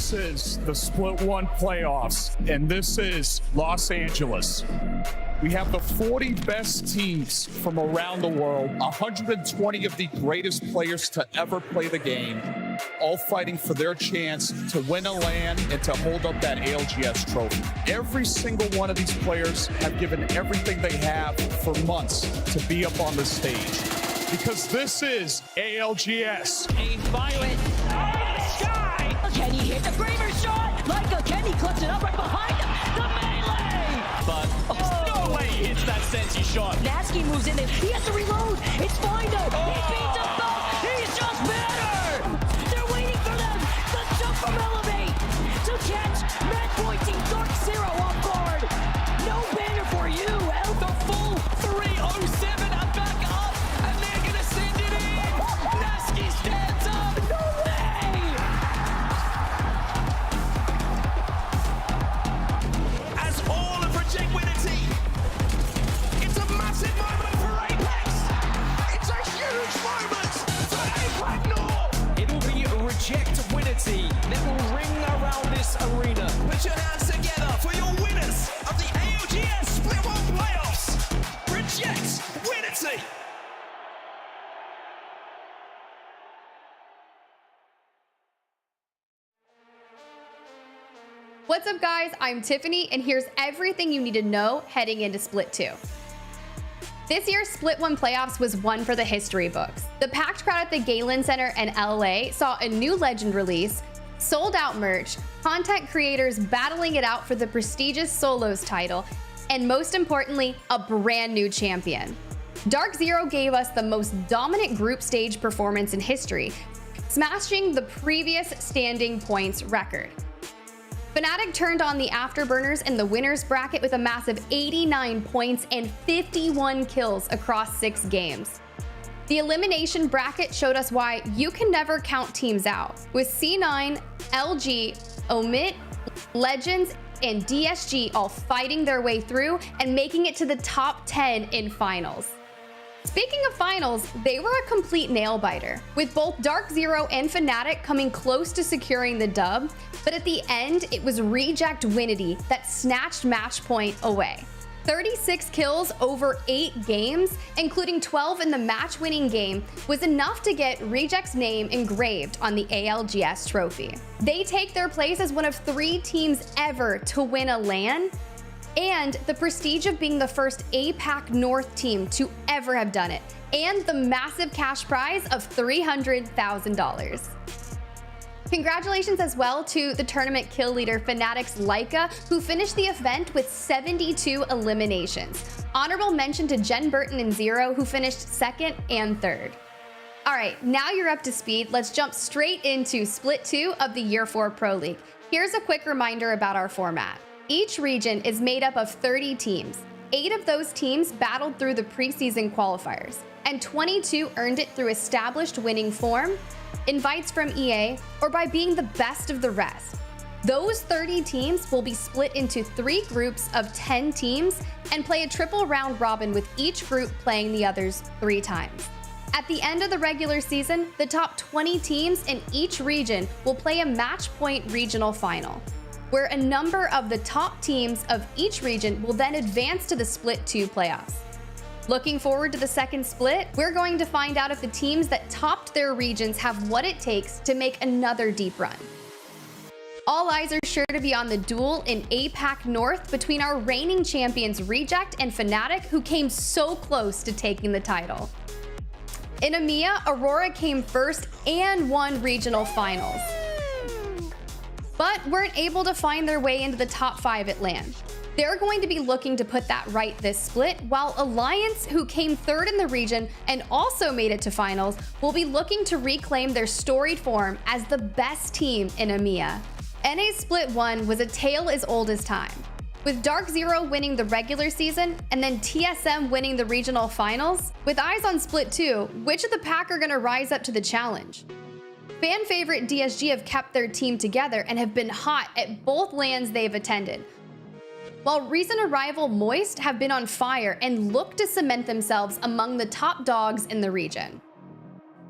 This is the Split 1 playoffs, and this is Los Angeles. We have the 40 best teams from around the world, 120 of the greatest players to ever play the game, all fighting for their chance to win a LAN and to hold up that ALGS trophy. Every single one of these players have given everything they have for months to be up on the stage. Because this is ALGS. A violet sky! Can he hit the Braver shot? Micah, can he clutch it up right behind him? The melee! But there's no way he hits that Sensi shot. Nasky moves in there. He has to reload. It's fine though. He beats them both. He's just better. They're waiting for them. The jump from Elevate to catch Red pointing Dark Zero off guard. No banner for you. The full 307 are back up, and they're gonna send it in. Nasky stands up. No way! As all of Reject Winity, it's a massive moment for Apex. It's a huge moment for Apex North. It will be Reject Winity that will ring around this arena. Put your hands together for your winners of the ALGS Split 1 playoffs. Reject Winity. What's up guys, I'm Tiffany and here's everything you need to know heading into Split 2. This year's Split 1 playoffs was one for the history books. The packed crowd at the Galen Center in LA saw a new legend release, sold out merch, content creators battling it out for the prestigious Solos title, and most importantly, a brand new champion. Dark Zero gave us the most dominant group stage performance in history, smashing the previous standing points record. Fnatic turned on the afterburners in the winners bracket with a massive 89 points and 51 kills across 6 games. The elimination bracket showed us why you can never count teams out, with C9, LG, Omit, Legends, and DSG all fighting their way through and making it to the top 10 in finals. Speaking of finals, they were a complete nail-biter, with both Dark Zero and Fnatic coming close to securing the dub, but at the end, it was Reject Winity that snatched match point away. 36 kills over 8 games, including 12 in the match-winning game, was enough to get Reject's name engraved on the ALGS trophy. They take their place as one of 3 teams ever to win a LAN, and the prestige of being the first APAC North team to ever have done it, and the massive cash prize of $300,000. Congratulations as well to the tournament kill leader Fnatic's Leica, who finished the event with 72 eliminations. Honorable mention to Jen Burton and Zero, who finished 2nd and 3rd. All right, now you're up to speed. Let's jump straight into Split 2 of the Year 4 Pro League. Here's a quick reminder about our format. Each region is made up of 30 teams. 8 of those teams battled through the preseason qualifiers, and 22 earned it through established winning form, invites from EA, or by being the best of the rest. Those 30 teams will be split into 3 groups of 10 teams and play a triple round robin with each group playing the others 3 times. At the end of the regular season, the top 20 teams in each region will play a match point regional final, where a number of the top teams of each region will then advance to the Split 2 playoffs. Looking forward to the second split, we're going to find out if the teams that topped their regions have what it takes to make another deep run. All eyes are sure to be on the duel in APAC North between our reigning champions Reject and Fnatic, who came so close to taking the title. In EMEA, Aurora came first and won regional finals, but weren't able to find their way into the top 5 at LAN. They're going to be looking to put that right this split, while Alliance, who came 3rd in the region and also made it to finals, will be looking to reclaim their storied form as the best team in EMEA. NA Split 1 was a tale as old as time, with Dark Zero winning the regular season and then TSM winning the regional finals. With eyes on Split 2, which of the pack are going to rise up to the challenge? Fan favorite DSG have kept their team together and have been hot at both LANs they've attended, while recent arrival Moist have been on fire and look to cement themselves among the top dogs in the region.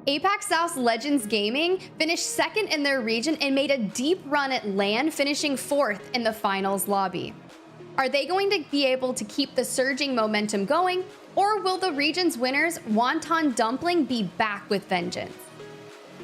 APAC South's Legends Gaming finished second in their region and made a deep run at LAN, finishing 4th in the finals lobby. Are they going to be able to keep the surging momentum going, or will the region's winners, Wonton Dumpling, be back with vengeance?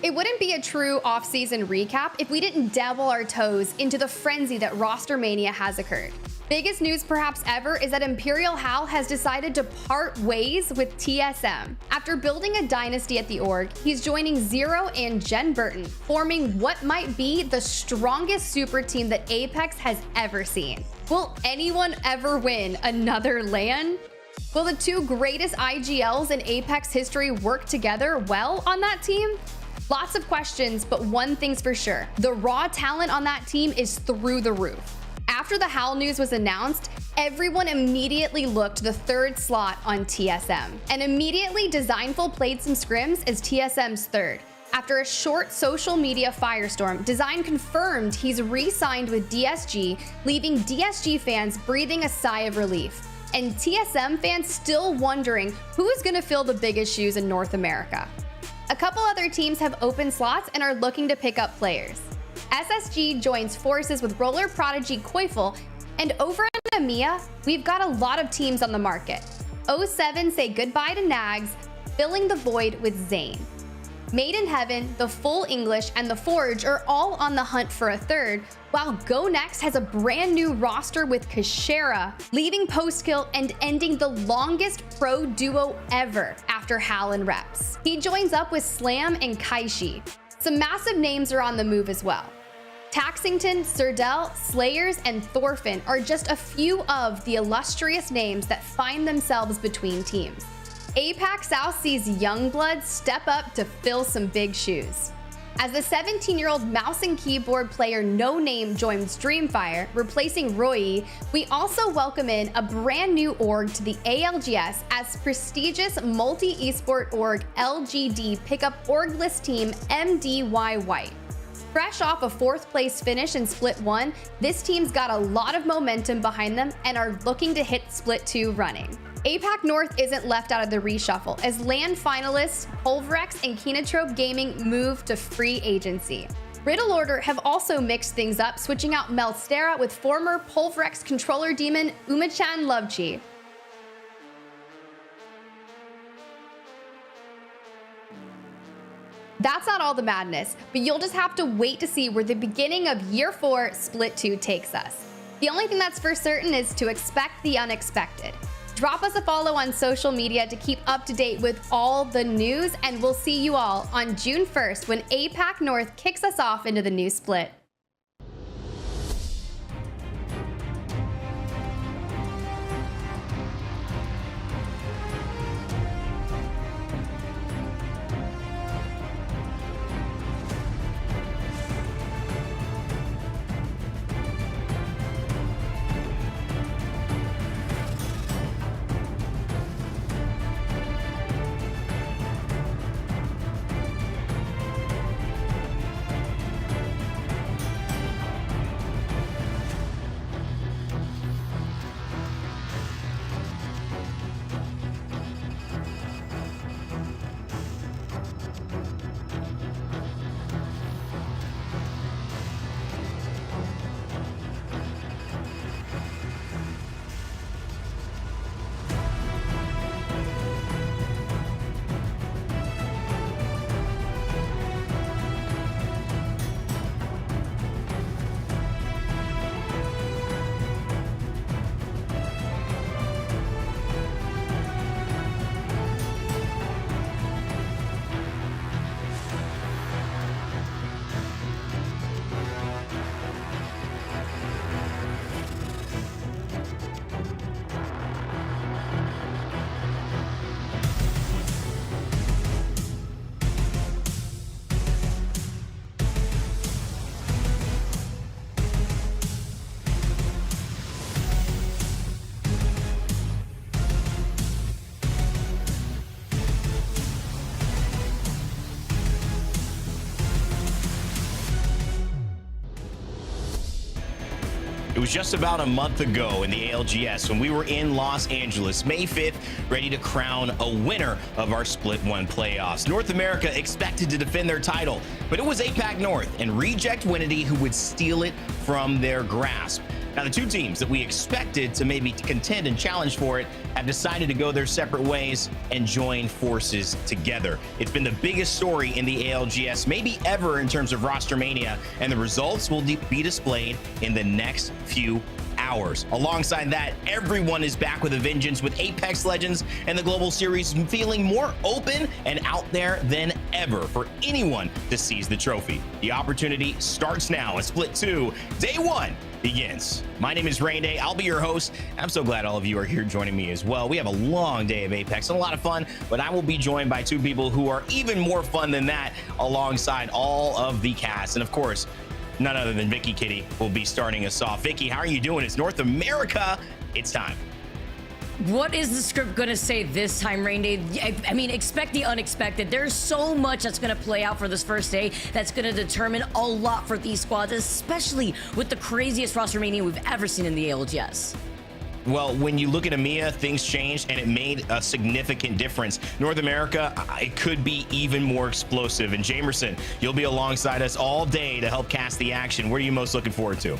It wouldn't be a true off-season recap if we didn't dabble our toes into the frenzy that roster mania has occurred. Biggest news perhaps ever is that Imperial Hal has decided to part ways with TSM. After building a dynasty at the org, he's joining Zero and Jen Burton, forming what might be the strongest super team that Apex has ever seen. Will anyone ever win another LAN? Will the two greatest IGLs in Apex history work together well on that team? Lots of questions, but one thing's for sure. The raw talent on that team is through the roof. After the HAL news was announced, everyone immediately looked the 3rd slot on TSM. And immediately Designful played some scrims as TSM's 3rd. After a short social media firestorm, Design confirmed he's re-signed with DSG, leaving DSG fans breathing a sigh of relief. And TSM fans still wondering who is going to fill the biggest shoes in North America. A couple other teams have open slots and are looking to pick up players. SSG joins forces with Roller Prodigy Koifel, and over in EMEA, we've got a lot of teams on the market. 07 say goodbye to Nags, filling the void with Zane. Made in Heaven, The Full English, and The Forge are all on the hunt for a 3rd, while Go Next has a brand new roster with Kashera, leaving Postkill and ending the longest pro duo ever after Hal and Reps. He joins up with Slam and Kaishi. Some massive names are on the move as well. Taxington, Serdell, Slayers, and Thorfinn are just a few of the illustrious names that find themselves between teams. APAC South sees young bloods step up to fill some big shoes. As the 17-year-old mouse and keyboard player No Name joins Dreamfire, replacing Roy, we also welcome in a brand new org to the ALGS as prestigious multi-esport org LGD pick up org list team MDY White. Fresh off a 4th place finish in Split 1, this team's got a lot of momentum behind them and are looking to hit Split 2 running. APAC North isn't left out of the reshuffle as LAN finalists Pulverex and Kinotrope Gaming move to free agency. Riddle Order have also mixed things up, switching out Melstera with former Pulverex controller demon Umachan Lovechi. That's not all the madness, but you'll just have to wait to see where the beginning of Year 4 Split 2 takes us. The only thing that's for certain is to expect the unexpected. Drop us a follow on social media to keep up to date with all the news, and we'll see you all on June 1st when APAC North kicks us off into the new split. It was just about a month ago in the ALGS when we were in Los Angeles, May 5th, ready to crown a winner of our Split 1 playoffs. North America expected to defend their title, but it was APAC North and Reject Winity who would steal it from their grasp. Now, the two teams that we expected to maybe contend and challenge for it have decided to go their separate ways and join forces together. It's been the biggest story in the ALGS, maybe ever in terms of roster mania, and the results will be displayed in the next few hours. Alongside that, everyone is back with a vengeance, with Apex Legends and the Global Series feeling more open and out there than ever for anyone to seize the trophy. The opportunity starts now as Split 2, Day 1 begins. My name is Rain Day. I'll be your host. I'm so glad all of you are here joining me as well. We have a long day of Apex and a lot of fun, but I will be joined by two people who are even more fun than that alongside all of the cast. And of course, none other than Vicky Kitty will be starting us off. Vicky, how are you doing? It's North America. It's time. What is the script going to say this time, Rain Day? I mean, expect the unexpected. There's so much that's going to play out for this first day that's going to determine a lot for these squads, especially with the craziest roster mania we've ever seen in the ALGS. Well, when you look at EMEA, things changed and it made a significant difference. North America, it could be even more explosive. And Jamerson, you'll be alongside us all day to help cast the action. What are you most looking forward to?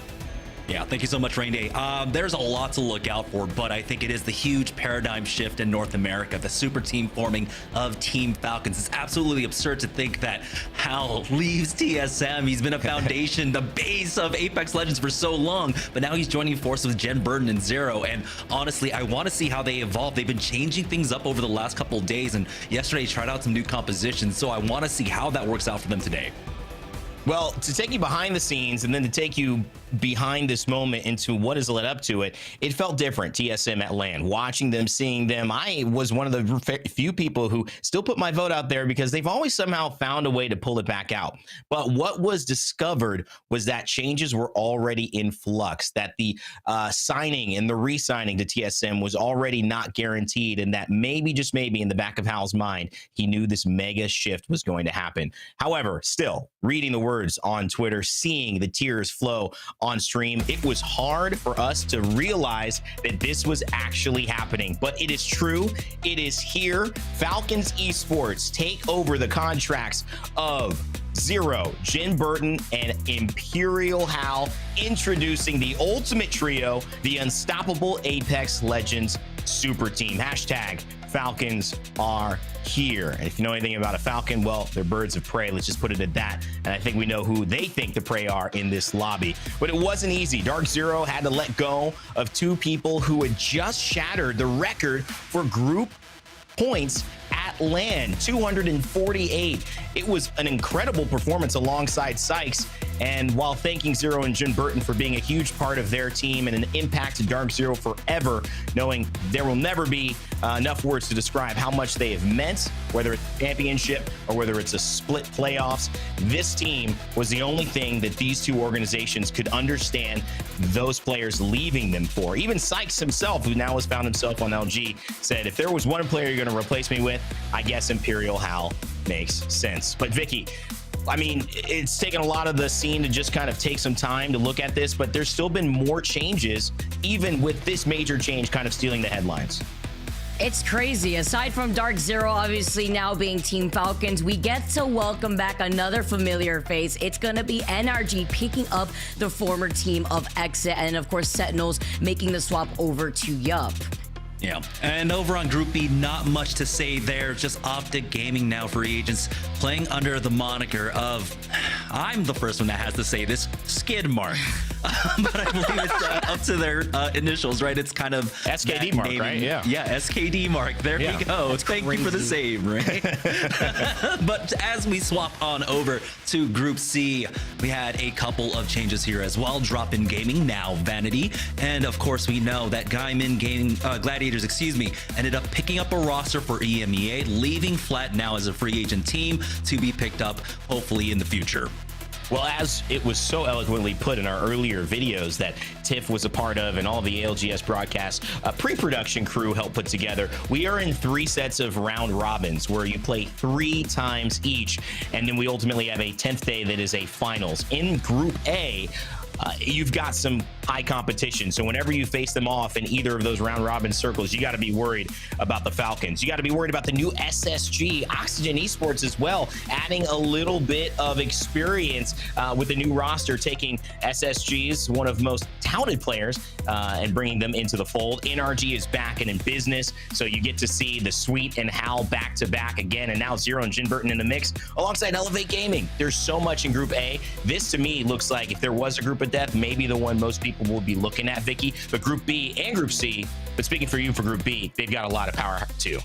Yeah, thank you so much, Rain Day. There's a lot to look out for, but I think it is the huge paradigm shift in North America, the super team forming of Team Falcons. It's absolutely absurd to think that Hal leaves TSM. He's been a foundation, the base of Apex Legends for so long, but now he's joining forces with Jen Burden and Zero. And honestly, I want to see how they evolve. They've been changing things up over the last couple of days, and yesterday he tried out some new compositions, so I want to see how that works out for them today. Well, to take you behind the scenes and then to take you behind this moment into what has led up to it, it felt different, TSM at LAN. Watching them, seeing them, I was one of the few people who still put my vote out there because they've always somehow found a way to pull it back out. But what was discovered was that changes were already in flux, that the signing and the re-signing to TSM was already not guaranteed, and that maybe, just maybe, in the back of Hal's mind, he knew this mega shift was going to happen. However, still, reading the words on Twitter, seeing the tears flow on stream, it was hard for us to realize that this was actually happening. But it is true. It is here. Falcons Esports take over the contracts of Zero, Jen Burton, and Imperial Hal, introducing the ultimate trio, the unstoppable Apex Legends super team. Hashtag Falcons are here. And if you know anything about a Falcon, well, they're birds of prey. Let's just put it at that. And I think we know who they think the prey are in this lobby. But it wasn't easy. Dark Zero had to let go of two people who had just shattered the record for group points at LAN, 248. It was an incredible performance alongside Sykes. And while thanking Zero and Jen Burton for being a huge part of their team and an impact to Dark Zero forever, knowing there will never be enough words to describe how much they have meant, whether it's a championship or whether it's a split playoffs, this team was the only thing that these two organizations could understand those players leaving them for. Even Sykes himself, who now has found himself on LG, said, if there was one player you're going to replace me with, I guess Imperial Hal makes sense. But Vicky, I mean, it's taken a lot of the scene to just kind of take some time to look at this, but there's still been more changes, even with this major change kind of stealing the headlines. It's crazy. Aside from Dark Zero obviously now being Team Falcons, we get to welcome back another familiar face. It's going to be NRG picking up the former team of Exit, and of course Sentinels making the swap over to Yup. Yeah, and over on Group B, not much to say there. Just Optic Gaming, now free agents, playing under the moniker of, I'm the first one that has to say this, Skid Mark. But I believe it's up to their initials, right? It's kind of SKD Mark, naming, right? Yeah, SKD Mark. There we go. That's Thank crazy. you for the save, right? But as we swap on over to Group C, we had a couple of changes here as well. Drop in Gaming, now Vanity, and of course we know that Gaimin Gaming Gladiators, ended up picking up a roster for EMEA, leaving Flat now as a free agent team to be picked up hopefully in the future. Well, as it was so eloquently put in our earlier videos that Tiff was a part of and all the ALGS broadcast pre-production crew helped put together, we are in 3 sets of round robins where you play 3 times each, and then we ultimately have a 10th day that is a finals. In Group A, you've got some high competition. So whenever you face them off in either of those round robin circles, you got to be worried about the Falcons. You got to be worried about the new SSG, Oxygen Esports as well, adding a little bit of experience with the new roster, taking SSG's one of most talented players and bringing them into the fold. NRG is back and in business, so you get to see the Sweet and Hal back to back again, and now Zero and Jin Burton in the mix alongside Elevate Gaming. There's so much in Group A. This to me looks like if there was a group of death, maybe the one most people will be looking at, Vicky. But Group B and Group C, but speaking for you for Group B, they've got a lot of power too.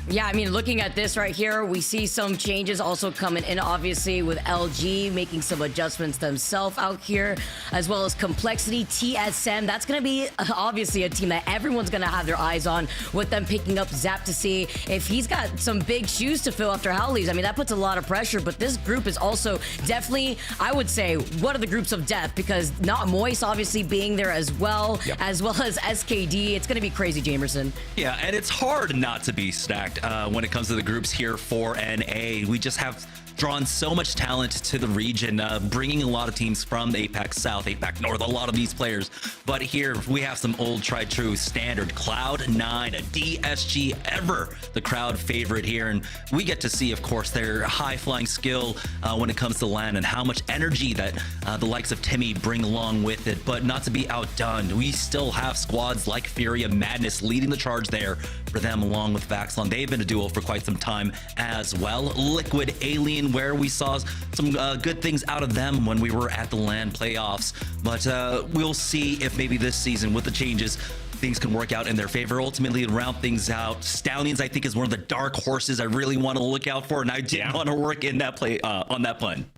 Yeah, I mean, looking at this right here, we see some changes also coming in, obviously, with LG making some adjustments themselves out here, as well as Complexity, TSM. That's going to be, obviously, a team that everyone's going to have their eyes on, with them picking up Zap to see if he's got some big shoes to fill after Hal leaves. I mean, that puts a lot of pressure, but this group is also definitely, I would say, one of the groups of death, because not Moist, obviously, being there as well, as well as SKD. It's going to be crazy, Jamerson. Yeah, and it's hard not to be stacked when it comes to the groups here for NA. We just have drawn so much talent to the region, bringing a lot of teams from APAC South, APAC North, a lot of these players. But here we have some old tried true standard Cloud9, a DSG, ever the crowd favorite here. And we get to see, of course, their high flying skill when it comes to LAN and how much energy that the likes of Timmy bring along with it. But not to be outdone, we still have squads like Fury and Madness leading the charge there for them, along with Vaxlon. They've been a duo for quite some time as well. Liquid, Alien, where we saw some good things out of them when we were at the LAN playoffs. But we'll see if maybe this season, with the changes, things can work out in their favor. Ultimately, to round things out, Stallions, I think, is one of the dark horses I really want to look out for, and I didn't want to work in that play on that plan.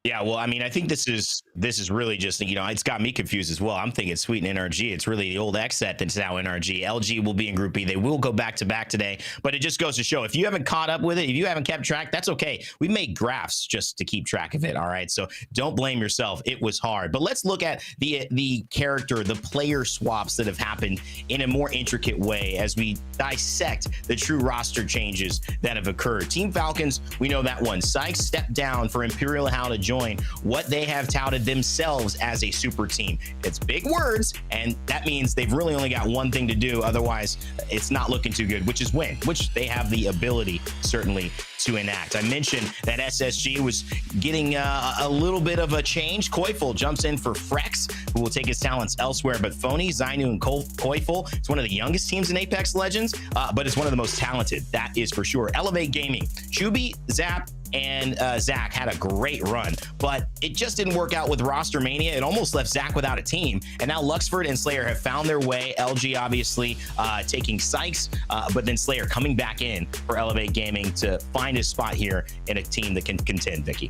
Yeah, well, I mean, I think this is really just, you know, it's got me confused as well. I'm thinking Sweet and NRG. It's really the old X set that's now NRG. LG will be in Group B. They will go back to back today, but it just goes to show, if you haven't caught up with it, if you haven't kept track, that's okay. We made graphs just to keep track of it, all right? So don't blame yourself. It was hard. But let's look at the character, the player swaps that have happened in a more intricate way as we dissect the true roster changes that have occurred. Team Falcons, we know that one. Sykes stepped down for Imperial How to join what they have touted themselves as a super team. It's big words, and that means they've really only got one thing to do. Otherwise, it's not looking too good, which is win, which they have the ability, certainly, to enact. I mentioned that SSG was getting a little bit of a change. Koifel jumps in for Frex, who will take his talents elsewhere, but Phony, Zainu, and Koifel, it's one of the youngest teams in Apex Legends, but it's one of the most talented, that is for sure. Elevate Gaming, Chubi, Zap, and Zach had a great run, but it just didn't work out with roster mania. It almost left Zach without a team, and now Luxford and Slayer have found their way. LG obviously taking Sykes, but then Slayer coming back in for Elevate Gaming to find his spot here in a team that can contend, Vicky.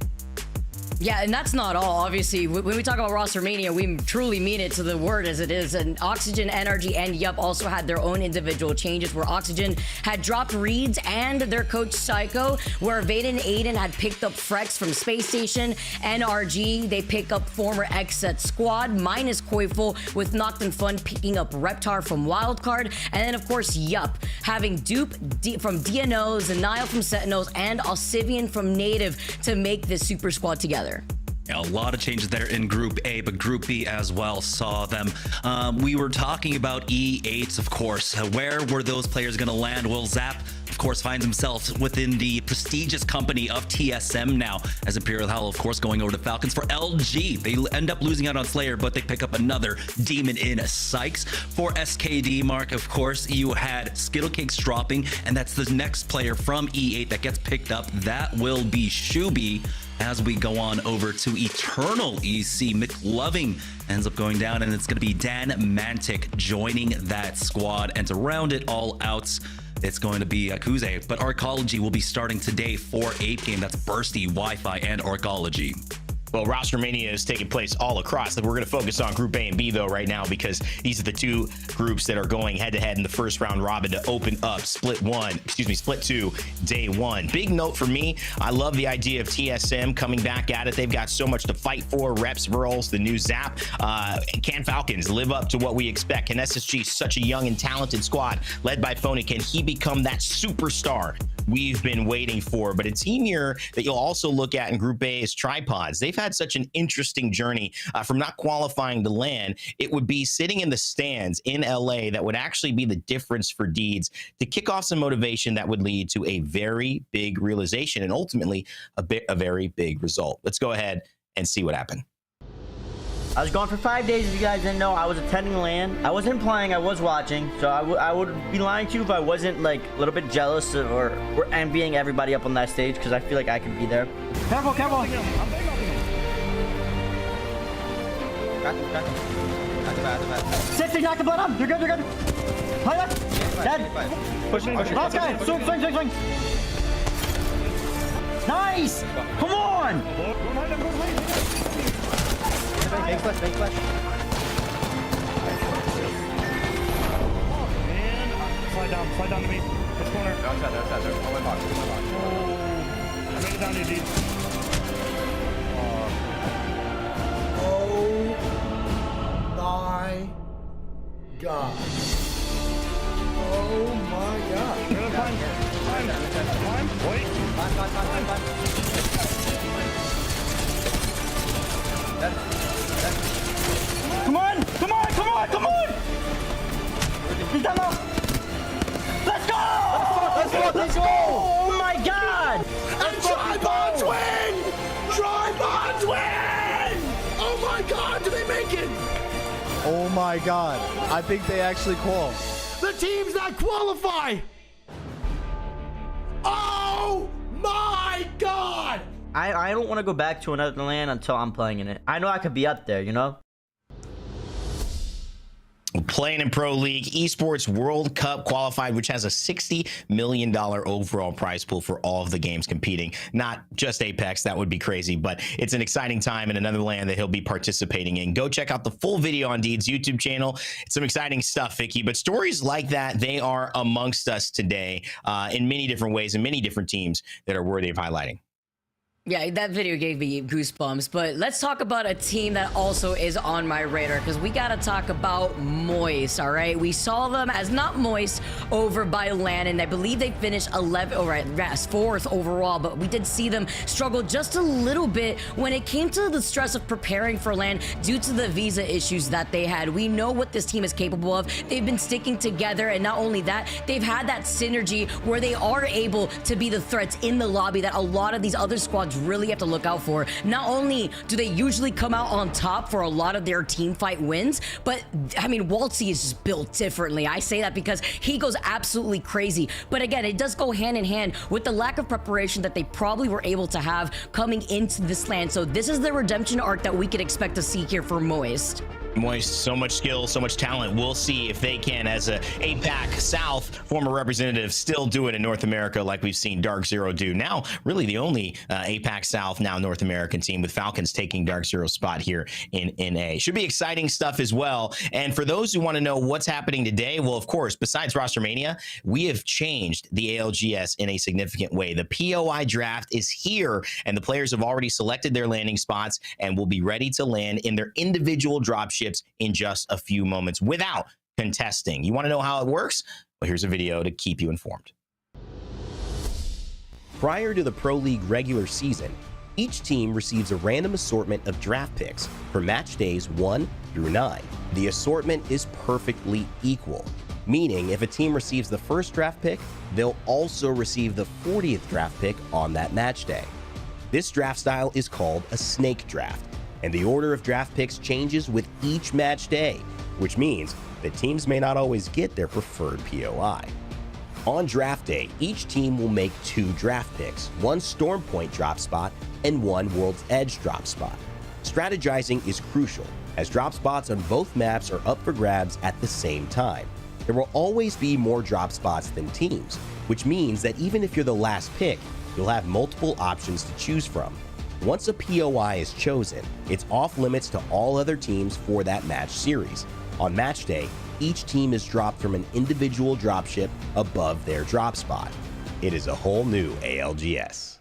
Yeah, and that's not all. Obviously, when we talk about roster mania, we truly mean it to the word as it is. And Oxygen, NRG, and Yup also had their own individual changes, where Oxygen had dropped Reeds and their coach Psycho, where Vaden and Aiden had picked up Frex from Spacestation. NRG, they pick up former X-Set squad, minus Koifel, with Nocturne Fun picking up Reptar from Wildcard. And then, of course, Yup, having Dupe from DNO, Zanile from Sentinels, and Alcivian from Native to make this super squad together. A lot of changes there in Group A, but Group B as well saw them. We were talking about E8s, of course. Where were those players going to land? Well, Zap, of course, finds himself within the prestigious company of TSM now, as Imperial Howl, of course, going over to Falcons. For LG, they end up losing out on Slayer, but they pick up another demon in Sykes. For SKD, Mark, of course, you had Skittlecakes dropping, and that's the next player from E8 that gets picked up. That will be Shubi. As we go on over to Eternal EC, McLoving ends up going down, and it's going to be Dan Mantic joining that squad. And to round it all out, it's going to be Akuze, but Arcology will be starting today for 8 game. That's Bursty, Wi-Fi, and Arcology. Well, roster mania is taking place all across. We're going to focus on Group A and B, though, right now, because these are the two groups that are going head-to-head in the first round robin to open up Split 2, day 1. Big note for me, I love the idea of TSM coming back at it. They've got so much to fight for. Reps, Verls, the new Zap. Can Falcons live up to what we expect? Can SSG, such a young and talented squad led by Phony, can he become that superstar we've been waiting for. But a team here that you'll also look at in Group A is Tripods. They've had such an interesting journey from not qualifying to LAN. It would be sitting in the stands in LA that would actually be the difference for Deeds to kick off some motivation that would lead to a very big realization and ultimately a very big result. Let's go ahead and see what happened. I was gone for 5 days. If you guys didn't know, I was attending LAN. I wasn't playing, I was watching. So I would be lying to you if I wasn't like a little bit jealous or envying everybody up on that stage, because I feel like I could be there. Careful, careful. Six, knock the blood up. You're good, you're good. Play up. Dead. Push, push. Last guy. Swing, swing, swing, swing. Nice. Come on. Make flash, make flash. And slide down to me. This corner. Outside, there. Oh, my box. Oh, I made it down to you, dude. Oh my god. Oh my god. Climb. Wait. Climb. Come on! He's done now! Let's go! Let's go! Oh my god! And Tripods win! Tripods win! Oh my god, did they make it? Oh my god. I think they actually qual. The teams that qualify! Oh my god! I don't want to go back to another LAN until I'm playing in it. I know I could be up there, you know? Playing in Pro League, Esports World Cup qualified, which has a $60 million overall prize pool for all of the games competing. Not just Apex, that would be crazy, but it's an exciting time in another LAN that he'll be participating in. Go check out the full video on Deed's YouTube channel. It's some exciting stuff, Vicky, but stories like that, they are amongst us today in many different ways and many different teams that are worthy of highlighting. Yeah, that video gave me goosebumps, but let's talk about a team that also is on my radar, because we got to talk about Moist, all right? We saw them as not Moist over by LAN, and I believe they finished 4th overall, but we did see them struggle just a little bit when it came to the stress of preparing for LAN due to the visa issues that they had. We know what this team is capable of. They've been sticking together, and not only that, they've had that synergy where they are able to be the threats in the lobby that a lot of these other squads really have to look out for. Not only do they usually come out on top for a lot of their team fight wins, but I mean, Waltzy is just built differently. I say that because he goes absolutely crazy. But again, it does go hand in hand with the lack of preparation that they probably were able to have coming into this LAN. So this is the redemption arc that we could expect to see here for Moist. Moist, so much skill, so much talent. We'll see if they can, as a APAC South former representative, still do it in North America like we've seen Dark Zero do. Now, really the only APAC South now North American team, with Falcons taking Dark Zero's spot here in NA. Should be exciting stuff as well. And for those who want to know what's happening today, well, of course, besides Roster Mania, we have changed the ALGS in a significant way. The POI draft is here, and the players have already selected their landing spots and will be ready to land in their individual dropships in just a few moments without contesting. You want to know how it works? Well, here's a video to keep you informed. Prior to the Pro League regular season, each team receives a random assortment of draft picks for match days 1 through 9. The assortment is perfectly equal, meaning if a team receives the first draft pick, they'll also receive the 40th draft pick on that match day. This draft style is called a snake draft, and the order of draft picks changes with each match day, which means that teams may not always get their preferred POI. On draft day, each team will make 2 draft picks, 1 Storm Point drop spot and 1 World's Edge drop spot. Strategizing is crucial, as drop spots on both maps are up for grabs at the same time. There will always be more drop spots than teams, which means that even if you're the last pick, you'll have multiple options to choose from. Once a POI is chosen, it's off limits to all other teams for that match series. On match day, each team is dropped from an individual dropship above their drop spot. It is a whole new ALGS.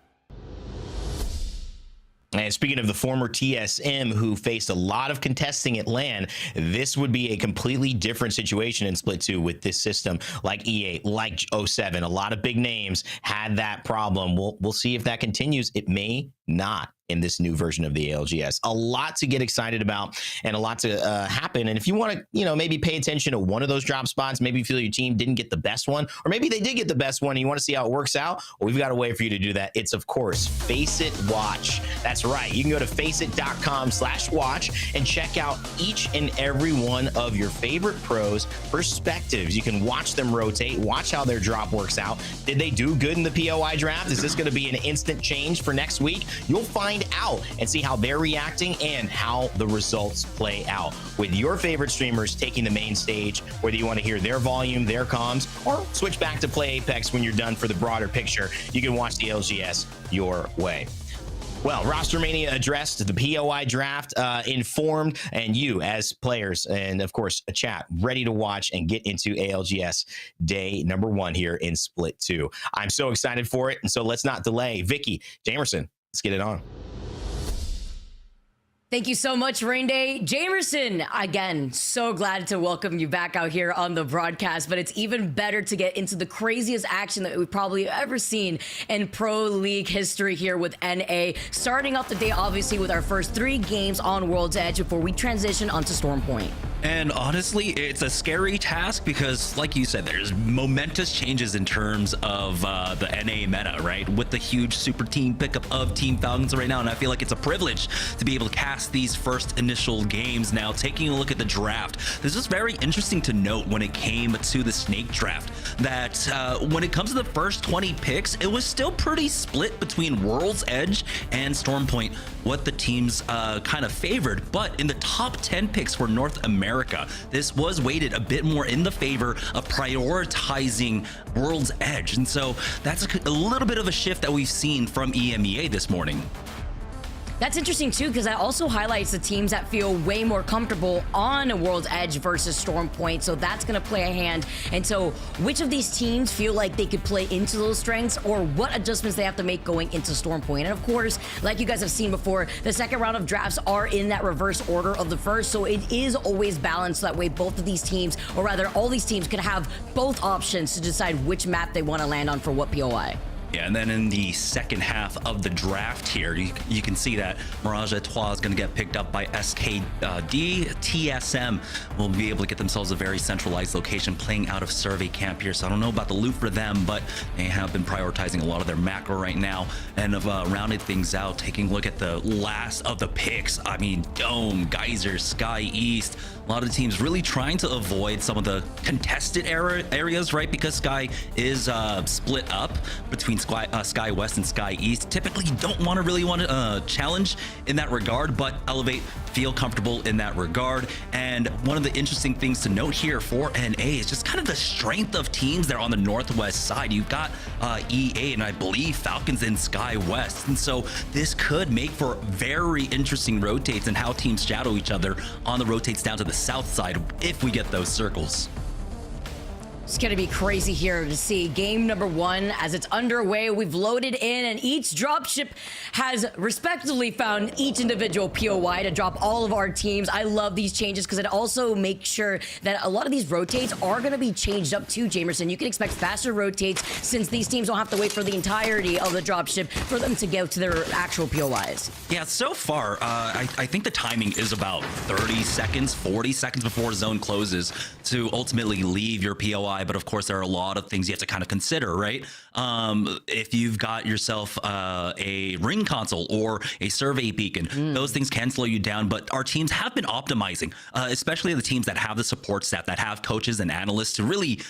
And speaking of the former TSM who faced a lot of contesting at LAN, this would be a completely different situation in Split 2 with this system. Like E8, like 07, a lot of big names had that problem. We'll see if that continues. It may not in this new version of the ALGS. A lot to get excited about and a lot to happen. And if you want to, maybe pay attention to one of those drop spots, maybe you feel your team didn't get the best one, or maybe they did get the best one and you want to see how it works out, well, we've got a way for you to do that. It's, of course, FACEIT Watch. That's right. You can go to faceit.com/watch and check out each and every one of your favorite pros' perspectives. You can watch them rotate, watch how their drop works out. Did they do good in the POI draft? Is this going to be an instant change for next week? You'll find out and see how they're reacting and how the results play out with your favorite streamers taking the main stage, whether you want to hear their volume, their comms, or switch back to play Apex when you're done for the broader picture. You can watch the LGS your way. Well, Roster Mania addressed the POI draft, informed, and you as players, and of course, a chat ready to watch and get into ALGS day number 1 here in Split 2. I'm so excited for it, and so let's not delay. Vicky, Jamerson, let's get it on. Thank you so much, Rain Day. Jamerson, again, so glad to welcome you back out here on the broadcast, but it's even better to get into the craziest action that we've probably ever seen in Pro League history here with NA. Starting off the day, obviously, with our first 3 games on World's Edge before we transition onto Storm Point. And honestly, it's a scary task because, like you said, there's momentous changes in terms of the NA meta, right? With the huge super team pickup of Team Falcons right now. And I feel like it's a privilege to be able to cast these first initial games. Now, taking a look at the draft, this is very interesting to note when it came to the Snake draft, that when it comes to the first 20 picks, it was still pretty split between World's Edge and Storm Point, what the teams kind of favored. But in the top 10 picks for North America, this was weighted a bit more in the favor of prioritizing World's Edge. And so that's a little bit of a shift that we've seen from EMEA this morning. That's interesting too, because that also highlights the teams that feel way more comfortable on a World's Edge versus Storm Point. So that's going to play a hand. And so which of these teams feel like they could play into those strengths, or what adjustments they have to make going into Storm Point? And of course, like you guys have seen before, the second round of drafts are in that reverse order of the first. So it is always balanced. That way both of these teams, or rather all these teams, can have both options to decide which map they want to land on for what POI. Yeah, and then in the second half of the draft here, you can see that Mirage Etoile is going to get picked up by SKD. TSM will be able to get themselves a very centralized location playing out of Survey Camp here. So I don't know about the loot for them, but they have been prioritizing a lot of their macro right now and have rounded things out. Taking a look at the last of the picks, I mean, Dome, Geyser, Sky East, a lot of teams really trying to avoid some of the contested areas, right? Because Sky is split up between Sky West and Sky East. Typically, you don't really want to challenge in that regard, but Elevate feel comfortable in that regard. And one of the interesting things to note here for NA is just kind of the strength of teams there on the northwest side. You've got EA and I believe Falcons and Sky West. And so this could make for very interesting rotates and how teams shadow each other on the rotates down to the south side if we get those circles. It's going to be crazy here to see game number 1 as it's underway. We've loaded in, and each dropship has respectively found each individual POI to drop all of our teams. I love these changes because it also makes sure that a lot of these rotates are going to be changed up too, Jamerson. You can expect faster rotates since these teams don't have to wait for the entirety of the dropship for them to get to their actual POIs. Yeah, so far, I think the timing is about 30 seconds, 40 seconds before zone closes to ultimately leave your POI. But of course, there are a lot of things you have to kind of consider, right? If you've got yourself a ring console or a survey beacon, those things can slow you down. But our teams have been optimizing, especially the teams that have the support staff, that have coaches and analysts to really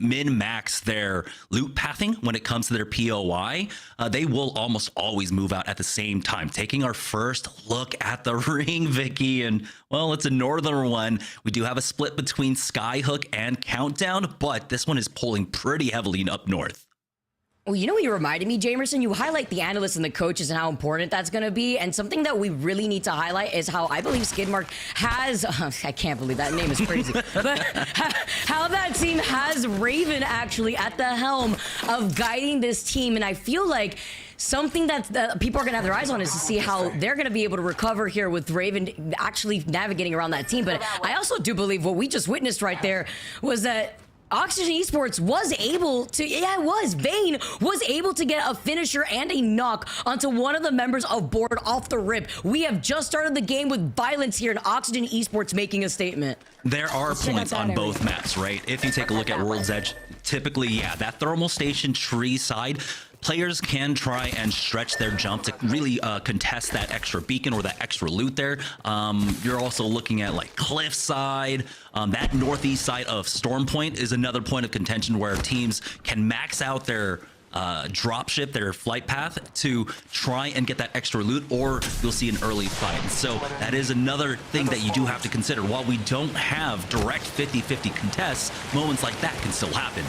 min-max their loot pathing when it comes to their POI. They will almost always move out at the same time. Taking our first look at the ring, Vicky, and well, it's a northern one. We do have a split between Skyhook and Countdown, but this one is pulling pretty heavily up north. Well, you know what you reminded me, Jamerson? You highlight the analysts and the coaches and how important that's going to be. And something that we really need to highlight is how I believe Skidmark has, I can't believe that name is crazy, but how that team has Raven actually at the helm of guiding this team. And I feel like something that people are going to have their eyes on is to see how they're going to be able to recover here with Raven actually navigating around that team. But I also do believe what we just witnessed right there was that Oxygen Esports was able to, Vayne was able to get a finisher and a knock onto one of the members of board off the rip. We have just started the game with violence here, and Oxygen Esports making a statement. There are points on both maps, right? If you take a look at World's Edge, typically, that thermal station tree side, players can try and stretch their jump to really contest that extra beacon or that extra loot there. You're also looking at like cliffside. That northeast side of Storm Point is another point of contention where teams can max out their dropship, their flight path, to try and get that extra loot, or you'll see an early fight. So that is another thing that you do have to consider. While we don't have direct 50-50 contests, moments like that can still happen.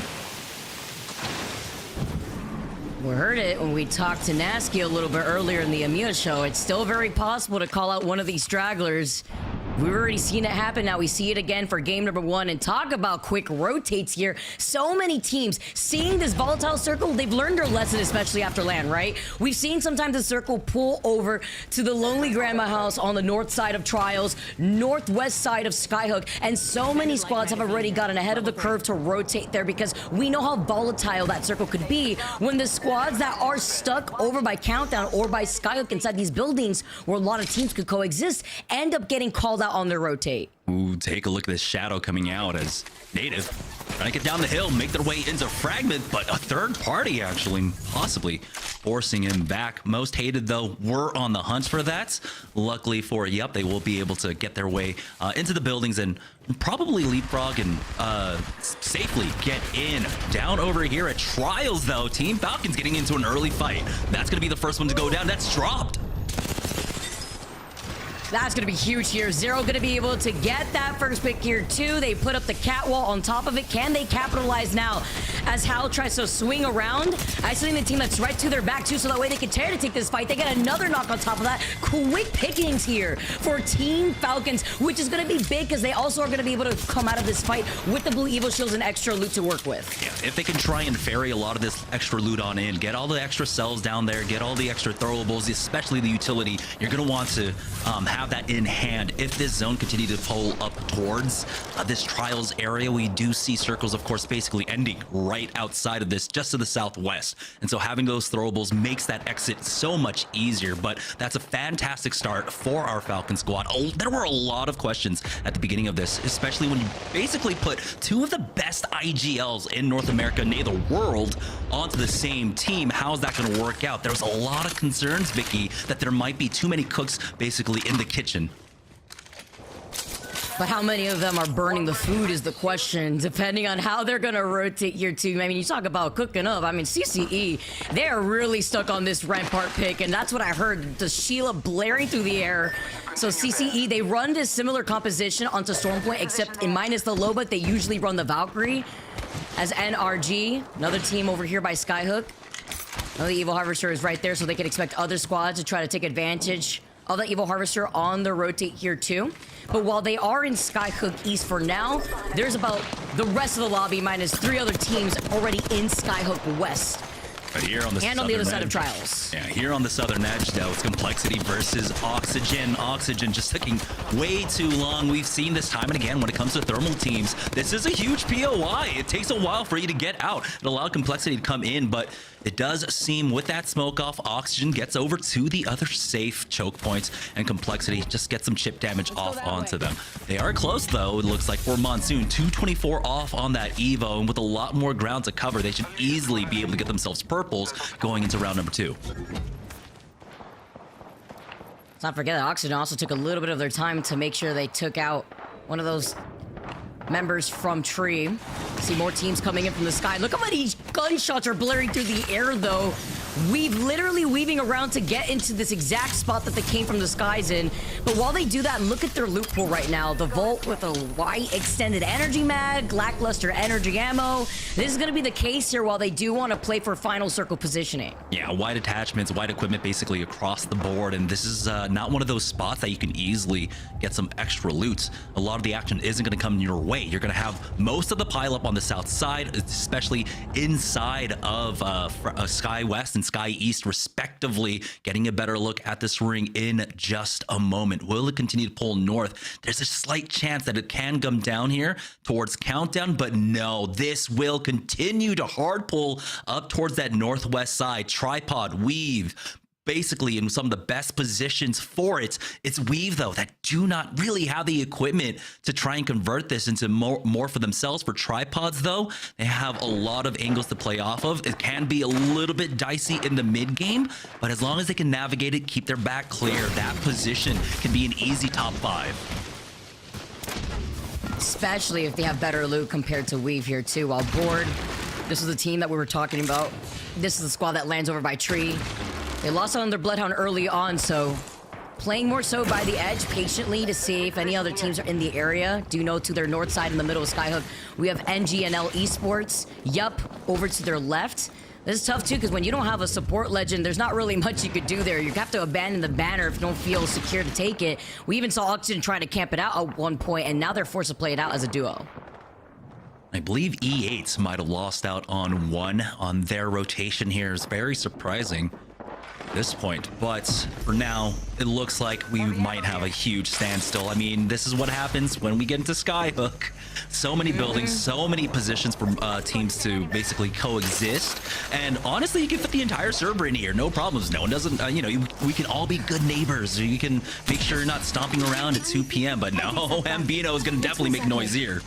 We heard it when we talked to Nasky a little bit earlier in the EMEA show. It's still very possible to call out one of these stragglers. We've already seen it happen. Now we see it again for game number 1. And talk about quick rotates here. So many teams seeing this volatile circle, they've learned their lesson, especially after LAN, right? We've seen sometimes the circle pull over to the Lonely Grandma house on the north side of Trials, northwest side of Skyhook. And so many squads have already gotten ahead of the curve to rotate there because we know how volatile that circle could be when the squads that are stuck over by Countdown or by Skyhook inside these buildings where a lot of teams could coexist end up getting called out on their rotate. Ooh, take a look at this shadow coming out as Native trying to get down the hill, make their way into Fragment, but a third party actually possibly forcing him back. Most hated though were on the hunt for that. Luckily for Yup, they will be able to get their way into the buildings and probably leapfrog and safely get in. Down over here at Trials though, Team Falcons getting into an early fight. That's gonna be the first one to go down. That's dropped. That's going to be huge here. Zero going to be able to get that first pick here, too. They put up the catwall on top of it. Can they capitalize now as Hal tries to swing around? Isolating the team that's right to their back, too, so that way they can tear to take this fight. They get another knock on top of that. Quick pickings here for Team Falcons, which is going to be big because they also are going to be able to come out of this fight with the Blue Evil Shields and extra loot to work with. Yeah, if they can try and ferry a lot of this extra loot on in, get all the extra cells down there, get all the extra throwables, especially the utility, you're going to want to have that in hand. If this zone continue to pull up towards this Trials area, we do see circles, of course, basically ending right outside of this, just to the southwest. And so having those throwables makes that exit so much easier. But that's a fantastic start for our Falcon squad. There were a lot of questions at the beginning of this, especially when you basically put two of the best IGLs in North America, nay, the world, onto the same team. How's that going to work out? There was a lot of concerns, Vicky, that there might be too many cooks basically in the kitchen. But how many of them are burning the food is the question, depending on how they're going to rotate here, too. I mean, you talk about cooking up. I mean, CCE, they are really stuck on this Rampart pick, and that's what I heard. The Sheila blaring through the air. So CCE, they run this similar composition onto Stormpoint, except in minus the Loba, they usually run the Valkyrie as NRG. Another team over here by Skyhook. Another Evil Harvester is right there, so they can expect other squads to try to take advantage of the Evil Harvester on the rotate here, too. But while they are in Skyhook East for now, there's about the rest of the lobby minus 3 other teams already in Skyhook West. But here on the and on the other side of Trials. Yeah, here on the southern edge, though, it's Complexity versus Oxygen. Oxygen just taking way too long. We've seen this time and again when it comes to thermal teams. This is a huge POI. It takes a while for you to get out. It allowed Complexity to come in, but it does seem with that smoke off, Oxygen gets over to the other safe choke points, and Complexity just gets some chip damage off onto them. They are close, though, it looks like, for Monsoon. 224 off on that Evo, and with a lot more ground to cover, they should easily be able to get themselves purples going into round number 2. Let's not forget that Oxygen also took a little bit of their time to make sure they took out one of those members from Tree. See more teams coming in from the sky. Look how many gunshots are blaring through the air, though. Literally weaving around to get into this exact spot that they came from the skies in. But while they do that, look at their loot pool right now. The Vault with a white extended energy mag, lackluster energy ammo. This is going to be the case here while they do want to play for final circle positioning. Yeah, white attachments, white equipment basically across the board. And this is not one of those spots that you can easily get some extra loot. A lot of the action isn't going to come your way. You're going to have most of the pileup on the south side, especially inside of Sky West and Sky East respectively. Getting a better look at this ring in just a moment. Will it continue to pull north? There's a slight chance that it can come down here towards Countdown, but no, this will continue to hard pull up towards that northwest side. Tripod, Weave, basically in some of the best positions for it. It's Weave, though, that do not really have the equipment to try and convert this into more for themselves. For Tripods, though, they have a lot of angles to play off of. It can be a little bit dicey in the mid game, but as long as they can navigate it, keep their back clear, that position can be an easy top 5. Especially if they have better loot compared to Weave here, too. While Board, this is the team that we were talking about. This is the squad that lands over by Tree. They lost on their Bloodhound early on, so playing more so by the edge patiently to see if any other teams are in the area. Do know to their north side in the middle of Skyhook, we have NGNL Esports. Yup, over to their left. This is tough too, because when you don't have a support legend, there's not really much you could do there. You have to abandon the banner if you don't feel secure to take it. We even saw Oxygen try to camp it out at one point, and now they're forced to play it out as a duo. I believe E8s might have lost out on one on their rotation here. It's very surprising at this point, but for now it looks like we might have a huge standstill. I mean, this is what happens when we get into Skyhook. So many buildings, so many positions for teams to basically coexist, and honestly you can fit the entire server in here, no problems. No one doesn't you know, we can all be good neighbors. You can make sure you're not stomping around at 2 p.m. but no, Ambino is going to definitely make noise here.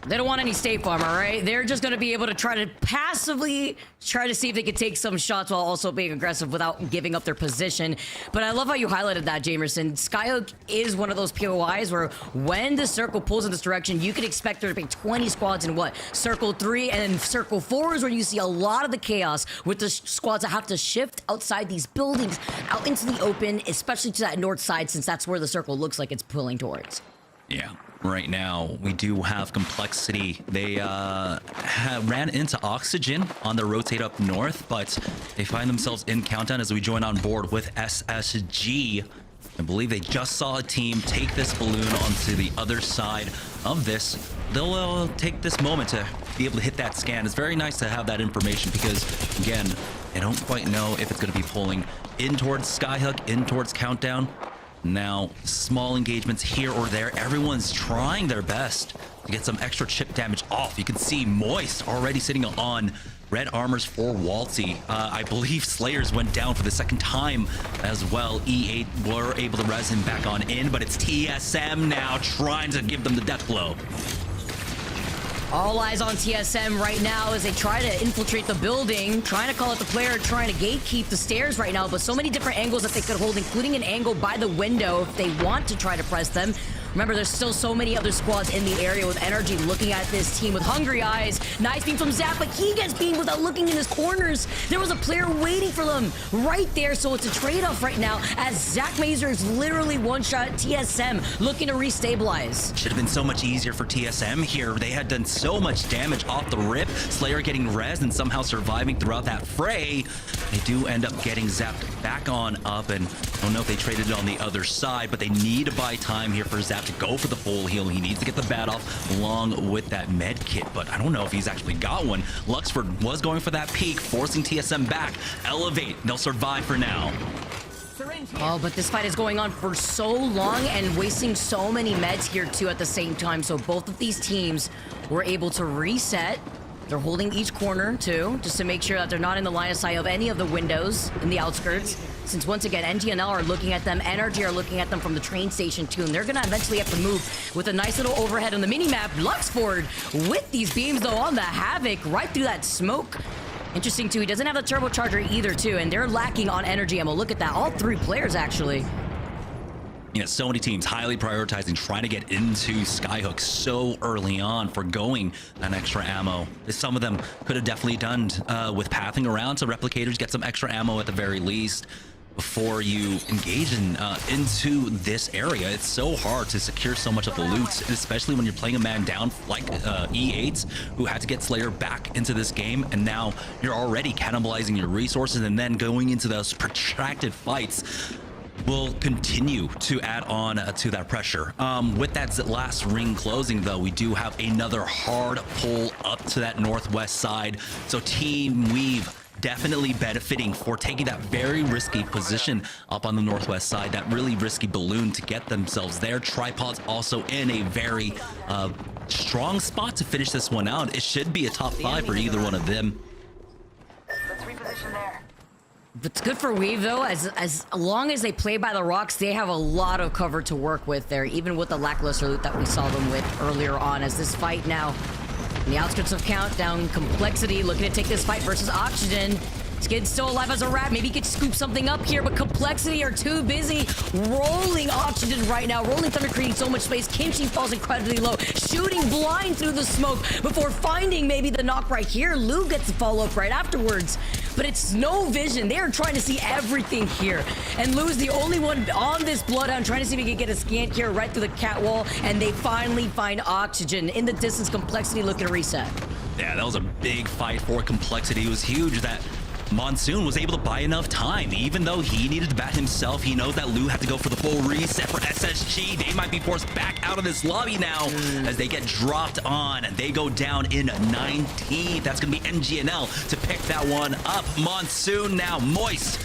They don't want any State Farm, all right? They're just going to be able to try to passively try to see if they can take some shots while also being aggressive without giving up their position. But I love how you highlighted that, Jamerson. Skyhook is one of those POIs where when the circle pulls in this direction, you can expect there to be 20 squads in what? Circle 3 and Circle 4 is where you see a lot of the chaos with the squads that have to shift outside these buildings, out into the open, especially to that north side, since that's where the circle looks like it's pulling towards. Yeah. Right now, we do have Complexity. They ran into Oxygen on their rotate up north, but they find themselves in Countdown as we join on board with SSG. I believe they just saw a team take this balloon onto the other side of this. They'll take this moment to be able to hit that scan. It's very nice to have that information because, again, they don't quite know if it's going to be pulling in towards Skyhook, in towards Countdown. Now, small engagements here or there. Everyone's trying their best to get some extra chip damage off. You can see Moist already sitting on red armors for Walty. I believe Slayers went down for the second time as well. E8 were able to res him back on in, but it's TSM now trying to give them the death blow. All eyes on TSM right now as they try to infiltrate the building, trying to call out the player, trying to gatekeep the stairs right now, but so many different angles that they could hold, including an angle by the window if they want to try to press them. Remember, there's still so many other squads in the area with energy looking at this team with hungry eyes. Nice beam from Zap, but he gets beamed without looking in his corners. There was a player waiting for them right there, so it's a trade-off right now as Zach Mazer is literally one-shot TSM looking to restabilize. Should have been so much easier for TSM here. They had done so much damage off the rip. Slayer getting res and somehow surviving throughout that fray. They do end up getting zapped back on up, and I don't know if they traded it on the other side, but they need to buy time here for Zap to go for the full heal. He needs to get the bat off along with that med kit, but I don't know if he's actually got one. Luxford was going for that peak, forcing TSM back. Elevate, they'll survive for now. Oh, but this fight is going on for so long and wasting so many meds here too at the same time, so both of these teams were able to reset. They're holding each corner too, just to make sure that they're not in the line of sight of any of the windows in the outskirts. Since once again, NGNL are looking at them, Energy are looking at them from the train station too, and they're gonna eventually have to move with a nice little overhead on the mini-map. Luxford with these beams though on the Havoc, right through that smoke. Interesting too, he doesn't have a turbocharger either too, and they're lacking on energy ammo. Look at that, all three players actually. You know, so many teams highly prioritizing trying to get into Skyhook so early on, forgoing an extra ammo. Some of them could have definitely done with pathing around to replicators, get some extra ammo at the very least before you engage into this area. It's so hard to secure so much of the loot, especially when you're playing a man down like E8s, who had to get Slayer back into this game, and now you're already cannibalizing your resources, and then going into those protracted fights will continue to add on to that pressure. With that last ring closing though, we do have another hard pull up to that northwest side. So Team Weave definitely benefiting for taking that very risky position up on the northwest side, that really risky balloon to get themselves there. Tripods also in a very strong spot to finish this one out. It should be a top 5 for either one of them. Let's reposition there. It's good for Weave, though. As long as they play by the rocks, they have a lot of cover to work with there, even with the lackluster loot that we saw them with earlier on. As this fight now, in the outskirts of Countdown, Complexity looking to take this fight versus Oxygen. Skid's still alive as a rat. Maybe he could scoop something up here, but Complexity are too busy rolling Oxygen right now. Rolling Thunder creating so much space. Kimchi falls incredibly low, shooting blind through the smoke before finding maybe the knock right here. Lou gets the follow-up right afterwards, but it's no vision. They are trying to see everything here, and Lou's the only one on this Bloodhound trying to see if he can get a scan here right through the cat wall, and they finally find Oxygen. In the distance, Complexity looking to reset. Yeah, that was a big fight for Complexity. It was huge that Monsoon was able to buy enough time. Even though he needed to bat himself, he knows that Lou had to go for the full reset for SSG. They might be forced back out of this lobby now as they get dropped on. They go down in 19th. That's going to be NGNL to pick that one up. Monsoon now, Moist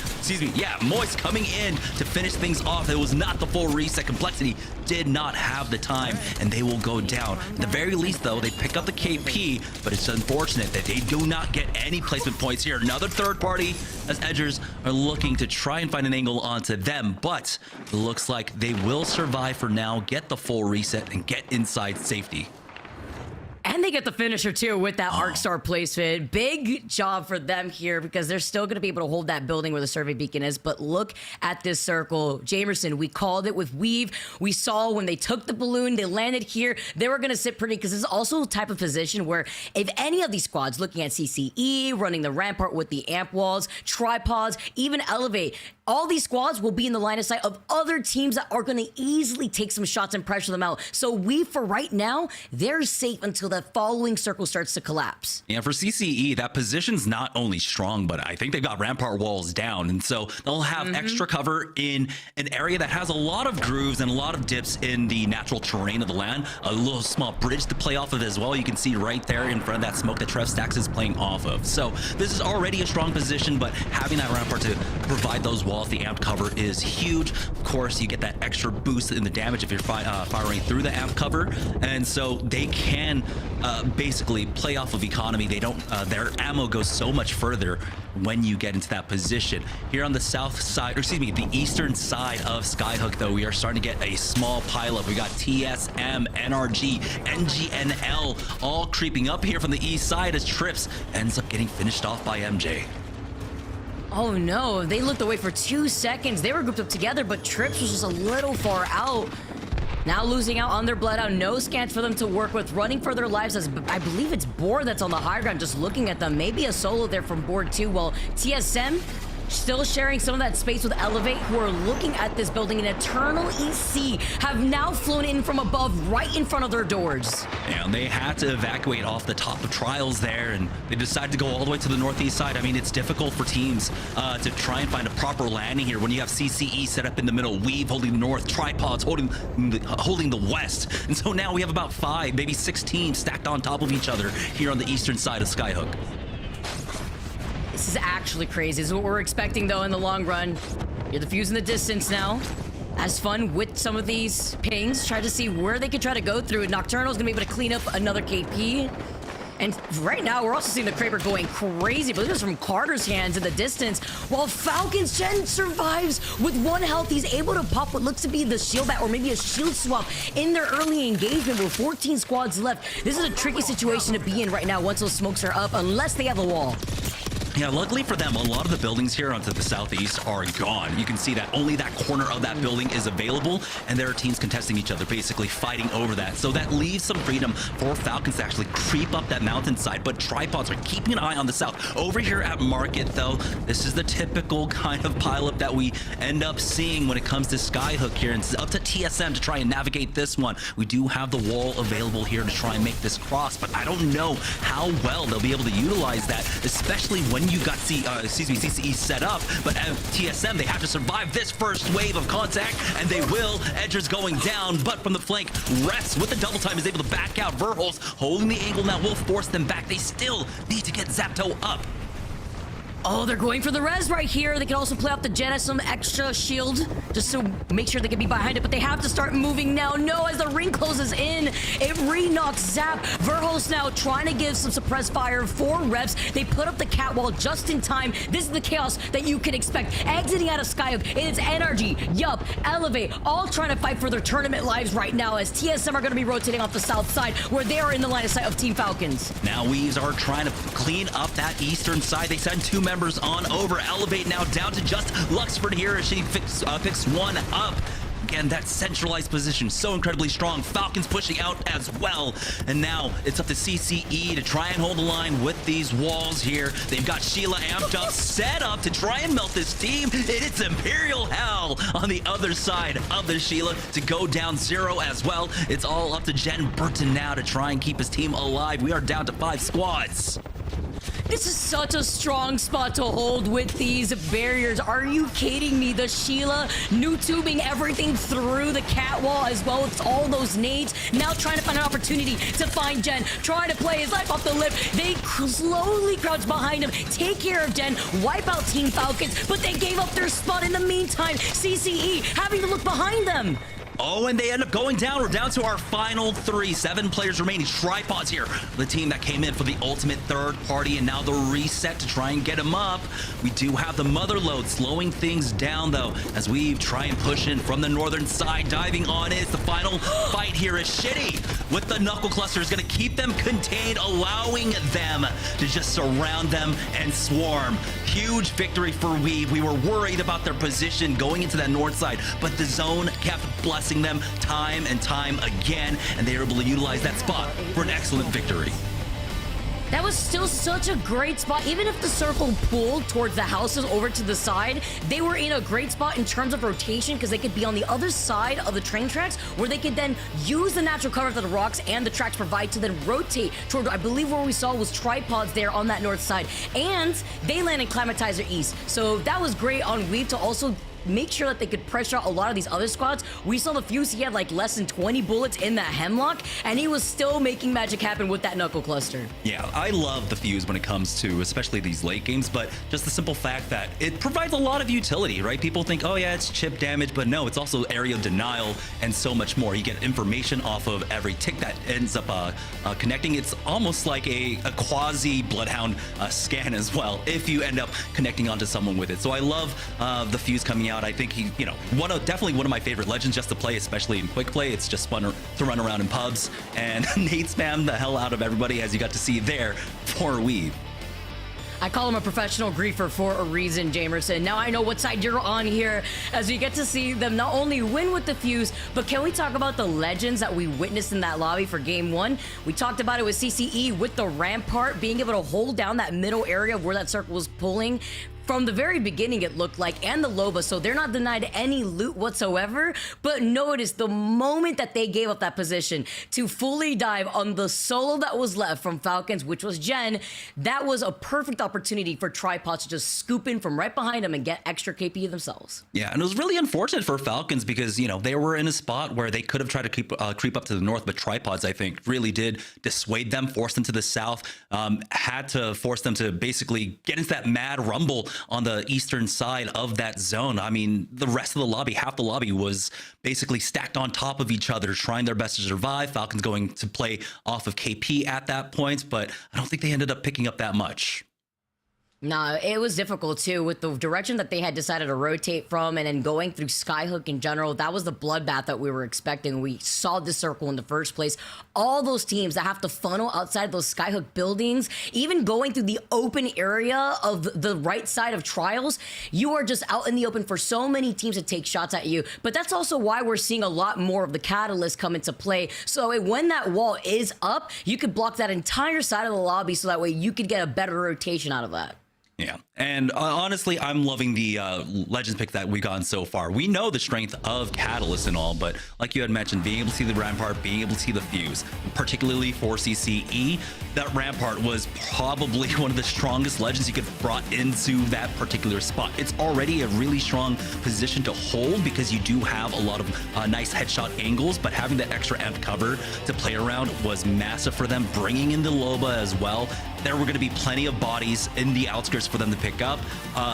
coming in to finish things off. It was not the full reset. Complexity did not have the time, and they will go down. At the very least, though, they pick up the KP, but it's unfortunate that they do not get any placement points here. Another third party as Edgers are looking to try and find an angle onto them, but it looks like they will survive for now, get the full reset, and get inside safety. And they get the finisher, too, with that Arc Star placement. Big job for them here because they're still going to be able to hold that building where the survey beacon is. But look at this circle. Jamerson, we called it with Weave. We saw when they took the balloon, they landed here. They were going to sit pretty because this is also a type of position where if any of these squads, looking at CCE, running the Rampart with the amp walls, tripods, even Elevate, all these squads will be in the line of sight of other teams that are going to easily take some shots and pressure them out. So Weave, for right now, they're safe until the following circle starts to collapse. Yeah, for CCE, that position's not only strong, but I think they've got Rampart walls down. And so they'll have extra cover in an area that has a lot of grooves and a lot of dips in the natural terrain of the land. A little small bridge to play off of as well. You can see right there in front of that smoke that Trev Stacks is playing off of. So this is already a strong position, but having that Rampart to provide those walls, the amp cover is huge. Of course, you get that extra boost in the damage if you're firing through the amp cover. And so they can basically play off of economy. They don't, their ammo goes so much further when you get into that position. Here on the south side, or excuse me, the eastern side of Skyhook, though, we are starting to get a small pileup. We got TSM, NRG, NGNL all creeping up here from the east side as Trips ends up getting finished off by MJ. Oh no, they looked away for 2 seconds. They were grouped up together, but Trips was just a little far out. Now losing out on their Bloodhound. No scans for them to work with. Running for their lives as I believe it's Board that's on the high ground just looking at them. Maybe a solo there from Board too. Well, TSM still sharing some of that space with Elevate, who are looking at this building. An Eternal EC have now flown in from above right in front of their doors. And they had to evacuate off the top of Trials there, and they decided to go all the way to the northeast side. I mean, it's difficult for teams to try and find a proper landing here when you have CCE set up in the middle, Weave holding the north, Tripods holding the west. And so now we have about 5, maybe 6 teams stacked on top of each other here on the eastern side of Skyhook. This is actually crazy. This is what we're expecting, though, in the long run. You're the fuse in the distance now. Has fun with some of these pings. Try to see where they could try to go through. Nocturnal's gonna be able to clean up another KP. And right now, we're also seeing the Kraber going crazy. But this is from Carter's hands in the distance. While Falcons, Chen survives with 1 health. He's able to pop what looks to be the shield bat or maybe a shield swap in their early engagement with 14 squads left. This is a tricky situation to be in right now once those smokes are up, unless they have a wall. Yeah, luckily for them, a lot of the buildings here onto the southeast are gone. You can see that only that corner of that building is available, and there are teams contesting each other, basically fighting over that. So that leaves some freedom for Falcons to actually creep up that mountainside, but Tripods are keeping an eye on the south. Over here at Market, though, this is the typical kind of pileup that we end up seeing when it comes to Skyhook here, and it's up to TSM to try and navigate this one. We do have the wall available here to try and make this cross, but I don't know how well they'll be able to utilize that, especially when you got CCE set up, but TSM, they have to survive this first wave of contact, and they will. Edgers going down, but from the flank, Refs with the double time is able to back out. Verholz holding the angle now will force them back. They still need to get Zapto up. Oh, they're going for the res right here. They can also play off the Gen as some extra shield just to make sure they can be behind it, but they have to start moving now. No, as the ring closes in, it re-knocks Zap. Verhos now trying to give some suppressed fire for reps. They put up the catwall just in time. This is the chaos that you can expect. Exiting out of Skyhook, it's Energy, Yup, Elevate, all trying to fight for their tournament lives right now as TSM are going to be rotating off the south side where they are in the line of sight of Team Falcons. Now Weaves are trying to clean up that eastern side. They send 2 members on over. Elevate now down to just Luxford here as she picks one up. Again, that centralized position, so incredibly strong. Falcons pushing out as well. And now it's up to CCE to try and hold the line with these walls here. They've got Sheila amped up, set up to try and melt this team. It's Imperial Hell on the other side of the Sheila to go down 0 as well. It's all up to Jen Burton now to try and keep his team alive. We are down to 5 squads. This is such a strong spot to hold with these barriers. Are you kidding me? The Sheila, new tubing everything through the catwall as well with all those nades. Now trying to find an opportunity to find Jen. Trying to play his life off the lip. They slowly crouch behind him. Take care of Jen. Wipe out Team Falcons. But they gave up their spot in the meantime. CCE having to look behind them. Oh, and they end up going down. We're down to our final 3. 7 players remaining. Tripods here. The team that came in for the ultimate third party and now the reset to try and get him up. We do have the mother load slowing things down, though, as we try and push in from the northern side. Diving on is the final fight here is Shitty with the knuckle cluster is going to keep them contained, allowing them to just surround them and swarm. Huge victory for Weave. We were worried about their position going into that north side, but the zone kept blessing them time and time again, and they were able to utilize that spot for an excellent victory. That was still such a great spot. Even if the circle pulled towards the houses over to the side, they were in a great spot in terms of rotation because they could be on the other side of the train tracks where they could then use the natural cover that the rocks and the tracks provide to then rotate toward, I believe where we saw was tripods there on that north side. And they land in Climatizer East. So that was great on Weave to also make sure that they could pressure out a lot of these other squads. We saw the Fuse, he had like less than 20 bullets in that Hemlock, and he was still making magic happen with that knuckle cluster. Yeah, I love the Fuse when it comes to especially these late games, but just the simple fact that it provides a lot of utility, right? People think, oh yeah, it's chip damage, but no, it's also area denial and so much more. You get information off of every tick that ends up connecting. It's almost like a quasi Bloodhound scan as well, if you end up connecting onto someone with it. So I love the Fuse coming out. I think he, definitely one of my favorite legends just to play, especially in quick play. It's just fun to run around in pubs, and Nate spammed the hell out of everybody, as you got to see there for Weave. I call him a professional griefer for a reason, Jamerson. Now I know what side you're on here as we get to see them not only win with the Fuse, but can we talk about the legends that we witnessed in that lobby for game 1? We talked about it with CCE with the Rampart being able to hold down that middle area of where that circle was pulling. From the very beginning, it looked like, and the Loba, so they're not denied any loot whatsoever. But notice the moment that they gave up that position to fully dive on the solo that was left from Falcons, which was Jen, that was a perfect opportunity for Tripods to just scoop in from right behind them and get extra KP themselves. Yeah, and it was really unfortunate for Falcons because, they were in a spot where they could have tried to creep up to the north, but Tripods, I think, really did dissuade them, force them to the south, had to force them to basically get into that mad rumble on the eastern side of that zone. I mean, the rest of the lobby, half the lobby was basically stacked on top of each other, trying their best to survive. Falcons going to play off of KP at that point, but I don't think they ended up picking up that much. Nah, it was difficult too with the direction that they had decided to rotate from and then going through Skyhook in general. That was the bloodbath that we were expecting. We saw this circle in the first place. All those teams that have to funnel outside those Skyhook buildings, even going through the open area of the right side of Trials, you are just out in the open for so many teams to take shots at you. But that's also why we're seeing a lot more of the Catalyst come into play. So when that wall is up, you could block that entire side of the lobby so that way you could get a better rotation out of that. Yeah, and honestly, I'm loving the Legends pick that we've gotten so far. We know the strength of Catalyst and all, but like you had mentioned, being able to see the Rampart, being able to see the Fuse, particularly for CCE, that Rampart was probably one of the strongest legends you could have brought into that particular spot. It's already a really strong position to hold because you do have a lot of nice headshot angles, but having that extra amp cover to play around was massive for them. Bringing in the Loba as well. There were going to be plenty of bodies in the outskirts for them to pick up.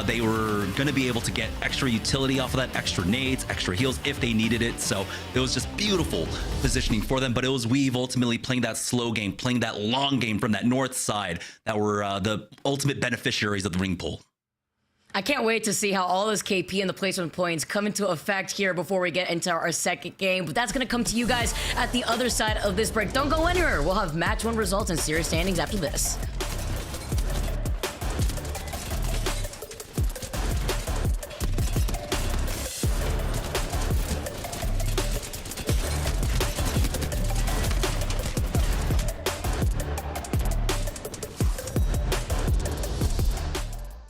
They were going to be able to get extra utility off of that, extra nades, extra heals if they needed it. So it was just beautiful positioning for them. But it was Weave ultimately playing that slow game, playing that long game from that north side that were the ultimate beneficiaries of the ring pull. I can't wait to see how all this KP and the placement points come into effect here before we get into our second game. But that's going to come to you guys at the other side of this break. Don't go anywhere. We'll have match 1 results and series standings after this.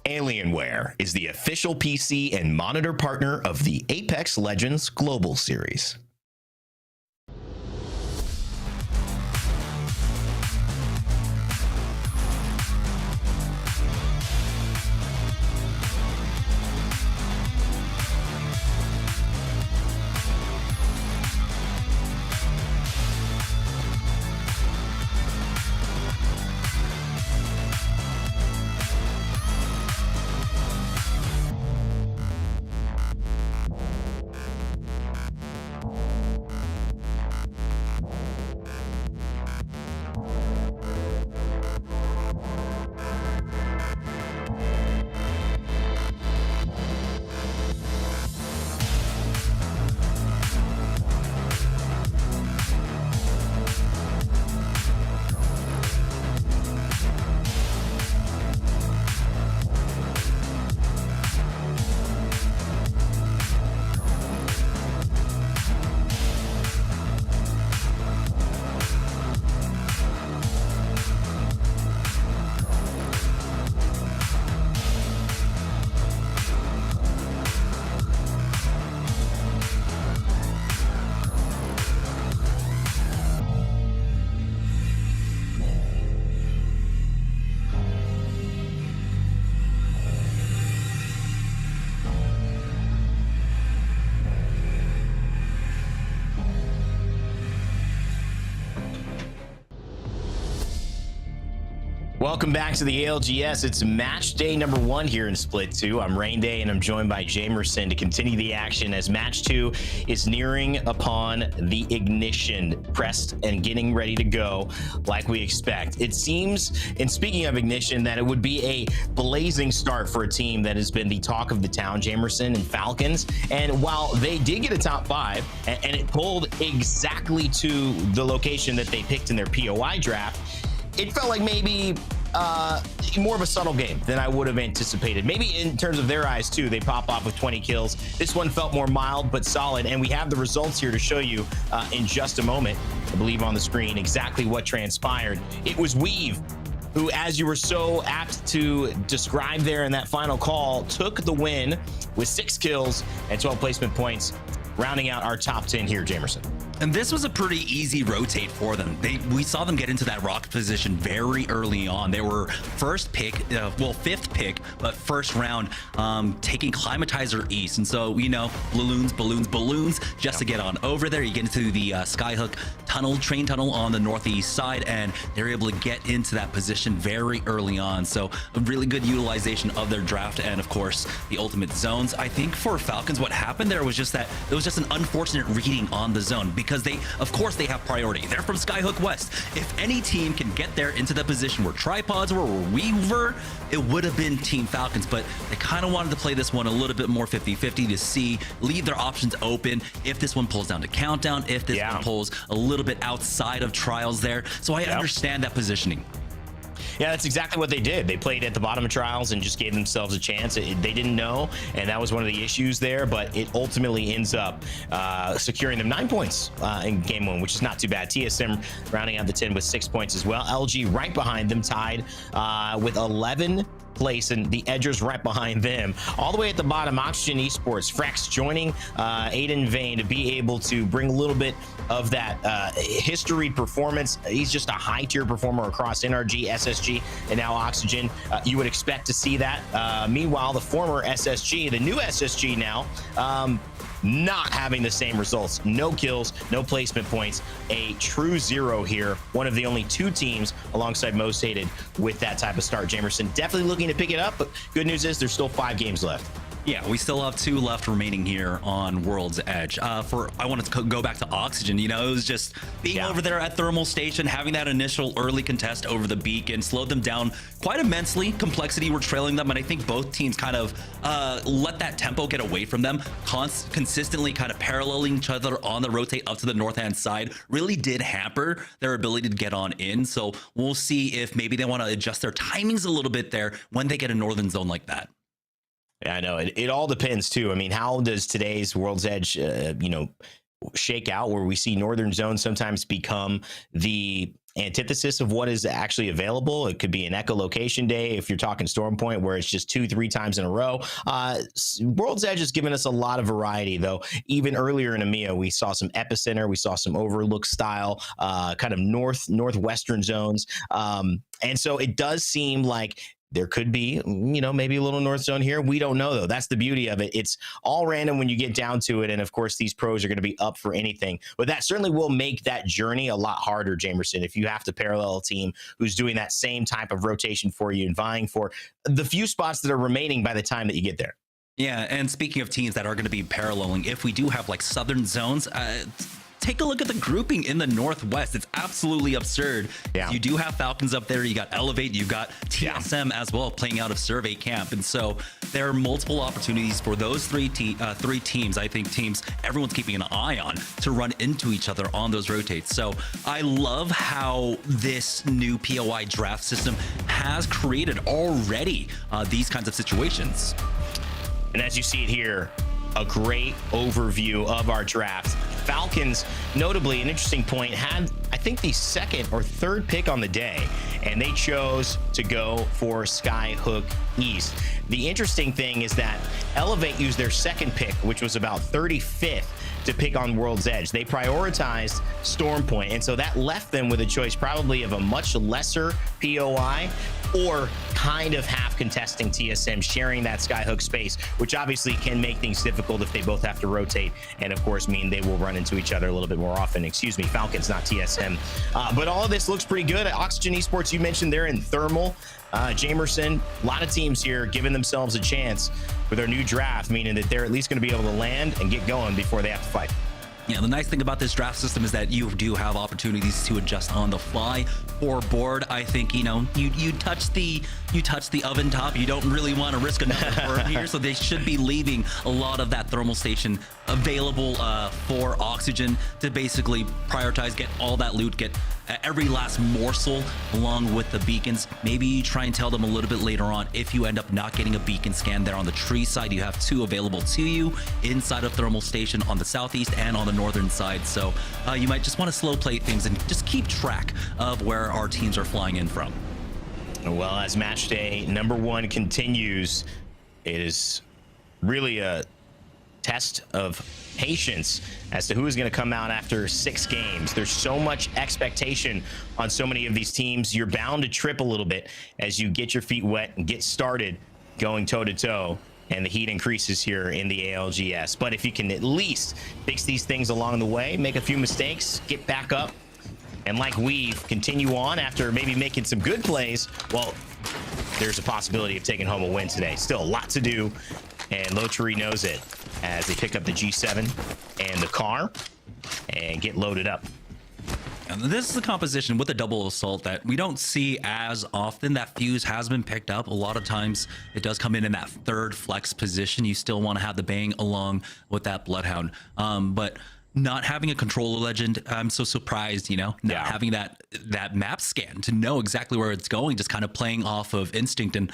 Alienware is the official PC and monitor partner of the Apex Legends Global Series. Welcome back to the ALGS. It's match day number 1 here in Split 2. I'm Rain Day, and I'm joined by Jamerson to continue the action as match 2 is nearing upon the ignition, pressed and getting ready to go like we expect. It seems, and speaking of ignition, that it would be a blazing start for a team that has been the talk of the town, Jamerson and Falcons. And while they did get a top 5, and it pulled exactly to the location that they picked in their POI draft, it felt like maybe more of a subtle game than I would have anticipated. Maybe in terms of their eyes too, they pop off with 20 kills. This one felt more mild but solid, and we have the results here to show you in just a moment. I believe on the screen exactly what transpired. It was Weave who, as you were so apt to describe there in that final call, took the win with 6 kills and 12 placement points, rounding out our top 10 here, Jamerson. And this was a pretty easy rotate for them. We saw them get into that rock position very early on. They were fifth pick, but first round, taking Climatizer East. And so, you know, balloons, just to get on over there. You get into the Skyhook train tunnel on the northeast side, and they're able to get into that position very early on. So a really good utilization of their draft, and of course, the ultimate zones. I think for Falcons, what happened there was just that it was just an unfortunate reading on the zone, because of course they have priority. They're from Skyhook West. If any team can get there into the position where Tripods were, or Weaver, it would have been Team Falcons, but they kind of wanted to play this one a little bit more 50-50 to leave their options open if this one pulls down to Countdown, if this one pulls a little bit outside of Trials there. So I understand that positioning. Yeah, that's exactly what they did. They played at the bottom of Trials and just gave themselves a chance. They didn't know, and that was one of the issues there, but it ultimately ends up securing them 9 points in game 1, which is not too bad. TSM rounding out the 10 with 6 points as well. LG right behind them, tied with 11 place, and the edgers right behind them. All the way at the bottom, Oxygen Esports, Frex joining Aiden Vane to be able to bring a little bit of that history performance. He's just a high-tier performer across NRG, SSG, and now Oxygen. You would expect to see that. Meanwhile, the former SSG, the new SSG now, not having the same results. No kills, no placement points, a true zero here. One of the only 2 teams alongside Most Hated with that type of start. Jamerson definitely looking to pick it up, but good news is there's still 5 games left. Yeah, we still have 2 left remaining here on World's Edge. I wanted to go back to Oxygen. You know, it was just being over there at Thermal Station, having that initial early contest over the beacon, slowed them down quite immensely. Complexity were trailing them, and I think both teams kind of let that tempo get away from them. Consistently kind of paralleling each other on the rotate up to the north-hand side really did hamper their ability to get on in. So we'll see if maybe they want to adjust their timings a little bit there when they get a northern zone like that. Yeah, I know. It all depends, too. I mean, how does today's World's Edge, shake out, where we see Northern Zone sometimes become the antithesis of what is actually available? It could be an echolocation day if you're talking Storm Point, where it's just 2-3 times in a row. World's Edge has given us a lot of variety, though. Even earlier in EMEA, we saw some epicenter, we saw some overlook style, kind of northwestern zones. And so it does seem like there could be, maybe a little north zone here. We don't know, though. That's the beauty of it. It's all random when you get down to it. And of course, these pros are going to be up for anything. But that certainly will make that journey a lot harder, Jamerson, if you have to parallel a team who's doing that same type of rotation for you and vying for the few spots that are remaining by the time that you get there. Yeah, and speaking of teams that are going to be paralleling, if we do have like southern zones, take a look at the grouping in the Northwest. It's absolutely absurd. Yeah. You do have Falcons up there. You got Elevate. You've got TSM as well playing out of Survey Camp. And so there are multiple opportunities for those three teams. I think teams everyone's keeping an eye on to run into each other on those rotates. So I love how this new POI draft system has created already these kinds of situations. And as you see it here, a great overview of our draft. Falcons, notably, an interesting point, had, I think, the 2nd or 3rd pick on the day, and they chose to go for Skyhook East. The interesting thing is that Elevate used their 2nd pick, which was about 35th, to pick on World's Edge. They prioritized Storm Point, and so that left them with a choice probably of a much lesser POI or kind of half contesting TSM, sharing that Skyhook space, which obviously can make things difficult if they both have to rotate, and of course mean they will run into each other a little bit more often. Excuse me, Falcons, not TSM. But all of this looks pretty good. Oxygen Esports, you mentioned they're in Thermal. Jamerson, a lot of teams here giving themselves a chance with their new draft, meaning that they're at least going to be able to land and get going before they have to fight. Yeah, the nice thing about this draft system is that you do have opportunities to adjust on the fly or board. I think, you touch the oven top. You don't really want to risk another burn here, so they should be leaving a lot of that thermal station available for Oxygen to basically prioritize, get all that loot, get every last morsel along with the beacons. Maybe try and tell them a little bit later on if you end up not getting a beacon scan there on the tree side. You have 2 available to you inside of thermal station on the southeast and on the northern side. So you might just want to slow play things and just keep track of where our teams are flying in from. Well, as match day number 1 continues, it is really a test of patience as to who is going to come out after 6 games. There's so much expectation on so many of these teams. You're bound to trip a little bit as you get your feet wet and get started going toe-to-toe, and the heat increases here in the ALGS. But if you can at least fix these things along the way, make a few mistakes, get back up, and like Weave, continue on after maybe making some good plays, well, there's a possibility of taking home a win today. Still a lot to do, and Lottery knows it as they pick up the G7 and the car and get loaded up. And this is a composition with a double assault that we don't see as often. That fuse has been picked up. A lot of times it does come in that 3rd flex position. You still want to have the bang along with that Bloodhound. But not having a controller legend, I'm so surprised, not having that map scan to know exactly where it's going, just kind of playing off of instinct and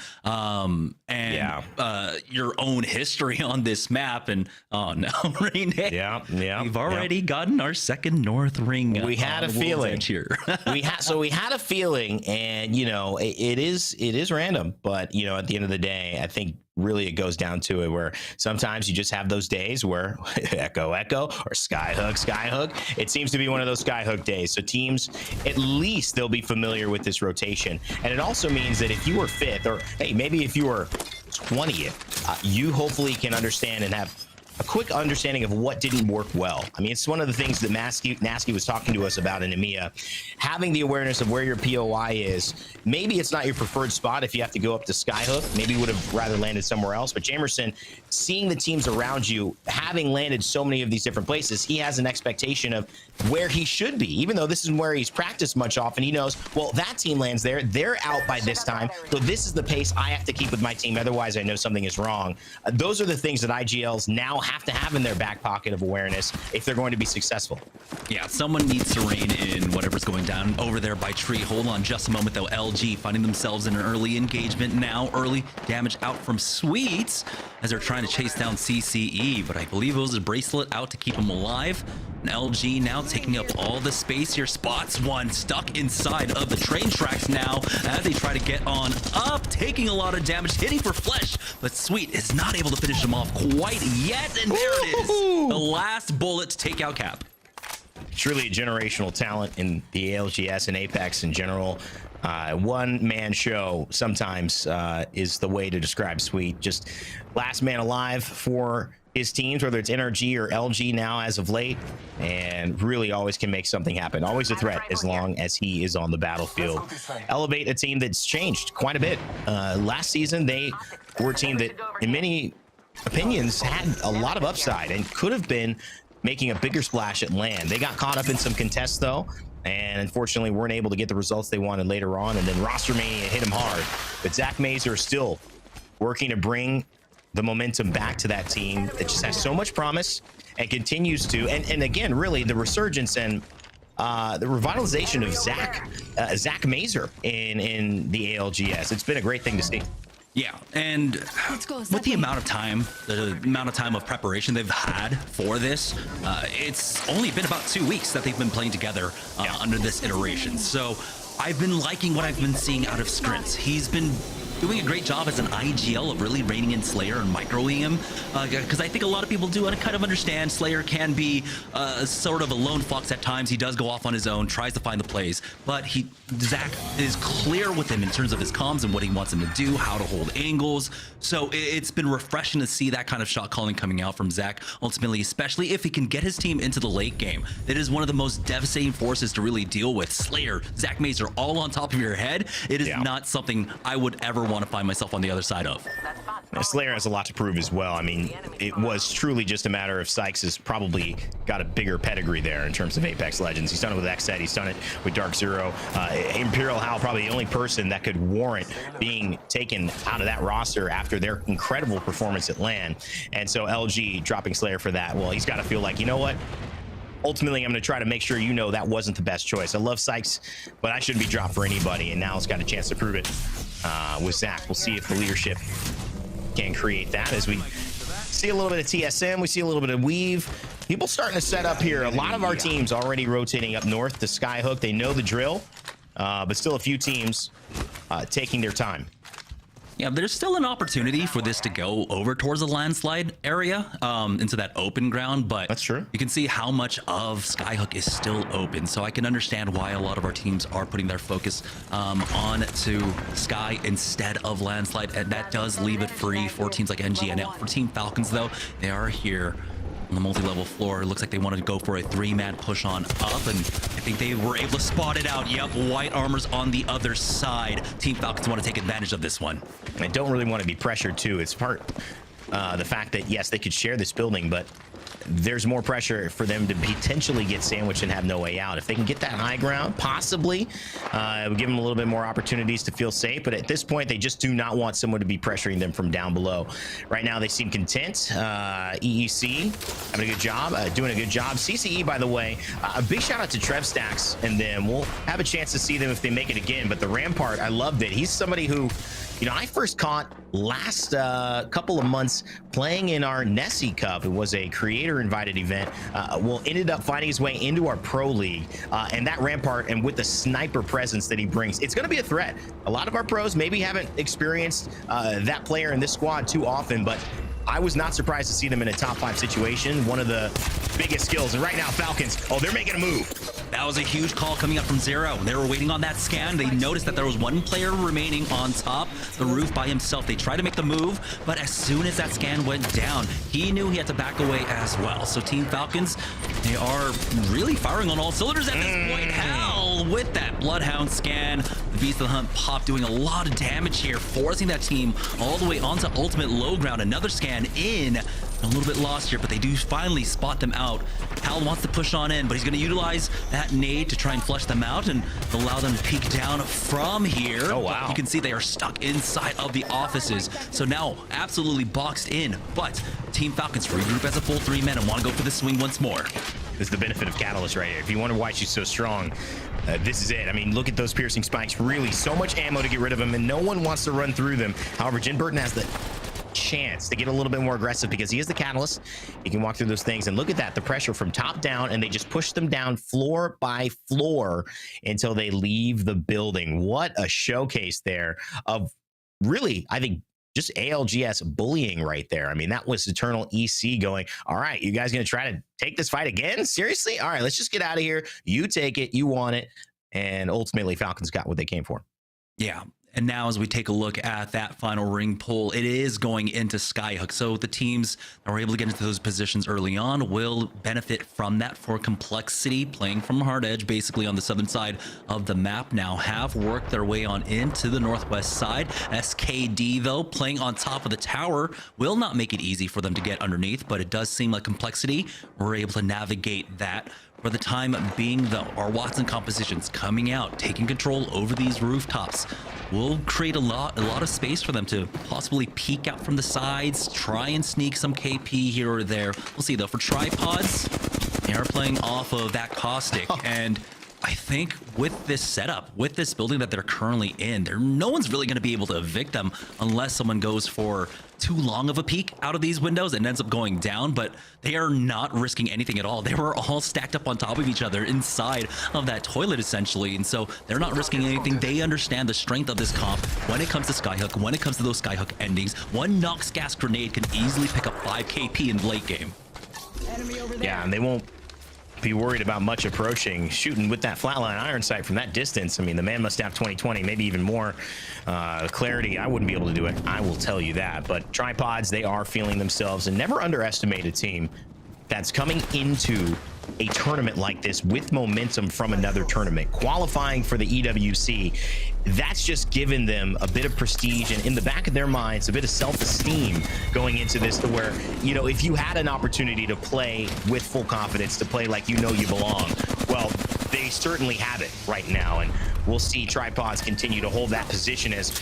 your own history on this map. And oh no, Rain Day. We've already gotten our second North ring. We had a feeling here. we had a feeling, and it is random, but at the end of the day, I think really it goes down to it where sometimes you just have those days where echo or skyhook. It seems to be one of those skyhook days. So teams, at least they'll be familiar with this rotation. And it also means that if you were 5th, or hey, maybe if you were 20th, you hopefully can understand and have a quick understanding of what didn't work well. I mean, it's one of the things that Nasky was talking to us about in EMEA, having the awareness of where your POI is. Maybe it's not your preferred spot if you have to go up to Skyhook. Maybe you would have rather landed somewhere else. But Jamerson, seeing the teams around you, having landed so many of these different places, he has an expectation of where he should be. Even though this isn't where he's practiced much often, he knows, well, that team lands there. They're out by this time. So this is the pace I have to keep with my team. Otherwise, I know something is wrong. Those are the things that IGLs now have to have in their back pocket of awareness if they're going to be successful. Yeah, someone needs to rein in whatever's going down over there by Tree. Hold on just a moment, though. LG finding themselves in an early engagement now. Early damage out from Sweets as they're trying to chase down CCE, but I believe it was a bracelet out to keep him alive. And LG now taking up all the space here. Spots one stuck inside of the train tracks now as they try to get on up, taking a lot of damage, hitting for flesh, but Sweet is not able to finish him off quite yet. And there it is, the last bullet to take out Cap. Truly a generational talent in the ALGS and Apex in general. One-man show sometimes is the way to describe Sweet. Just last man alive for his teams, whether it's NRG or LG now as of late, and really always can make something happen. Always a threat as long as he is on the battlefield. Elevate a team that's changed quite a bit. Last season, they were a team that, in many opinions, had a lot of upside and could have been making a bigger splash at LAN. They got caught up in some contests, though, and unfortunately weren't able to get the results they wanted later on, and then roster mania hit him hard. But Zach Mazer is still working to bring the momentum back to that team that just has so much promise and continues to, and again, really the resurgence and the revitalization of Zach Mazer in the ALGS. It's been a great thing to see. Yeah, and with the amount of time of preparation they've had for this, it's only been about 2 weeks that they've been playing together under this iteration. So I've been liking what I've been seeing out of Skrints. He's been doing a great job as an IGL of really reining in Slayer and microing him, because I think a lot of people do kind of understand Slayer can be sort of a lone fox at times. He does go off on his own, tries to find the plays, but Zach is clear with him in terms of his comms and what he wants him to do, how to hold angles. So it's been refreshing to see that kind of shot calling coming out from Zach, ultimately, especially if he can get his team into the late game. It is one of the most devastating forces to really deal with. Slayer, Zach Mazer, all on top of your head. It is not something I would ever want to find myself on the other side of. Now, Slayer has a lot to prove as well. I mean, it was truly just a matter of Sykes has probably got a bigger pedigree there in terms of Apex Legends. He's done it with XZ, he's done it with Dark Zero. Imperial Hal, probably the only person that could warrant being taken out of that roster after their incredible performance at LAN. And so LG dropping Slayer for that, well, he's got to feel like, you know what? Ultimately, I'm going to try to make sure that wasn't the best choice. I love Sykes, but I shouldn't be dropped for anybody, and now it's got a chance to prove it with Zach. We'll see if the leadership can create that as we see a little bit of TSM, we see a little bit of Weave. People starting to set up here. A lot of our teams already rotating up north to Skyhook. They know the drill, but still a few teams taking their time. Yeah, there's still an opportunity for this to go over towards the landslide area, into that open ground, but that's true. You can see how much of Skyhook is still open, so I can understand why a lot of our teams are putting their focus on to Sky instead of landslide, and that does leave it free for teams like NGNL. For Team Falcons, though, they are here on the multi-level floor. It looks like they wanted to go for a 3-man push on up, and I think they were able to spot it out. Yep, white armor's on the other side. Team Falcons want to take advantage of this one. I don't really want to be pressured too. It's part the fact that yes, they could share this building, but there's more pressure for them to potentially get sandwiched and have no way out. If they can get that high ground, possibly, it would give them a little bit more opportunities to feel safe. But at this point, they just do not want someone to be pressuring them from down below. Right now, they seem content. EEC having a good job, doing a good job. CCE, by the way, a big shout out to Trev Stacks and them. We'll have a chance to see them if they make it again. But the Rampart, I loved it. He's somebody who, you know, I first caught last couple of months playing in our Nessie Cup. It was a creator invited event. Well, ended up finding his way into our pro league, and that Rampart, and with the sniper presence that he brings, it's going to be a threat. A lot of our pros maybe haven't experienced that player in this squad too often, but I was not surprised to see them in a top 5 situation. One of the biggest skills. And right now, Falcons, oh, they're making a move. That was a huge call coming up from Zero. They were waiting on that scan. They noticed that there was one player remaining on top the roof by himself. They tried to make the move, but as soon as that scan went down, he knew he had to back away as well. So Team Falcons, they are really firing on all cylinders at this point. Hell, with that Bloodhound scan, the Beast of the Hunt Pop doing a lot of damage here, forcing that team all the way onto ultimate low ground. Another scan in. A little bit lost here, but they do finally spot them out. Hal wants to push on in, but he's going to utilize that nade to try and flush them out and allow them to peek down from here. Oh, wow. You can see they are stuck inside of the offices. So now absolutely boxed in, but Team Falcons regroup as a full 3 men and want to go for the swing once more. This is the benefit of Catalyst right here. If you wonder why she's so strong, this is it. I mean, look at those piercing spikes. Really, so much ammo to get rid of them, and no one wants to run through them. However, Jin Burton has the chance to get a little bit more aggressive because he is the Catalyst. He can walk through those things, and look at that, the pressure from top down, and they just push them down floor by floor until they leave the building. What a showcase there of really, I think, just ALGS bullying right there. I mean, that was Eternal EC going, all right, you guys gonna try to take this fight again? Seriously? All right, let's just get out of here. You take it, you want it. And ultimately, Falcons got what they came for. Yeah. And now as we take a look at that final ring pull, it is going into Skyhook. So the teams that were able to get into those positions early on will benefit from that for complexity. Playing from hard edge, basically on the southern side of the map now, have worked their way on into the northwest side. SKD, though, playing on top of the tower will not make it easy for them to get underneath, but it does seem like complexity. We're able to navigate that. For the time being, though, our Watson compositions coming out, taking control over these rooftops will create a lot of space for them to possibly peek out from the sides, try and sneak some KP here or there. We'll see, though. For tripods, they are playing off of that caustic, and I think with this setup, with this building that they're currently in, no one's really going to be able to evict them unless someone goes for too long of a peek out of these windows and ends up going down, but they are not risking anything at all. They were all stacked up on top of each other inside of that toilet, essentially, and so they're not risking anything. They understand the strength of this comp when it comes to Skyhook, when it comes to those Skyhook endings. One Nox gas grenade can easily pick up 5 KP in late game. Yeah, and they won't be worried about much approaching, shooting with that flatline iron sight from that distance. I mean, the man must have 20/20, maybe even more clarity. I wouldn't be able to do it, I will tell you that. But tripods, they are feeling themselves, and never underestimate a team that's coming into a tournament like this with momentum from another tournament, qualifying for the EWC. That's just given them a bit of prestige, and in the back of their minds, a bit of self-esteem going into this, to where, you know, if you had an opportunity to play with full confidence, to play like you know you belong, well, they certainly have it right now. And we'll see tripods continue to hold that position as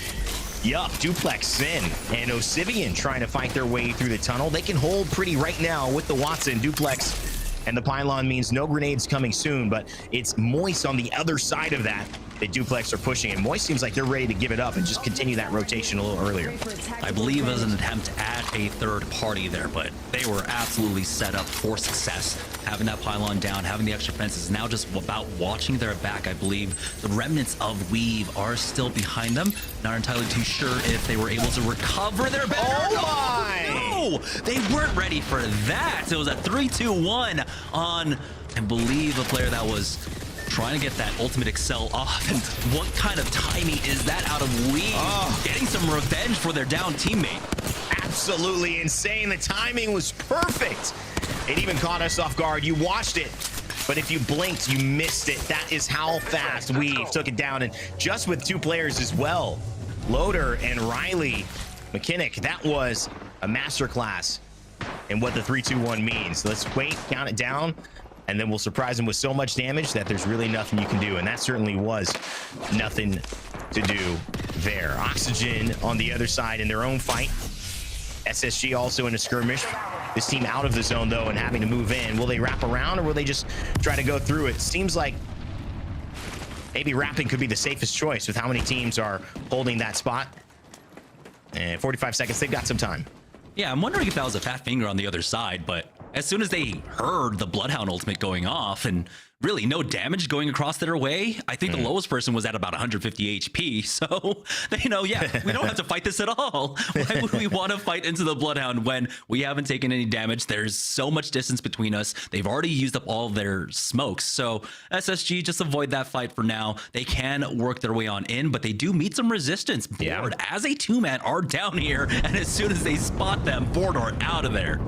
Yup, Duplex, Sin, and Osivian trying to fight their way through the tunnel. They can hold pretty right now with the Watson. Duplex and the pylon means no grenades coming soon, but it's Moist on the other side of that Duplex are pushing, and Moist seems like they're ready to give it up and just continue that rotation a little earlier. I believe it was an attempt to add a third party there, but they were absolutely set up for success. Having that pylon down, having the extra fences, now just about watching their back. I believe the remnants of Weave are still behind them. Not entirely too sure if they were able to recover their banner. Oh my! No, they weren't ready for that. It was a 3-2-1 on, I believe, a player that was trying to get that ultimate Excel off. And what kind of timing is that out of Weave? Getting some revenge for their down teammate. Absolutely insane. The timing was perfect. It even caught us off guard. You watched it, but if you blinked, you missed it. That is how fast Weave took it down, and just with 2 players as well, Loader and Riley McKinnick. That was a masterclass and what the 3-2-1 means. Let's wait, count it down, and then we'll surprise them with so much damage that there's really nothing you can do. And that certainly was nothing to do there. Oxygen on the other side in their own fight. SSG also in a skirmish. This team out of the zone, though, and having to move in. Will they wrap around, or will they just try to go through it? Seems like maybe wrapping could be the safest choice with how many teams are holding that spot. And 45 seconds, they've got some time. Yeah, I'm wondering if that was a fat finger on the other side, but as soon as they heard the Bloodhound ultimate going off and really no damage going across their way, I think the lowest person was at about 150 HP. So they know, yeah, we don't have to fight this at all. Why would we want to fight into the Bloodhound when we haven't taken any damage? There's so much distance between us. They've already used up all of their smokes. So SSG, just avoid that fight for now. They can work their way on in, but they do meet some resistance. Board as a 2-man are down here, and as soon as they spot them, Board are out of there.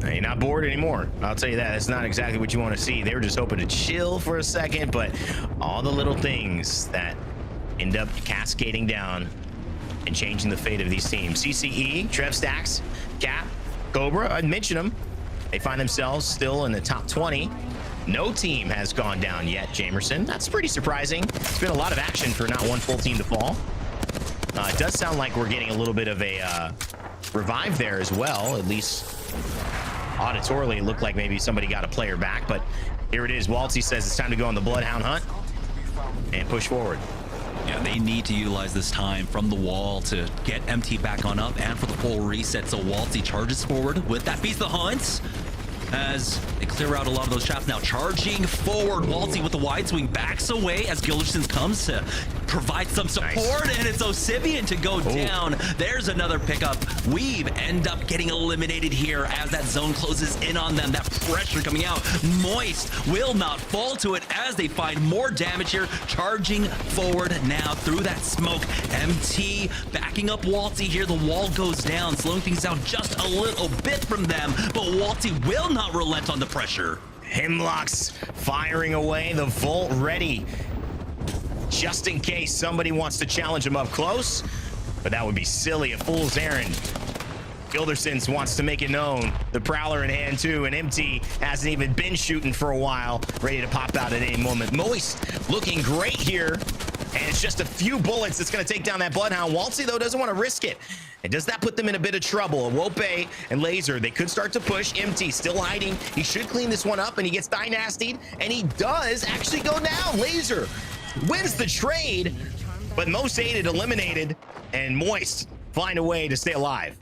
You're not bored anymore. I'll tell you that. That's not exactly what you want to see. They were just hoping to chill for a second, but all the little things that end up cascading down and changing the fate of these teams. CCE, Trev Stacks, Cap, Cobra, I'd mention them. They find themselves still in the top 20. No team has gone down yet, Jamerson. That's pretty surprising. It's been a lot of action for not one full team to fall. It does sound like we're getting a little bit of a revive there as well, at least auditorily. It looked like maybe somebody got a player back, but here it is. Waltzy says it's time to go on the Bloodhound hunt and push forward. Yeah, they need to utilize this time from the wall to get MT back on up and for the full reset. So Waltzy charges forward with that Beast of the Hunt as they clear out a lot of those traps. Now charging forward, Waltzy with the wide swing backs away as Gildersons comes to provide some support, and it's Osivian to go down. There's another pickup. Weave end up getting eliminated here as that zone closes in on them. That pressure coming out. Moist will not fall to it as they find more damage here. Charging forward now through that smoke. MT backing up Waltzy here. The wall goes down, slowing things down just a little bit from them, but Waltzy will not relent on the pressure. Hemlocks firing away, the Volt ready, just in case somebody wants to challenge him up close, but that would be silly, a fool's errand. Gildersons wants to make it known. The Prowler in hand too, and MT hasn't even been shooting for a while, ready to pop out at any moment. Moist looking great here, and it's just a few bullets that's going to take down that Bloodhound. Waltzy, though, doesn't want to risk it. And does that put them in a bit of trouble? Wope and Laser, they could start to push. MT still hiding. He should clean this one up, and he gets dynastied, and he does actually go down. Laser wins the trade, but Most Aided eliminated, and Moist find a way to stay alive.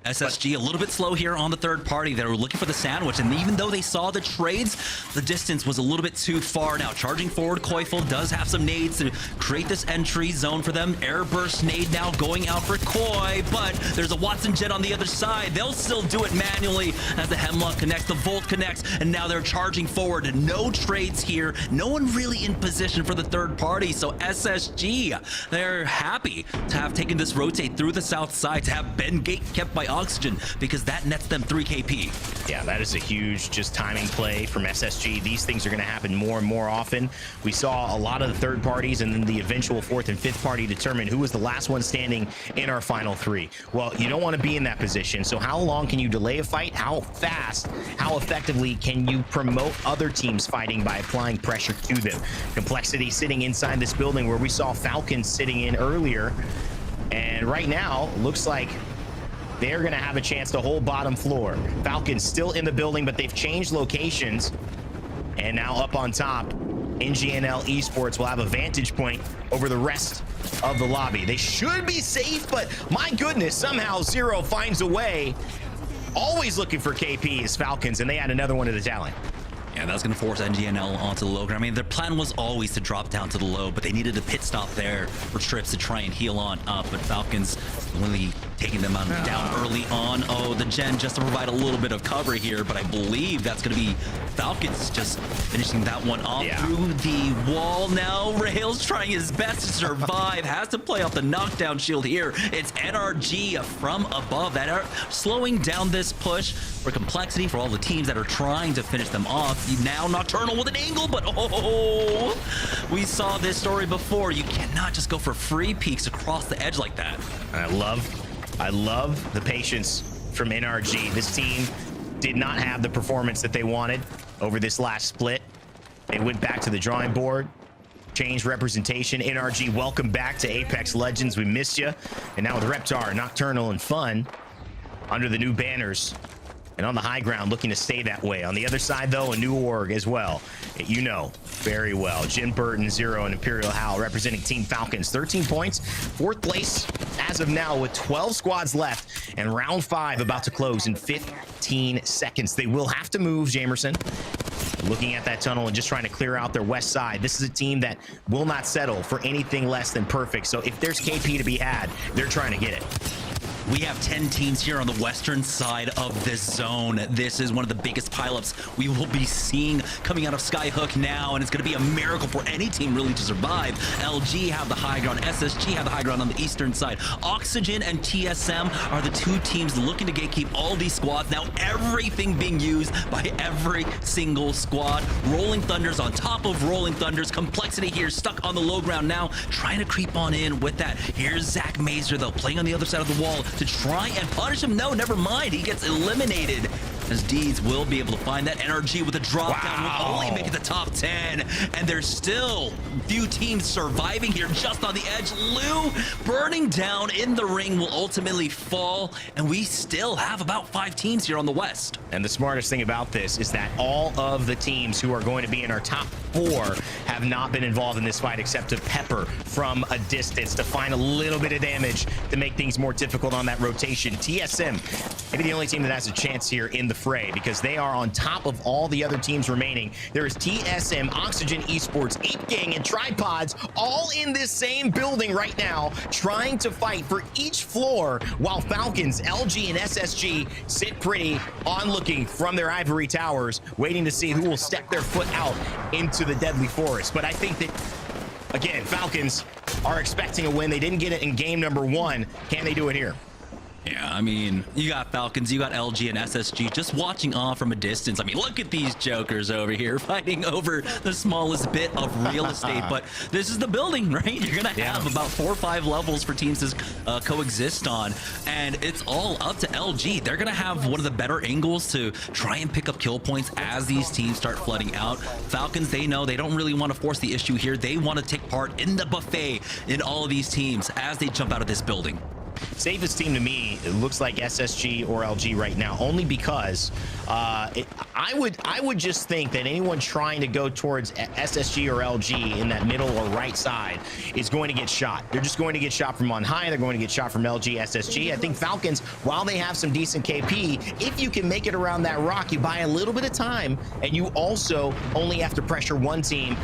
SSG a little bit slow here on the third party. They were looking for the sandwich, and even though they saw the trades, the distance was a little bit too far. Now charging forward, Koifel does have some nades to create this entry zone for them. Airburst nade now going out for Koi, but there's a Watson jet on the other side. They'll still do it manually as the Hemlock connects, the Volt connects, and now they're charging forward. No trades here. No one really in position for the third party, so SSG, they're happy to have taken this rotate through the south side, to have Ben Gate kept by Oxygen, because that nets them 3 KP. Yeah, that is a huge just timing play from SSG. These things are going to happen more and more often. We saw a lot of the third parties and then the eventual fourth and fifth party determine who was the last one standing in our final 3. Well, you don't want to be in that position. So how long can you delay a fight? How fast, how effectively can you promote other teams fighting by applying pressure to them? Complexity sitting inside this building where we saw Falcons sitting in earlier. And right now, looks like they're going to have a chance to hold bottom floor. Falcons still in the building, but they've changed locations. And now up on top, NGNL Esports will have a vantage point over the rest of the lobby. They should be safe, but my goodness, somehow Zero finds a way. Always looking for KP is Falcons, and they had another one to the tally. Yeah, that's going to force NGNL onto the low ground. I mean, their plan was always to drop down to the low, but they needed a pit stop there for Trips to try and heal on up. But Falcons really taking them down early on. Oh, the Gen just to provide a little bit of cover here, but I believe that's going to be Falcons just finishing that one off through the wall. Now Rails trying his best to survive, has to play off the knockdown shield here. It's NRG from above that are slowing down this push for Complexity, for all the teams that are trying to finish them off. Now Nocturnal with an angle, but oh, we saw this story before. You cannot just go for free peeks across the edge like that. I love the patience from NRG. This team did not have the performance that they wanted over this last split. They went back to the drawing board, changed representation. NRG, welcome back to Apex Legends. We missed you. And now with Reptar, Nocturnal, and Fun under the new banners and on the high ground, looking to stay that way. On the other side, though, a new org as well. You know very well. Jin Burton, Zero, and Imperial Howl representing Team Falcons. 13 points, 4th place as of now with 12 squads left, and round 5 about to close in 15 seconds. They will have to move, Jamerson. Looking at that tunnel and just trying to clear out their west side. This is a team that will not settle for anything less than perfect. So if there's KP to be had, they're trying to get it. We have 10 teams here on the western side of this zone. This is one of the biggest pileups we will be seeing coming out of Skyhook now, and it's going to be a miracle for any team really to survive. LG have the high ground, SSG have the high ground on the eastern side. Oxygen and TSM are the 2 teams looking to gatekeep all these squads. Now everything being used by every single squad. Rolling Thunders on top of Rolling Thunders. Complexity here stuck on the low ground now, trying to creep on in with that. Here's Zach Mazer though, playing on the other side of the wall to try and punish him. No, never mind. He gets eliminated. As Deeds will be able to find that energy with a drop down, will only make it the top 10. And there's still few teams surviving here just on the edge. Lou burning down in the ring will ultimately fall. And we still have about 5 teams here on the west. And the smartest thing about this is that all of the teams who are going to be in our top 4 have not been involved in this fight except to pepper from a distance to find a little bit of damage to make things more difficult on that rotation. TSM, maybe the only team that has a chance here in the fray because they are on top of all the other teams remaining. There is TSM, Oxygen, Esports, Ape Gang, and Tripods all in this same building right now, trying to fight for each floor while Falcons, LG, and SSG sit pretty onlooking from their ivory towers, waiting to see who will step their foot out into the deadly forest. But I think that, again, Falcons are expecting a win. They didn't get it in game number 1. Can they do it here? Yeah, I mean, you got Falcons, you got LG and SSG just watching on from a distance. I mean, look at these jokers over here fighting over the smallest bit of real estate. But this is the building, right? You're going to have about 4 or 5 levels for teams to coexist on. And it's all up to LG. They're going to have one of the better angles to try and pick up kill points as these teams start flooding out. Falcons, they know they don't really want to force the issue here. They want to take part in the buffet in all of these teams as they jump out of this building. Safest team to me, it looks like SSG or LG right now, only because I would just think that anyone trying to go towards SSG or LG in that middle or right side is going to get shot. They're just going to get shot from on high. They're going to get shot from LG, SSG. I think Falcons, while they have some decent KP, if you can make it around that rock, you buy a little bit of time, and you also only have to pressure one team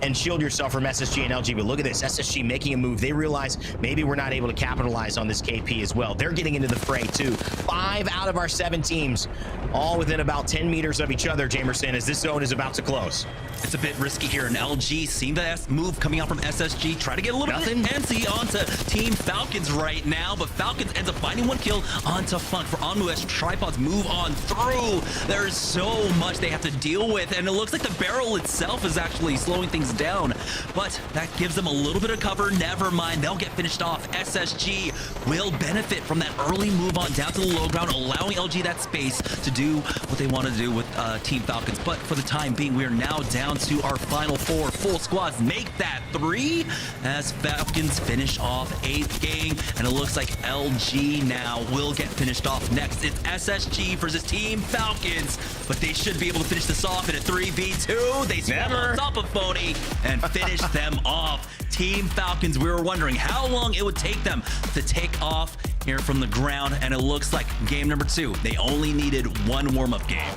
and shield yourself from SSG and LG. But look at this, SSG making a move. They realize maybe we're not able to capitalize on this KP as well. They're getting into the fray too. 5 out of our 7 teams, all within about 10 meters of each other, Jamerson, as this zone is about to close. It's a bit risky here, and LG seeing the move coming out from SSG, try to get a little bit antsy onto Team Falcons right now, but Falcons ends up finding 1 kill onto Funk for Onmu as Tripods move on through. There's so much they have to deal with, and it looks like the barrel itself is actually slowing things down, but that gives them a little bit of cover. Never mind, they'll get finished off. SSG will benefit from that early move on down to the low ground, allowing LG that space to do what they want to do with Team Falcons. But for the time being, we are now down to our final 4 full squads. Make that 3 as Falcons finish off Ape Gang, and it looks like LG now will get finished off next. It's SSG versus Team Falcons, but they should be able to finish this off in a 3v2. They swim on top of Phony and finish them off. Team Falcons, we were wondering how long it would take them to take off here from the ground, and it looks like game number 2, they only needed 1 warm-up game.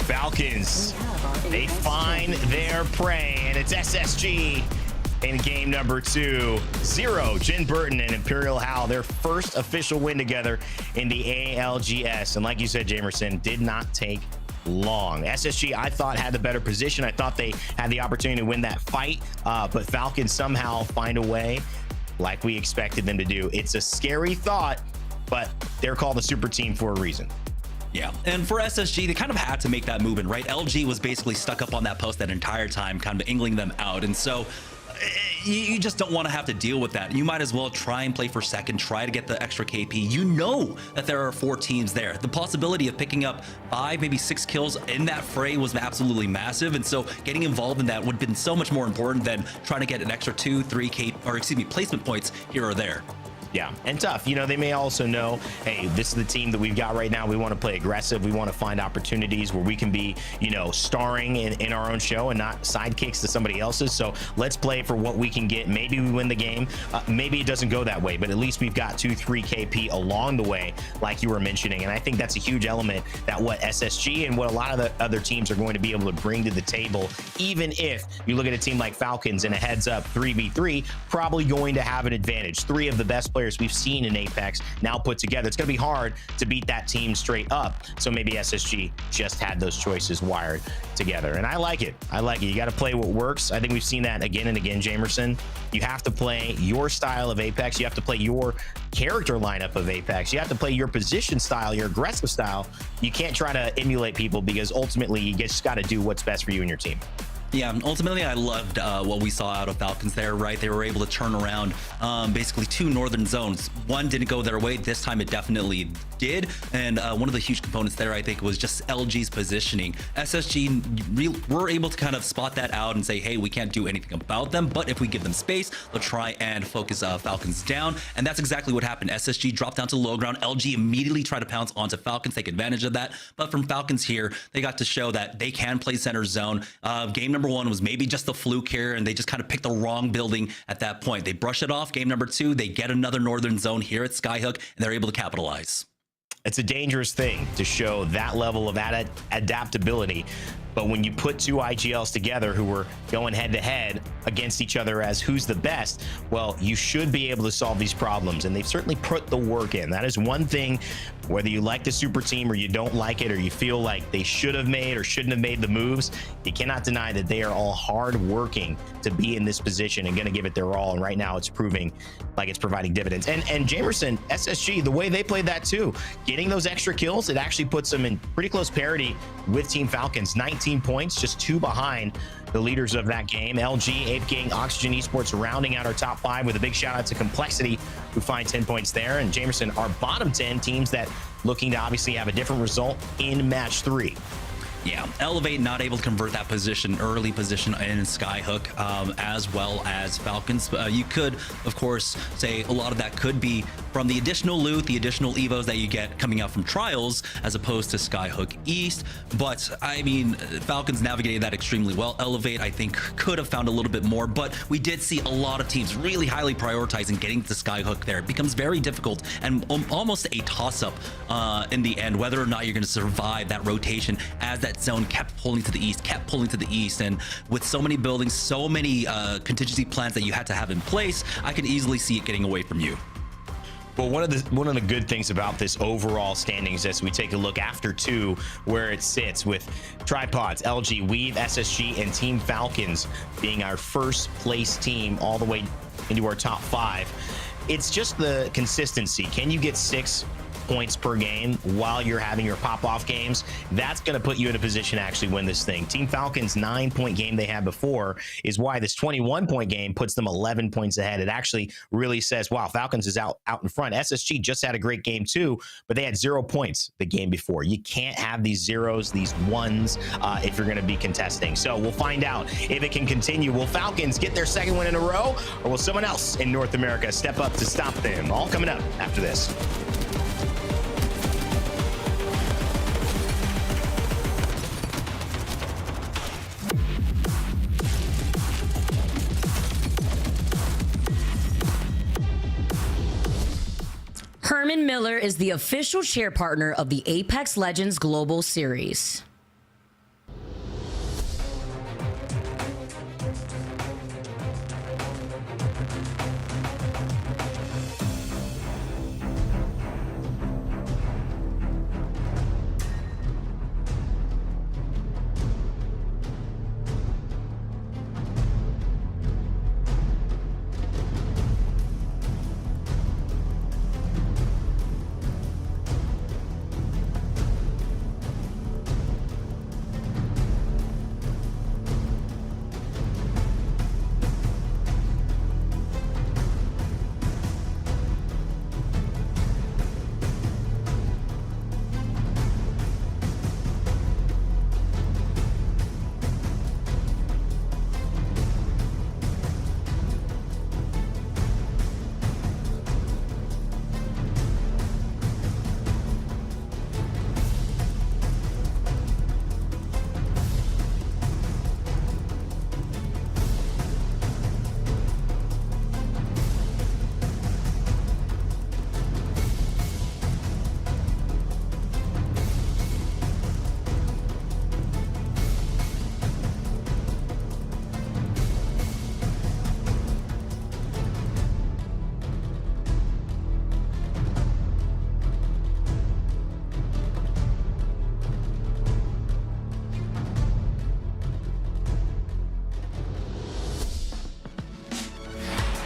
Falcons, they find their prey, and it's SSG in game number 2. Zero, Jin Burton and Imperial Howl, their first official win together in the ALGS. And like you said, Jamerson, did not take long. SSG, I thought, had the better position. I thought they had the opportunity to win that fight, but Falcons somehow find a way like we expected them to do. It's a scary thought, but they're called the super team for a reason. Yeah, and for SSG, they kind of had to make that movement, right? LG was basically stuck up on that post that entire time, kind of angling them out. And so you just don't want to have to deal with that. You might as well try and play for second, try to get the extra KP. You know that there are 4 teams there. The possibility of picking up 5, maybe 6 kills in that fray was absolutely massive, and so getting involved in that would have been so much more important than trying to get an extra 2, 3 placement points here or there. Yeah, and tough. You know, they may also know, hey, this is the team that we've got right now. We want to play aggressive. We want to find opportunities where we can be, you know, starring in our own show and not sidekicks to somebody else's. So let's play for what we can get. Maybe we win the game. Maybe it doesn't go that way, but at least we've got 2, 3 KP along the way, like you were mentioning. And I think that's a huge element that what SSG and what a lot of the other teams are going to be able to bring to the table, even if you look at a team like Falcons and a heads up 3v3, probably going to have an advantage. 3 of the best players we've seen in Apex now put together. It's going to be hard to beat that team straight up. So maybe SSG just had those choices wired together. And I like it. I like it. You got to play what works. I think we've seen that again and again, Jamerson. You have to play your style of Apex. You have to play your character lineup of Apex. You have to play your position style, your aggressive style. You can't try to emulate people because ultimately you just got to do what's best for you and your team. Yeah, ultimately, I loved what we saw out of Falcons there, right? They were able to turn around basically 2 northern zones. One didn't go their way. This time it definitely did. And one of the huge components there, I think, was just LG's positioning. SSG were able to kind of spot that out and say, hey, we can't do anything about them, but if we give them space, they'll try and focus Falcons down. And that's exactly what happened. SSG dropped down to low ground. LG immediately tried to pounce onto Falcons, take advantage of that. But from Falcons here, they got to show that they can play center zone. Game number 1 was maybe just a fluke here, and they just kind of picked the wrong building at that point. They brush it off. Game number 2, they get another northern zone here at Skyhook, and they're able to capitalize. It's a dangerous thing to show that level of adaptability. But when you put 2 IGLs together who were going head to head against each other as who's the best, well, you should be able to solve these problems. And they've certainly put the work in. That is one thing, whether you like the super team or you don't like it, or you feel like they should have made or shouldn't have made the moves, you cannot deny that they are all hard working to be in this position and going to give it their all. And right now it's proving like it's providing dividends. And Jamerson, SSG, the way they played that too, getting those extra kills, it actually puts them in pretty close parity with Team Falcons. 19 points, just 2 behind the leaders of that game. LG, Ape Gang, Oxygen Esports rounding out our top 5 with a big shout out to Complexity, who find 10 points there. And Jamerson, our bottom 10 teams that looking to obviously have a different result in match 3. Yeah, Elevate not able to convert that early position in Skyhook, as well as Falcons. You could, of course, say a lot of that could be from the additional loot, the additional evos that you get coming out from Trials, as opposed to Skyhook East. But, I mean, Falcons navigated that extremely well. Elevate, I think, could have found a little bit more, but we did see a lot of teams really highly prioritizing getting to Skyhook there. It becomes very difficult and almost a toss-up in the end, whether or not you're going to survive that rotation as that zone kept pulling to the east, and with so many buildings, so many contingency plans that you had to have in place, I could easily see it getting away from you. Well, one of the good things about this overall standings as we take a look after 2, where it sits with Tripods, LG, Weave, SSG, and Team Falcons being our first place team all the way into our top 5. It's just the consistency. Can you get 6 points per game while you're having your pop-off games? That's going to put you in a position to actually win this thing. Team Falcons' 9-point game they had before is why this 21-point game puts them 11 points ahead. It actually really says, wow, Falcons is out in front. SSG just had a great game too, but they had 0 points the game before. You can't have these zeros, these ones, if you're going to be contesting. So we'll find out if it can continue. Will Falcons get their 2nd win in a row, or will someone else in North America step up to stop them? All coming up after this. Herman Miller is the official chair partner of the Apex Legends Global Series.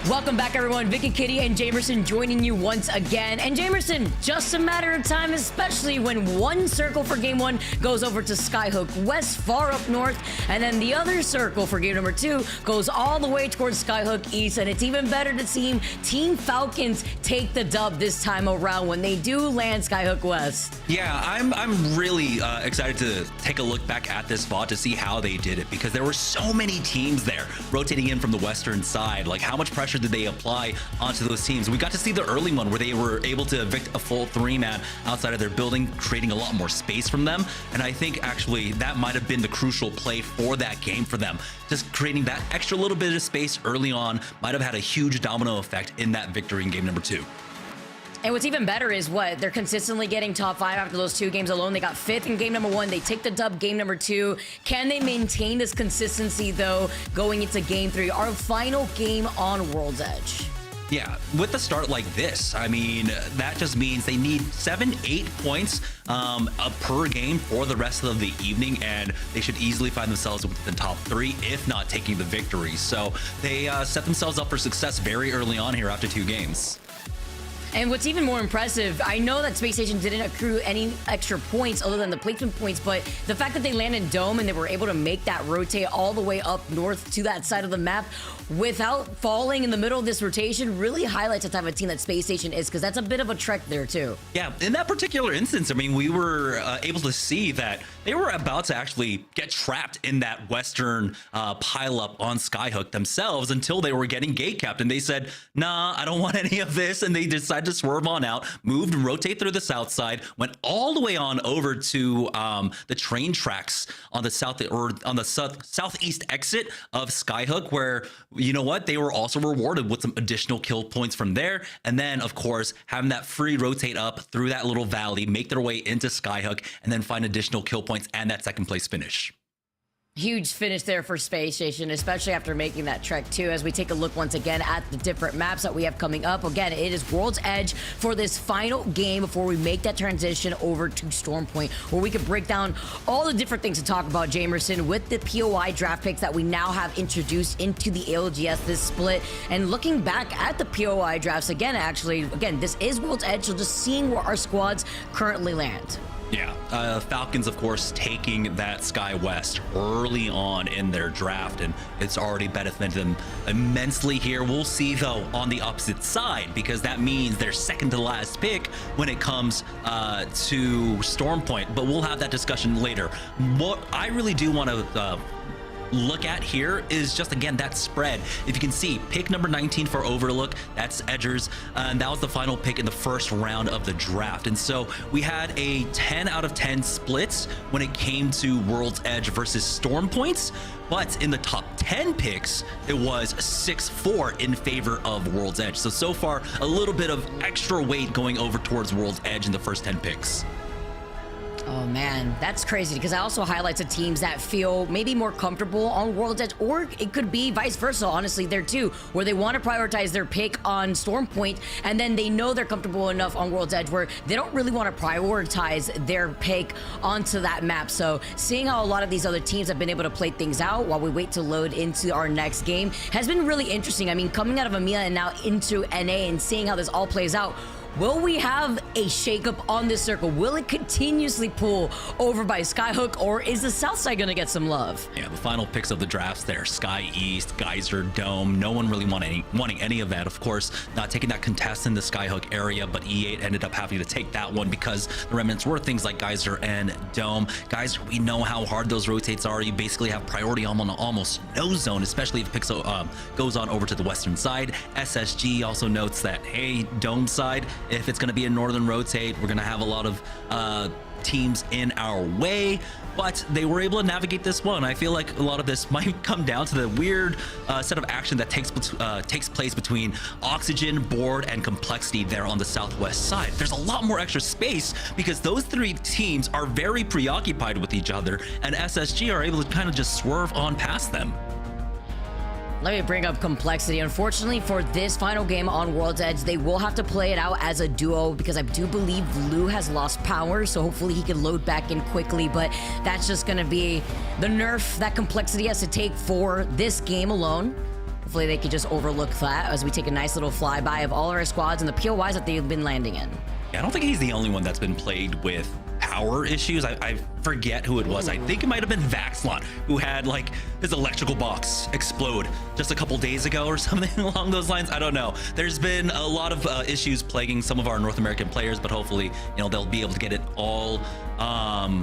Welcome back, everyone. Vicky Kitty and Jamerson joining you once again. And Jamerson, just a matter of time, especially when one circle for game one goes over to Skyhook West, far up north, and then the other circle for game number 2 goes all the way towards Skyhook East. And it's even better to see Team Falcons take the dub this time around when they do land Skyhook West. Yeah, I'm really excited to take a look back at this VOD to see how they did it, because there were so many teams there rotating in from the western side. Like, how much pressure did they apply onto those teams? We got to see the early one where they were able to evict a full 3-man outside of their building, creating a lot more space from them. And I think actually that might have been the crucial play for that game for them. Just creating that extra little bit of space early on might have had a huge domino effect in that victory in game number 2. And what's even better is what? They're consistently getting top 5 after those 2 games alone. They got 5th in game number 1. They take the dub game number 2. Can they maintain this consistency, though, going into game 3, our final game on World's Edge? Yeah, with a start like this, I mean, that just means they need 7-8 points per game for the rest of the evening, and they should easily find themselves within the top 3, if not taking the victory. So they set themselves up for success very early on here after 2 games. And what's even more impressive, I know that Spacestation didn't accrue any extra points other than the placement points, but the fact that they landed Dome and they were able to make that rotate all the way up north to that side of the map without falling in the middle of this rotation really highlights the type of team that Spacestation is, because that's a bit of a trek there too. Yeah, in that particular instance, I mean, we were able to see that they were about to actually get trapped in that western pileup on Skyhook themselves until they were getting gate capped, and they said, nah, I don't want any of this, and they decided to swerve on out, moved and rotate through the south side, went all the way on over to the train tracks on the southeast exit of Skyhook, where, you know what, they were also rewarded with some additional kill points from there. And then, of course, having that free rotate up through that little valley, make their way into Skyhook, and then find additional kill points and that second place finish. Huge finish there for Spacestation, especially after making that trek too. As we take a look once again at the different maps that we have coming up. Again, it is World's Edge for this final game before we make that transition over to Stormpoint, where we can break down all the different things to talk about, Jamerson, with the POI draft picks that we now have introduced into the ALGS this split. And looking back at the POI drafts again, this is World's Edge, so just seeing where our squads currently land. Yeah, Falcons, of course, taking that Sky West early on in their draft, and it's already benefited them immensely here. We'll see, though, on the opposite side, because that means they're second to last pick when it comes to Stormpoint, but we'll have that discussion later. What I really do want to look at here is just, again, that spread. If you can see, pick number 19 for Overlook, that's Edgers, and that was the final pick in the first round of the draft. And so we had a 10 out of 10 splits when it came to World's Edge versus Storm points, but in the top 10 picks, it was 6-4 in favor of World's Edge. So far, a little bit of extra weight going over towards World's Edge in the first 10 picks. Oh man, that's crazy, because that also highlights the teams that feel maybe more comfortable on World's Edge, or it could be vice versa, honestly, there too, where they want to prioritize their pick on Stormpoint, and then they know they're comfortable enough on World's Edge where they don't really want to prioritize their pick onto that map. So seeing how a lot of these other teams have been able to play things out while we wait to load into our next game has been really interesting. I mean, coming out of EMEA and now into NA and seeing how this all plays out, will we have a shakeup on this circle? Will it continuously pull over by Skyhook, or is the south side going to get some love? Yeah, the final picks of the drafts there, Sky East, Geyser, Dome, no one really wanting any of that. Of course, not taking that contest in the Skyhook area, but E8 ended up having to take that one because the remnants were things like Geyser and Dome. Geyser, we know how hard those rotates are. You basically have priority on almost no zone, especially if the pick goes on over to the western side. SSG also notes that, hey, Dome side, if it's going to be a northern rotate, we're going to have a lot of teams in our way, but they were able to navigate this one. I feel like a lot of this might come down to the weird set of action that takes place between Oxygen, Board, and Complexity there on the southwest side. There's a lot more extra space because those three teams are very preoccupied with each other, and SSG are able to kind of just swerve on past them. Let me bring up Complexity. Unfortunately, for this final game on World's Edge, they will have to play it out as a duo because I do believe Lou has lost power, so hopefully he can load back in quickly, but that's just going to be the nerf that Complexity has to take for this game alone. Hopefully they could just overlook that as we take a nice little flyby of all of our squads and the POIs that they've been landing in. I don't think he's the only one that's been plagued with power issues. I forget who it was. I think it might have been Vaxlot, who had like his electrical box explode just a couple days ago or something along those lines. I don't know. There's been a lot of issues plaguing some of our North American players, but hopefully, they'll be able to get it all.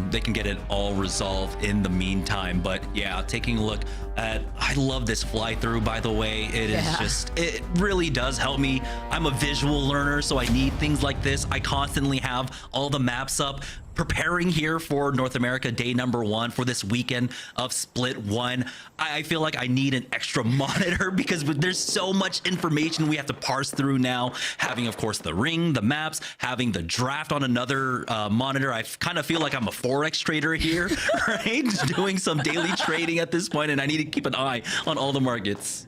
They can get it all resolved in the meantime. But yeah, taking a look at, I love this fly through, by the way. It is just, it really does help me. I'm a visual learner, so I need things like this. I constantly have all the maps up, preparing here for North America day number 1 for this weekend of Split 1. I feel like I need an extra monitor because there's so much information we have to parse through now. Having, of course, the ring, the maps, having the draft on another monitor. I kind of feel like I'm a Forex trader here, right? Doing some daily trading at this point, and I need to keep an eye on all the markets.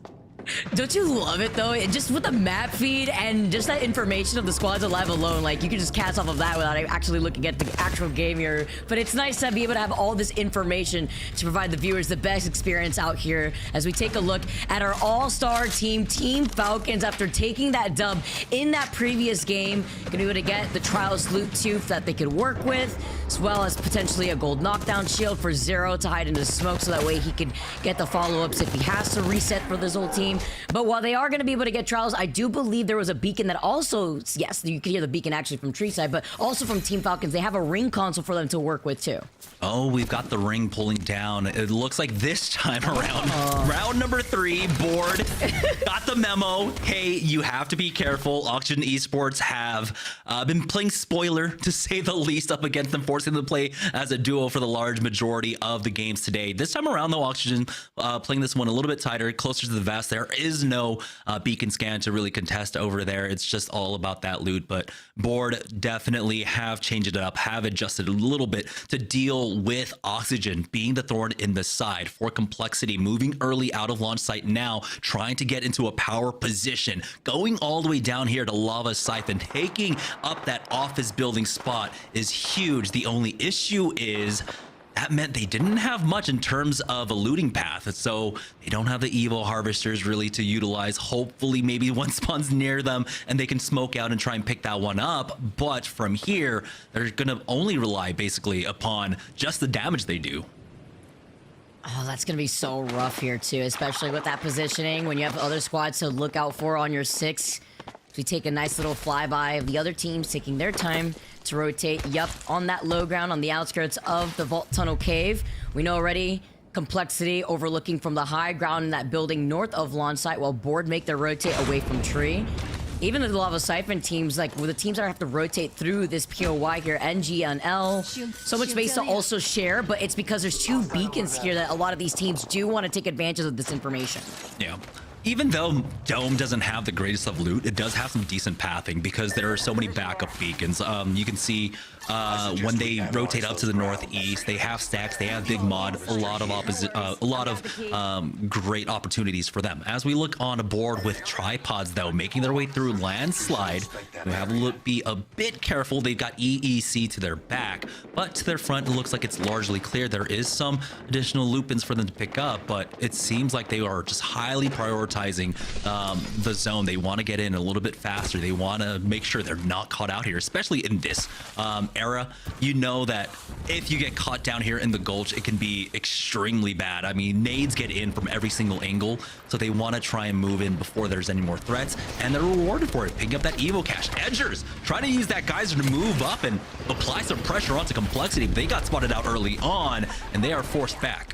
Don't you love it though? Just with the map feed and just that information of the squads alive alone, like you can just cast off of that without actually looking at the actual game here. But it's nice to be able to have all this information to provide the viewers the best experience out here as we take a look at our all-star team, Team Falcons, after taking that dub in that previous game. Gonna be able to get the Trials Loot Tooth that they could work with, as well as potentially a gold knockdown shield for Zero to hide in the smoke so that way he could get the follow-ups if he has to reset for this whole team. But while they are going to be able to get trials, I do believe there was a beacon that also, yes, you can hear the beacon actually from Treeside, but also from Team Falcons. They have a ring console for them to work with too. Oh, we've got the ring pulling down. It looks like this time around, round number 3, board, got the memo. Hey, you have to be careful. Oxygen Esports have been playing spoiler, to say the least, up against them, forcing them to play as a duo for the large majority of the games today. This time around, though, Oxygen playing this one a little bit tighter, closer to the vest. There is no beacon scan to really contest over there. It's just all about that loot. But board definitely have changed it up, have adjusted a little bit to deal with Oxygen being the thorn in the side for Complexity, moving early out of launch site now, trying to get into a power position, going all the way down here to Lava Siphon, taking up that office building spot is huge. The only issue is that meant they didn't have much in terms of a looting path, so they don't have the Evo Harvesters really to utilize. Hopefully maybe one spawns near them and they can smoke out and try and pick that one up, but from here they're gonna only rely basically upon just the damage they do. Oh, that's going to be so rough here too, especially with that positioning when you have other squads to look out for on your 6. We take a nice little flyby of the other teams taking their time to rotate. Yup, on that low ground on the outskirts of the Vault Tunnel Cave. We know already Complexity overlooking from the high ground in that building north of launch site while board make their rotate away from tree. Even the Lava Siphon teams, like with the teams that have to rotate through this POI here, NGNL, so much space to also share, but it's because there's 2 beacons here that a lot of these teams do want to take advantage of this information. Yeah. Even though Dome doesn't have the greatest of loot, it does have some decent pathing because there are so many backup beacons. You can see when they rotate up to the northeast, they have stacks, they have big mod, a lot of great opportunities for them. As we look on a board with tripods, though, making their way through landslide, we have to be a bit careful. They've got EEC to their back, but to their front, it looks like it's largely clear. There is some additional loopins for them to pick up, but it seems like they are just highly prioritizing the zone. They want to get in a little bit faster. They want to make sure they're not caught out here, especially in this era. You know that if you get caught down here in the gulch, it can be extremely bad. I mean, nades get in from every single angle, so they want to try and move in before there's any more threats, and they're rewarded for it, picking up that Evo cache. Edgers trying to use that geyser to move up and apply some pressure onto Complexity, but they got spotted out early on, and they are forced back.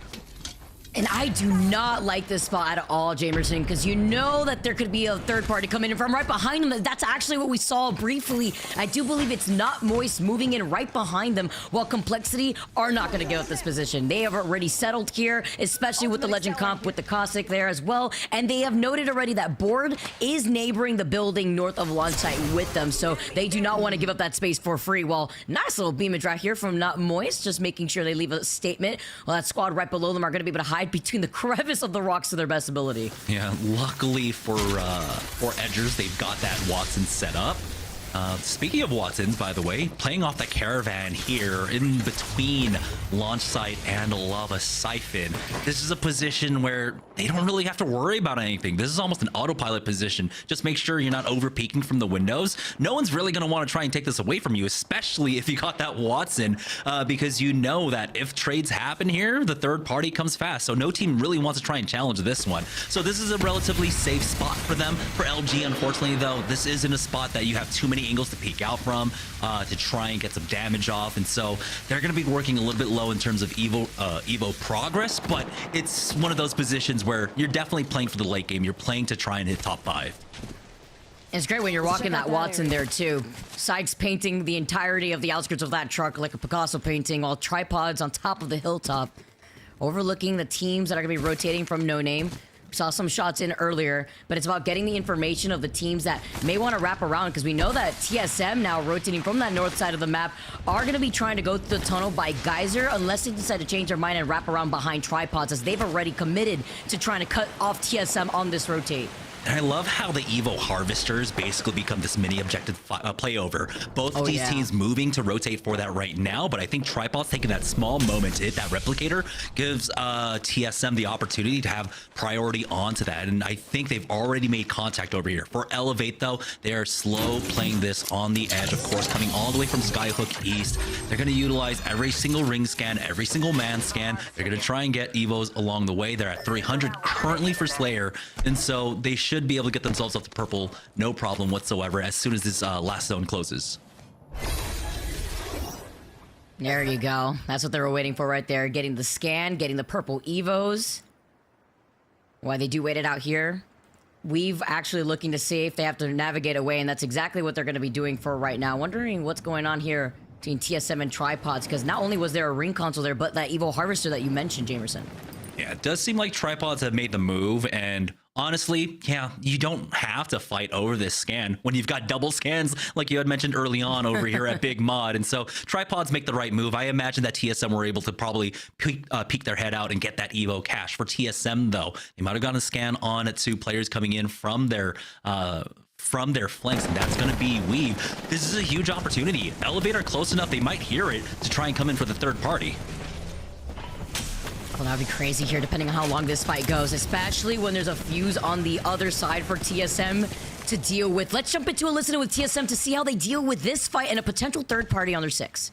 And I do not like this spot at all, Jamerson, because you know that there could be a third party coming in from right behind them. That's actually what we saw briefly. I do believe it's not Moist moving in right behind them, while Complexity are not going to give up this position. They have already settled here, especially with the Legend comp with the Cossack there as well. And they have noted already that board is neighboring the building north of launch site with them. So they do not want to give up that space for free. Well, nice little beamage right here from Not Moist, just making sure they leave a statement. Well, that squad right below them are going to be able to hide between the crevice of the rocks to their best ability. Yeah, luckily for Edgers, they've got that Watson set up. Speaking of Watsons, by the way, playing off the caravan here in between launch site and lava siphon. This is a position where they don't really have to worry about anything. This is almost an autopilot position. Just make sure you're not over peeking from the windows. No one's really going to want to try and take this away from you, especially if you got that Watson, because you know that if trades happen here, the third party comes fast. So no team really wants to try and challenge this one. So this is a relatively safe spot for them. For LG, unfortunately, though, this isn't a spot that you have too many angles to peek out from to try and get some damage off. And so they're going to be working a little bit low in terms of Evo progress, but it's one of those positions where you're definitely playing for the late game. You're playing to try and hit top 5. It's great when you're walking that Watson there too. Sykes painting the entirety of the outskirts of that truck like a Picasso painting, while tripods on top of the hilltop, overlooking the teams that are going to be rotating from No Name. Saw some shots in earlier, but it's about getting the information of the teams that may want to wrap around, because we know that TSM now rotating from that north side of the map are going to be trying to go through the tunnel by Geyser, unless they decide to change their mind and wrap around behind tripods, as they've already committed to trying to cut off TSM on this rotate. And I love how the Evo Harvesters basically become this mini objective playover. Both of these teams moving to rotate for that right now, but I think Tripod's taking that small moment to hit that replicator gives TSM the opportunity to have priority onto that. And I think they've already made contact over here. For Elevate, though, they are slow playing this on the edge, of course, coming all the way from Skyhook East. They're going to utilize every single ring scan, every single man scan. They're going to try and get Evos along the way. They're at 300 currently for Slayer, and so they should be able to get themselves up to purple no problem whatsoever as soon as this last zone closes. There you go. That's what they were waiting for right there. Getting the scan, getting the purple Evos. Why they do wait it out here. We've actually looking to see if they have to navigate away, and that's exactly what they're going to be doing for right now. Wondering what's going on here between TSM and Tripods, because not only was there a ring console there, but that Evo Harvester that you mentioned, Jamerson. Yeah, it does seem like Tripods have made the move, and honestly, yeah, you don't have to fight over this scan when you've got double scans like you had mentioned early on over here at Big Mod. And so Tripods make the right move. I imagine that TSM were able to probably peek their head out and get that Evo cash. For TSM, though, they might have gotten a scan on two players coming in from their flanks, and that's going to be Weave. This is a huge opportunity. Elevator close enough, they might hear it to try and come in for the third party. Well, that would be crazy here, depending on how long this fight goes, especially when there's a fuse on the other side for TSM to deal with. Let's jump into a listen with TSM to see how they deal with this fight and a potential third party on their 6.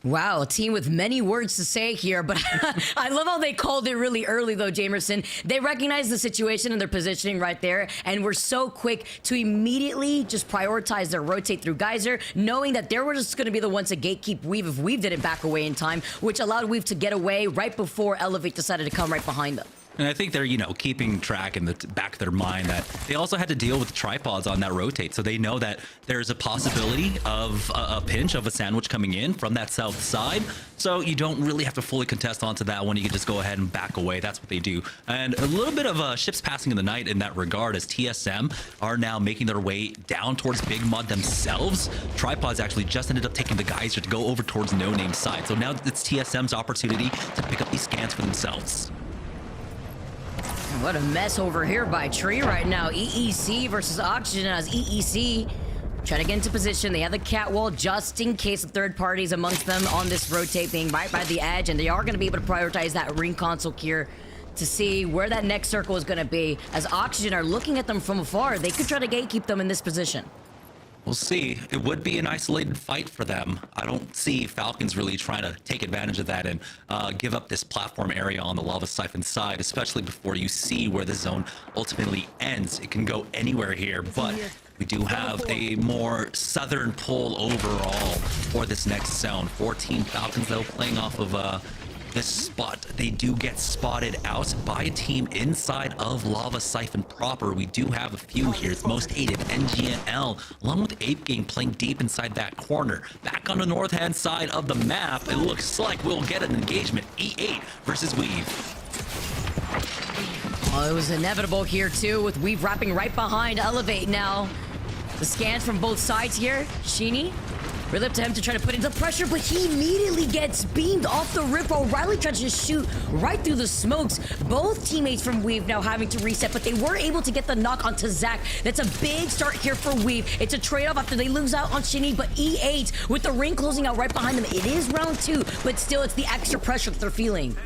Wow, a team with many words to say here, but I love how they called it really early, though, Jamerson. They recognized the situation and their positioning right there, and were so quick to immediately just prioritize their rotate through Geyser, knowing that they were just going to be the ones to gatekeep Weave if Weave didn't back away in time, which allowed Weave to get away right before Elevate decided to come right behind them. And I think they're, keeping track in the back of their mind that they also had to deal with tripods on that rotate. So they know that there's a possibility of a pinch of a sandwich coming in from that south side. So you don't really have to fully contest onto that one. You can just go ahead and back away. That's what they do. And a little bit of ships passing in the night in that regard, as TSM are now making their way down towards Big Mud themselves. Tripods actually just ended up taking the Geyser to go over towards No Name side. So now it's TSM's opportunity to pick up these scans for themselves. What a mess over here by Tree right now. EEC versus Oxygen, as EEC trying to get into position. They have the catwall just in case the third parties amongst them on this rotate being right by the edge, and they are going to be able to prioritize that ring console here to see where that next circle is going to be. As Oxygen are looking at them from afar, they could try to gatekeep them in this position. We'll see. It would be an isolated fight for them. I don't see Falcons really trying to take advantage of that and give up this platform area on the lava siphon side, especially before you see where the zone ultimately ends. It can go anywhere here, but we do have a more southern pull overall for this next zone. 14 Falcons, though, playing off of this spot. They do get spotted out by a team inside of Lava Siphon proper. We do have a few here. It's Most Hated, NGNL, along with Ape Gang playing deep inside that corner. Back on the north-hand side of the map, it looks like we'll get an engagement. E8 versus Weave. It was inevitable here too, with Weave wrapping right behind Elevate now. The scans from both sides here. Sheeny, really up to him to try to put into pressure, but he immediately gets beamed off the rip while Riley tries to just shoot right through the smokes. Both teammates from Weave now having to reset, but they were able to get the knock onto Zach. That's a big start here for Weave. It's a trade-off after they lose out on Sheeny, but E8 with the ring closing out right behind them. It is round 2, but still it's the extra pressure that they're feeling.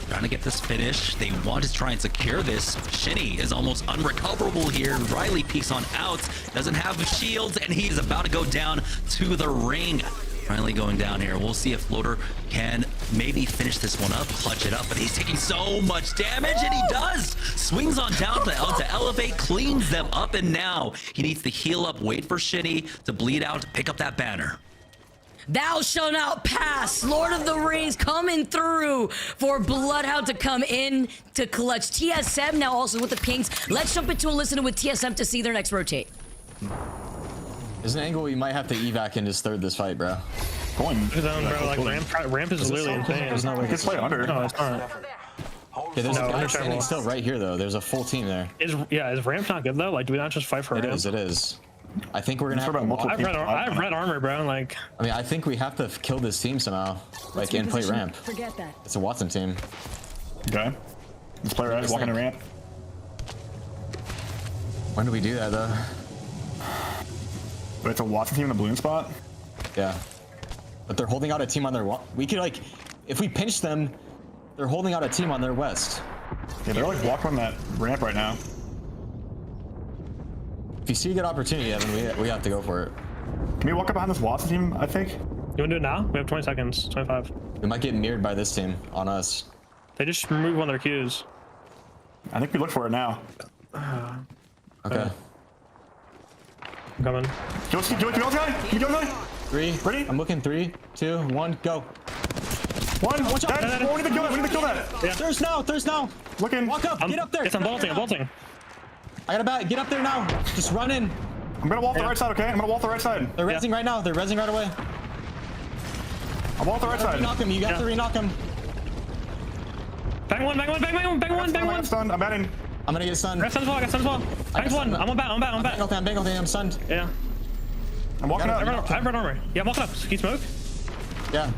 Trying to get this finish. They want to try and secure this. Shinny is almost unrecoverable here. Riley peeks on out, doesn't have shields, and he's about to go down to the ring. Riley going down here. We'll see if Floater can maybe finish this one up, clutch it up, but he's taking so much damage, and he does! Swings on down to Elevate, cleans them up, and now he needs to heal up, wait for Shinny to bleed out, pick up that banner. Thou shalt not pass. Lord of the Rings coming through for Bloodhound to come in to clutch. TSM now also with the pings. Let's jump into a listener with TSM to see their next rotate. There's an angle we might have to evac in his third this fight, bro. Going down, bro. Like ramp is literally insane. There's no way. It's play under. No, it's not. Okay, there's a guy standing still right here though. There's a full team there. Is ramp not good though? Like, do we not just fight for ramp? It is. I think we're gonna have to. I have red armor, bro. Like, I mean, I think we have to kill this team somehow, like, and play ramp. Forget that. It's a Watson team. Okay. Let's play right. Walking the ramp. When do we do that though? But it's a Watson team in the balloon spot. Yeah. But they're holding out a team on their. We could, like, if we pinch them, they're holding out a team on their west. Yeah, they're like walking on that ramp right now. If you see a good opportunity, Evan, we have to go for it. Can we walk up behind this Watson team, I think? You wanna do it now? We have 20 seconds, 25. We might get mirrored by this team on us. They just removed one of their queues. I think we look for it now. Okay. I'm coming. Do it, guy? Can you go, guy? 3. Ready? I'm looking. 3, 2, 1, go. 1. Watch out. We need to kill that. We need to kill that. Yeah. There's now. Looking. Walk up. Get up there. Yes, I'm bolting. I got a bat. Get up there now. Just run in. I'm gonna walk the right side, okay? I'm gonna walk the right side. They're rezzing right now. They're rezzing right away. I'll walk the right side. Knock him. You got to re-knock him. Bang one. Stunned. I'm batting. I'm gonna get stunned. I got stunned as well. Bang one. I'm on bat. I'm bangled. I'm stunned. Yeah. I'm walking up. I have red armor. Yeah, I'm walking up. Can you smoke? Yeah.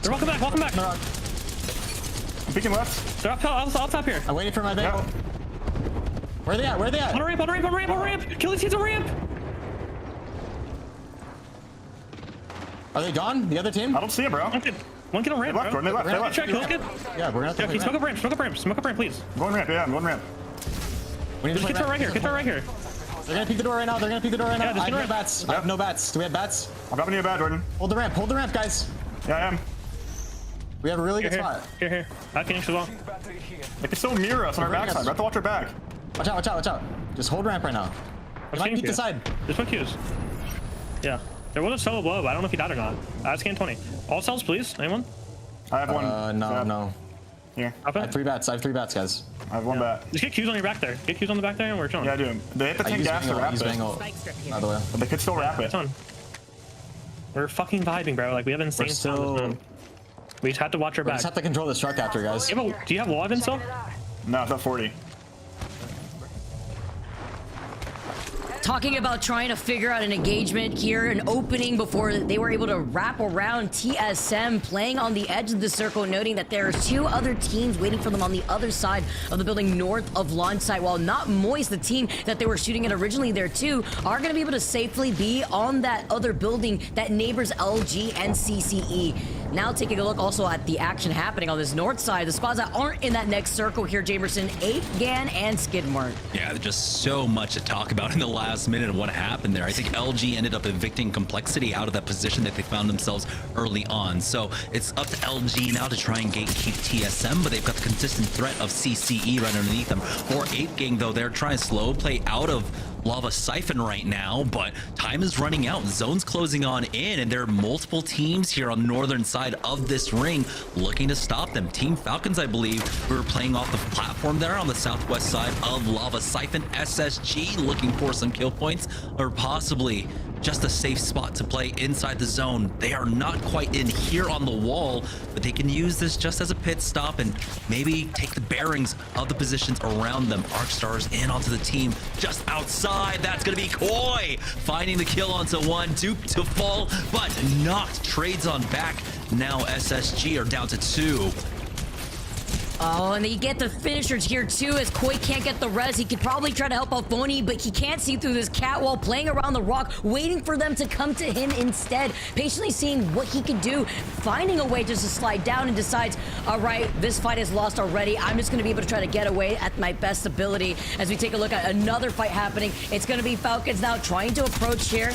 They're walking back. I'm peeking left. They're up top here. I'm waiting for my bangle. Yeah. Where are they at? On a ramp. Kill these kids on ramp. Are they gone? The other team? I don't see it, bro. One kid on ramp, bro. They left. Yeah, we're gonna have to play smoke up ramp, please. I'm going ramp, I'm going ramp. We need to play ramp. Get right here. They're gonna peek the door right now. Yeah, I have no bats. I have no bats. Do we have bats? I'm dropping you a bat, Jordan. Hold the ramp, guys. Yeah, I am. We have a really good spot. Here. I can as well. They can still mirror us on our backside. We have to watch our back. Watch out. Just hold ramp right now. They might peek the side. There's one queues. Yeah. There was a solo blow, but I don't know if he died or not. I scan 20. All cells, please. Anyone? I have one. No. Here. I have 3 bats. Guys. I have one bat. Just get queues on your back there. Get queues on the back there and we're chilling. Yeah, I do. They hit the 10 gas to wrap it. By the way. But they could still wrap it. We're fucking vibing, bro. Like, we have insane sound. We just have to watch our back. We just have to control the truck after, guys. Do you have wall even still? No, it's not 40. Talking about trying to figure out an engagement here, an opening before they were able to wrap around. TSM playing on the edge of the circle, noting that there are 2 other teams waiting for them on the other side of the building north of launch site. While not Moist, the team that they were shooting at originally there too, are going to be able to safely be on that other building that neighbors LG and CCE. Now taking a look also at the action happening on this north side. The squads that aren't in that next circle here, Jamerson, 8, Gan, and Skidmark. Yeah, just so much to talk about in the last minute of what happened there. I think LG ended up evicting Complexity out of that position that they found themselves early on. So it's up to LG now to try and gatekeep TSM, but they've got the consistent threat of CCE right underneath them. For 8 Gang, though, they're trying to slow play out of Lava Siphon right now, but time is running out. Zone's closing on in, and there are multiple teams here on the northern side of this ring looking to stop them. Team Falcons, I believe, who are playing off the platform there on the southwest side of Lava Siphon. SSG looking for some kill points, or possibly just a safe spot to play inside the zone. They are not quite in here on the wall, but they can use this just as a pit stop and maybe take the bearings of the positions around them. Arcstars in onto the team just outside. That's gonna be Koi finding the kill onto one. Dupe to fall, but knocked. Trades on back. Now SSG are down to 2. Oh, and you get the finishers here too, as Koi can't get the res. He could probably try to help out Phony, but he can't see through this cat wall, playing around the rock, waiting for them to come to him instead, patiently seeing what he can do, finding a way just to slide down, and decides, all right, this fight is lost already. I'm just gonna be able to try to get away at my best ability. As we take a look at another fight happening, it's gonna be Falcons now trying to approach here.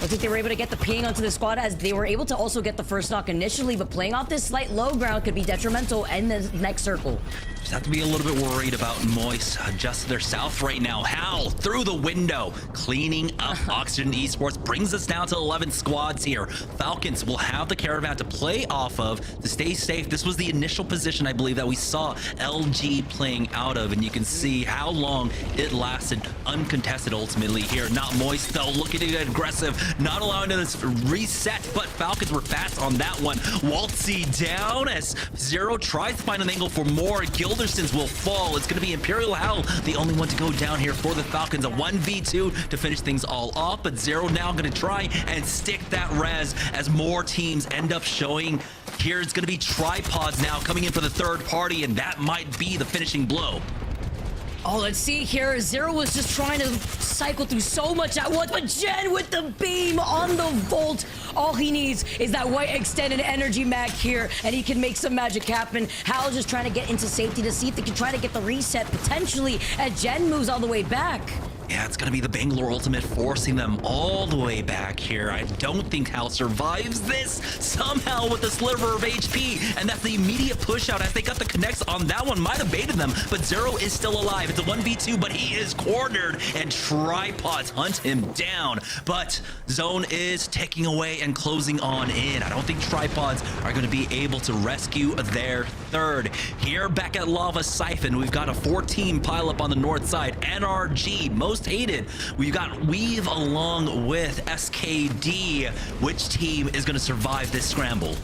I think they were able to get the ping onto the squad, as they were able to also get the first knock initially, but playing off this slight low ground could be detrimental in the next circle. Just have to be a little bit worried about Moist just to their south right now. Hal through the window, cleaning up Oxygen Esports, brings us down to 11 squads here. Falcons will have the caravan to play off of to stay safe. This was the initial position, I believe, that we saw LG playing out of, and you can see how long it lasted uncontested ultimately here. Not Moist though, looking to get aggressive, not allowing this reset, but Falcons were fast on that one. Waltzy down as Zero tries to find an angle for more. Gildersons will fall. It's going to be Imperial Hal, the only one to go down here for the Falcons. A 1v2 to finish things all off, but Zero now going to try and stick that res as more teams end up showing. Here's going to be Tripods now coming in for the third party, and that might be the finishing blow. Oh, let's see here. Zero was just trying to cycle through so much at once, but Jen with the beam on the Volt. All he needs is that white extended energy mag here, and he can make some magic happen. Hal just trying to get into safety to see if they can try to get the reset potentially as Jen moves all the way back. Yeah, it's going to be the Bangalore Ultimate forcing them all the way back here. I don't think Hal survives this somehow with a sliver of HP, and that's the immediate push out as they got the connects on that one. Might have baited them, but Zero is still alive. It's a 1v2, but he is cornered, and Tripods hunt him down. But Zone is taking away and closing on in. I don't think Tripods are going to be able to rescue their third. Here back at Lava Siphon, we've got a 4-team pileup on the north side. NRG, most hated. We've got Weave along with SKD. Which team is going to survive this scramble?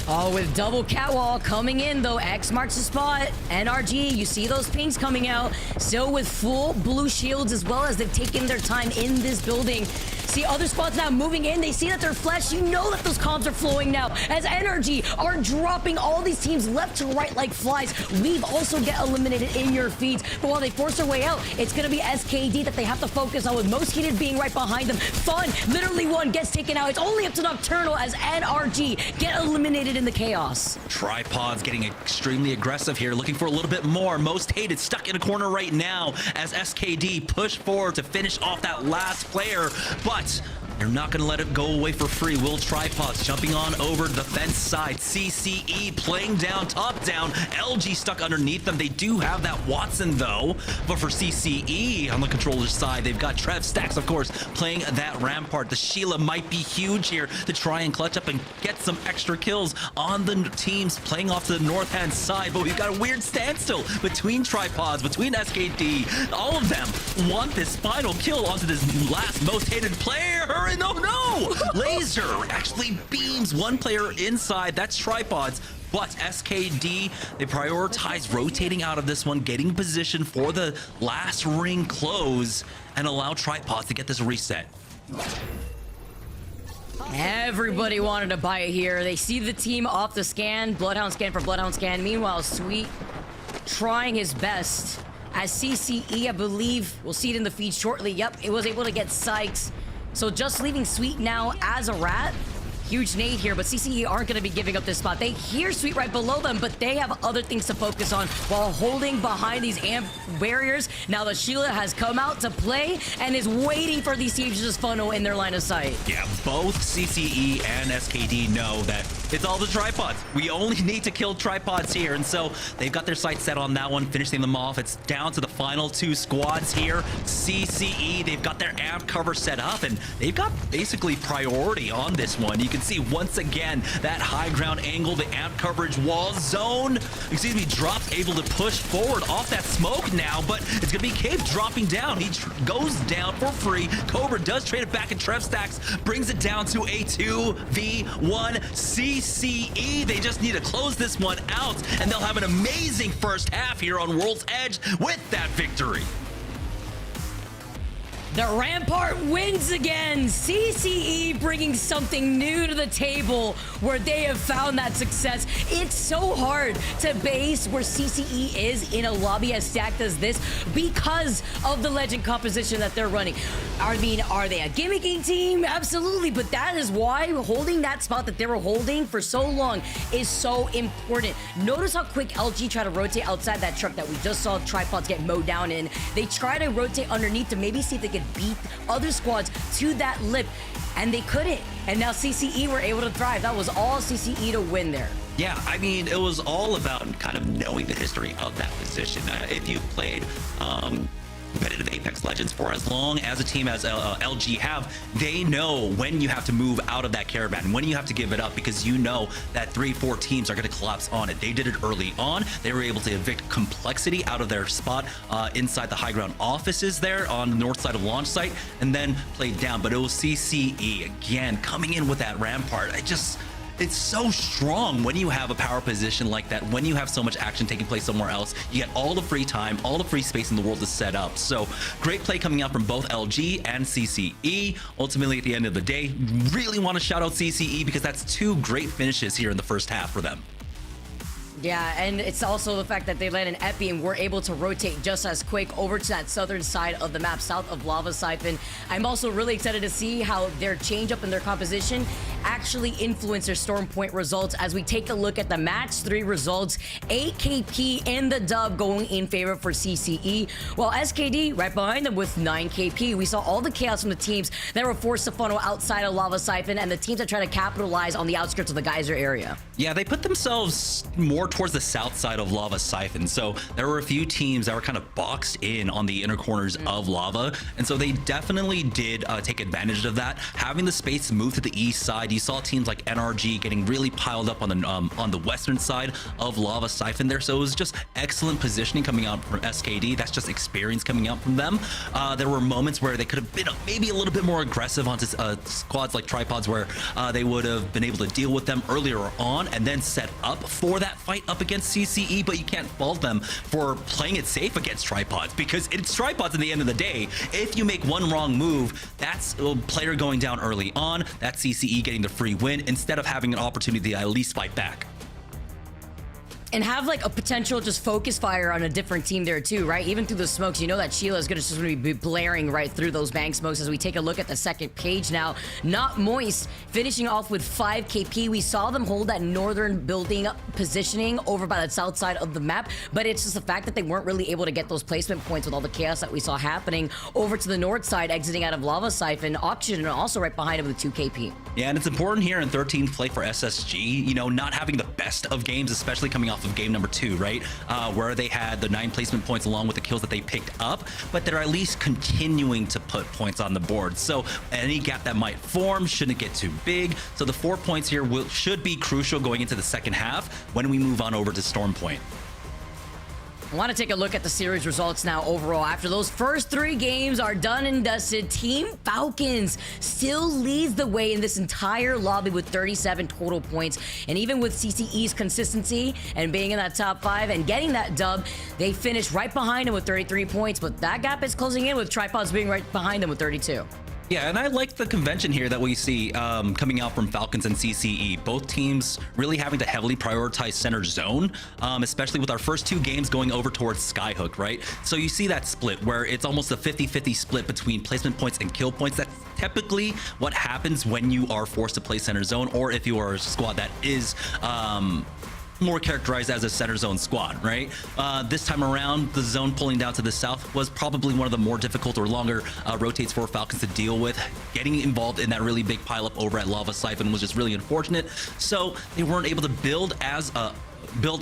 Oh, with double catwall coming in though, X marks the spot. NRG, you see those pings coming out. Still with full blue shields, as well as they've taken their time in this building. See other spots now moving in. They see that they're flesh. You know that those comms are flowing now, as NRG are dropping all these teams left to right like flies. We've also get eliminated in your feeds. But while they force their way out, it's going to be SKD that they have to focus on, with most heated being right behind them. Fun, literally one gets taken out. It's only up to Nocturnal as NRG get eliminated in the chaos. Tripods getting extremely aggressive here, looking for a little bit more. Most hated stuck in a corner right now as SKD push forward to finish off that last player, but they're not going to let it go away for free. Will Tripods jumping on over the fence side. CCE playing down, top down. LG stuck underneath them. They do have that Watson though, but for CCE on the controller side, they've got Trev Stacks, of course, playing that Rampart. The Sheila might be huge here to try and clutch up and get some extra kills on the teams playing off to the north hand side, but we've got a weird standstill between Tripods, between SKD. All of them want this final kill onto this last most hated player. And oh no! Laser actually beams one player inside. That's Tripods. But SKD, they prioritize rotating out of this one, getting position for the last ring close, and allow Tripods to get this reset. Everybody wanted to buy it here. They see the team off the scan. Bloodhound scan for Bloodhound scan. Meanwhile, Sweet trying his best. As CCE, I believe, we'll see it in the feed shortly. Yep, it was able to get Sykes. So just leaving Sweet now as a rat. Huge nade here, but CCE aren't going to be giving up this spot. They hear Sweet right below them, but they have other things to focus on while holding behind these amp barriers. Now the Sheila has come out to play and is waiting for these teams to just funnel in their line of sight. Yeah, both CCE and SKD know that It's all the tripods. We only need to kill tripods here. And so they've got their sights set on that one, finishing them off. It's down to the final 2 squads here. CCE, they've got their amp cover set up, and they've got basically priority on this one. You can see once again that high ground angle, the amp coverage wall zone, drops, able to push forward off that smoke now, but it's gonna be Cape dropping down. He goes down for free. Cobra does trade it back, and Trev Stacks brings it down to a 2v1. CCE, they just need to close this one out, and they'll have an amazing first half here on World's Edge with that victory. The Rampart wins again. CCE bringing something new to the table where they have found that success. It's so hard to base where CCE is in a lobby as stacked as this because of the legend composition that they're running. I mean, are they a gimmicky team? Absolutely, but that is why holding that spot that they were holding for so long is so important. Notice how quick LG tried to rotate outside that truck that we just saw tripods get mowed down in. They try to rotate underneath to maybe see if they could beat other squads to that lip, and they couldn't. And now CCE were able to thrive. That was all CCE to win there. Yeah, I mean, it was all about kind of knowing the history of that position. If you've played competitive Apex Legends for as long as a team as LG have, they know when you have to move out of that caravan, when you have to give it up, because you know that 3-4 teams are going to collapse on it. They did it early on. They were able to evict Complexity out of their spot inside the high ground offices there on the north side of launch site, and then played down. But it was CCE again coming in with that Rampart. It's so strong when you have a power position like that, when you have so much action taking place somewhere else. You get all the free time, all the free space in the world to set up. So great play coming out from both LG and CCE. Ultimately, at the end of the day, really want to shout out CCE because that's 2 great finishes here in the first half for them. Yeah, and it's also the fact that they let an Epi and were able to rotate just as quick over to that southern side of the map, south of Lava Siphon. I'm also really excited to see how their change up in their composition actually influence their Storm Point results as we take a look at the match 3 results. 8 KP in the dub going in favor for CCE, while SKD right behind them with 9 KP. We saw all the chaos from the teams that were forced to funnel outside of Lava Siphon and the teams that try to capitalize on the outskirts of the geyser area. Yeah, they put themselves more towards the south side of Lava Siphon, so there were a few teams that were kind of boxed in on the inner corners of Lava, and so they definitely did take advantage of that. Having the space to move to the east side, you saw teams like NRG getting really piled up on the western side of Lava Siphon there, so it was just excellent positioning coming out from SKD. That's just experience coming out from them. There were moments where they could have been maybe a little bit more aggressive onto squads like Tripods, where they would have been able to deal with them earlier on and then set up for that fight up against CCE, but you can't fault them for playing it safe against Tripods because it's Tripods in the end of the day. If you make one wrong move, that's a player going down early on, that's CCE getting the free win instead of having an opportunity to at least fight back. And have like a potential just focus fire on a different team there too, right? Even through the smokes, you know that Sheila is just going to be blaring right through those bank smokes as we take a look at the second page now. Not Moist finishing off with 5 KP. We saw them hold that northern building positioning over by the south side of the map, but it's just the fact that they weren't really able to get those placement points with all the chaos that we saw happening over to the north side, exiting out of Lava Siphon. Oxygen also right behind him with 2 KP. Yeah, and it's important here in 13th play for SSG, you know, not having the best of games, especially coming off of game number 2, right? Where they had the 9 placement points along with the kills that they picked up, but they're at least continuing to put points on the board. So any gap that might form shouldn't get too big. So the 4 points here should be crucial going into the second half when we move on over to Storm Point. I want to take a look at the series results now overall. After those first 3 games are done and dusted, Team Falcons still leads the way in this entire lobby with 37 total points. And even with CCE's consistency and being in that top 5 and getting that dub, they finished right behind him with 33 points. But that gap is closing in with Tripods being right behind them with 32. Yeah, and I like the convention here that we see coming out from Falcons and CCE. Both teams really having to heavily prioritize center zone, especially with our first 2 games going over towards Skyhook, right? So you see that split where it's almost a 50-50 split between placement points and kill points. That's typically what happens when you are forced to play center zone, or if you are a squad that is more characterized as a center zone squad, right? This time around, the zone pulling down to the south was probably one of the more difficult or longer rotates for Falcons to deal with. Getting involved in that really big pileup over at Lava Siphon was just really unfortunate. So they weren't able to build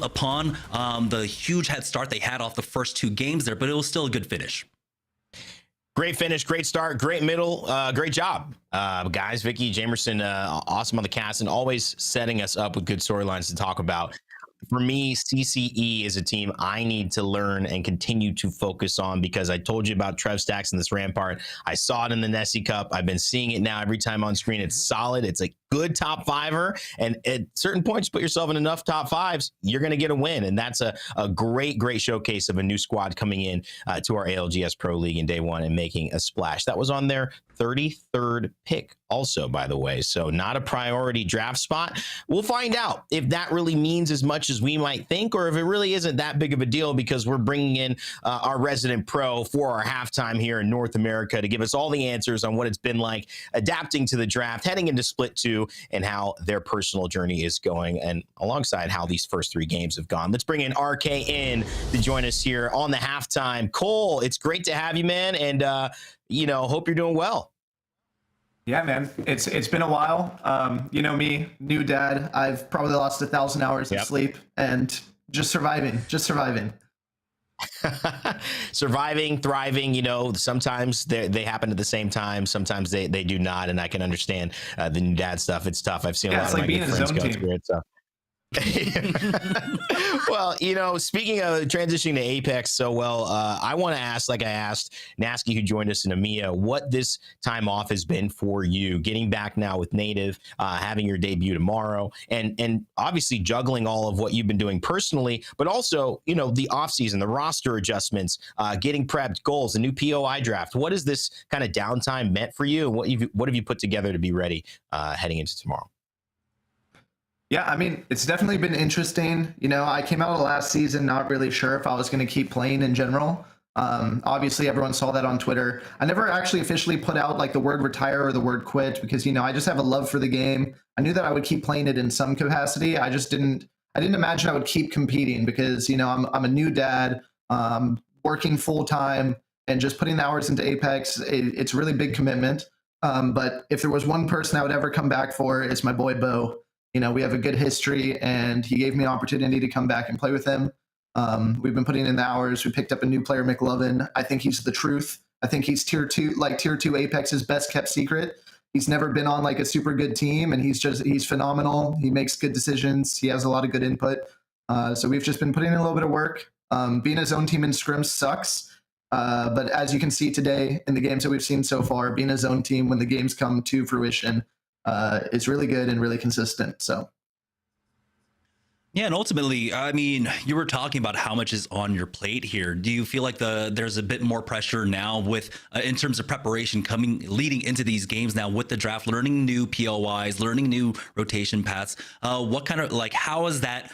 upon the huge head start they had off the first 2 games there, but it was still a good finish. Great finish, great start, great middle, great job, guys. Vicky, Jamerson, awesome on the cast and always setting us up with good storylines to talk about. For me, CCE is a team I need to learn and continue to focus on because I told you about Trev Stacks in this Rampart. I saw it in the Nessie Cup. I've been seeing it now every time on screen. It's solid. It's a good top 5er. And at certain points, you put yourself in enough top 5s, you're going to get a win. And that's a great, great showcase of a new squad coming in to our ALGS Pro League in day 1 and making a splash. That was on their 33rd pick also, by the way. So not a priority draft spot. We'll find out if that really means as much as we might think, or if it really isn't that big of a deal because we're bringing in our resident pro for our halftime here in North America to give us all the answers on what it's been like adapting to the draft, heading into Split 2, and how their personal journey is going, and alongside how these first 3 games have gone. Let's bring in RK in to join us here on the halftime. Cole, it's great to have you, man, and hope you're doing well. Yeah, man, it's been a while. You know me, new dad. I've probably lost 1,000 hours of sleep and just surviving. Surviving, thriving, sometimes they happen at the same time. Sometimes they do not. And I can understand the new dad stuff. It's tough. I've seen a lot of my good friends go through it. So. Well, speaking of transitioning to Apex I want to ask, like I asked Nasky, who joined us in EMEA, what this time off has been for you, getting back now with Native, having your debut tomorrow, and obviously juggling all of what you've been doing personally, but also, the offseason, the roster adjustments, getting prepped, goals, the new POI draft. What has this kind of downtime meant for you, and what have you put together to be ready heading into tomorrow? Yeah, I mean, it's definitely been interesting. I came out of the last season not really sure if I was going to keep playing in general. Obviously, everyone saw that on Twitter. I never actually officially put out like the word retire or the word quit because, I just have a love for the game. I knew that I would keep playing it in some capacity. I didn't imagine I would keep competing because, I'm a new dad, working full time and just putting the hours into Apex. It's a really big commitment. But if there was one person I would ever come back for, it's my boy Bo. We have a good history, and he gave me an opportunity to come back and play with him. We've been putting in the hours. We picked up a new player, McLovin. I think he's the truth. I think he's tier 2 Apex's best kept secret. He's never been on like a super good team, and he's phenomenal. He makes good decisions. He has a lot of good input. So we've just been putting in a little bit of work. Being his own team in scrims sucks. But as you can see today in the games that we've seen so far, being his own team when the games come to fruition, it's really good and really consistent. So. Yeah, and ultimately, I mean, you were talking about how much is on your plate here. Do you feel like there's a bit more pressure now with in terms of preparation leading into these games now with the draft, learning new POIs, learning new rotation paths? What kind of how has that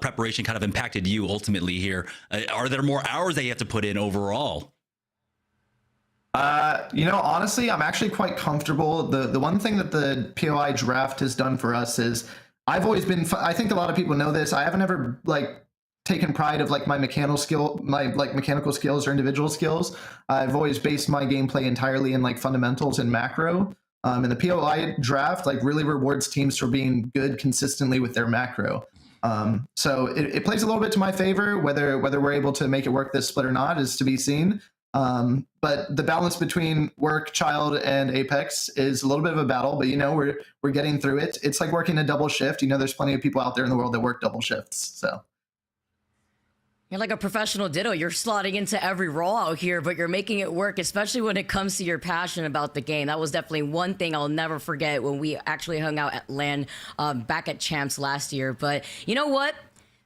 preparation kind of impacted you ultimately here? Are there more hours that you have to put in overall? Honestly, I'm actually quite comfortable. The one thing that the POI draft has done for us is I've always been, I think a lot of people know this, I haven't ever taken pride of my mechanical skills or individual skills. I've always based my gameplay entirely in fundamentals and macro. And the POI draft really rewards teams for being good consistently with their macro. So it plays a little bit to my favor. Whether we're able to make it work this split or not is to be seen. But the balance between work, child, and Apex is a little bit of a battle, but we're getting through it. It's like working a double shift. There's plenty of people out there in the world that work double shifts. So you're like a professional Ditto. You're slotting into every role out here, but you're making it work, especially when it comes to your passion about the game. That was definitely one thing I'll never forget when we actually hung out at LAN back at Champs last year. But you know what?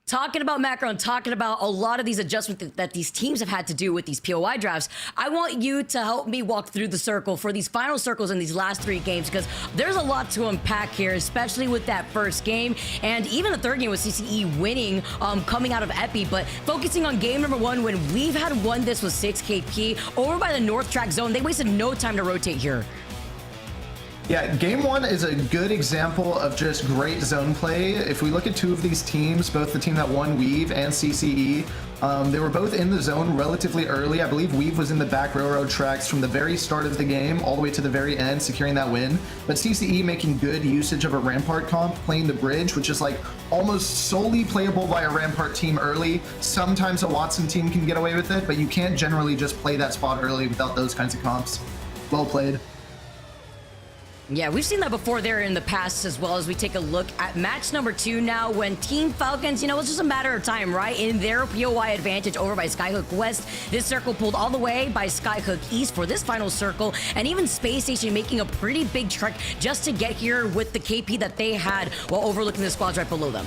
Talking about macro and talking about a lot of these adjustments that these teams have had to do with these POI drafts, I want you to help me walk through the circle for these final circles in these last 3 games, because there's a lot to unpack here, especially with that first game and even the third game with CCE winning coming out of Epi. But focusing on game number 1, when we've had won this with 6KP over by the North Track zone, they wasted no time to rotate here. Yeah, game one is a good example of just great zone play. If we look at two of these teams, both the team that won Weave and CCE, they were both in the zone relatively early. I believe Weave was in the back railroad tracks from the very start of the game all the way to the very end, securing that win. But CCE making good usage of a Rampart comp, playing the bridge, which is like almost solely playable by a Rampart team early. Sometimes a Watson team can get away with it, but you can't generally just play that spot early without those kinds of comps. Well played. Yeah, we've seen that before there in the past, as well as we take a look at match number 2 now, when Team Falcons, you know, it's just a matter of time, right? In their POI advantage over by Skyhook West. This circle pulled all the way by Skyhook East for this final circle, and even Spacestation making a pretty big trek just to get here with the KP that they had while overlooking the squads right below them.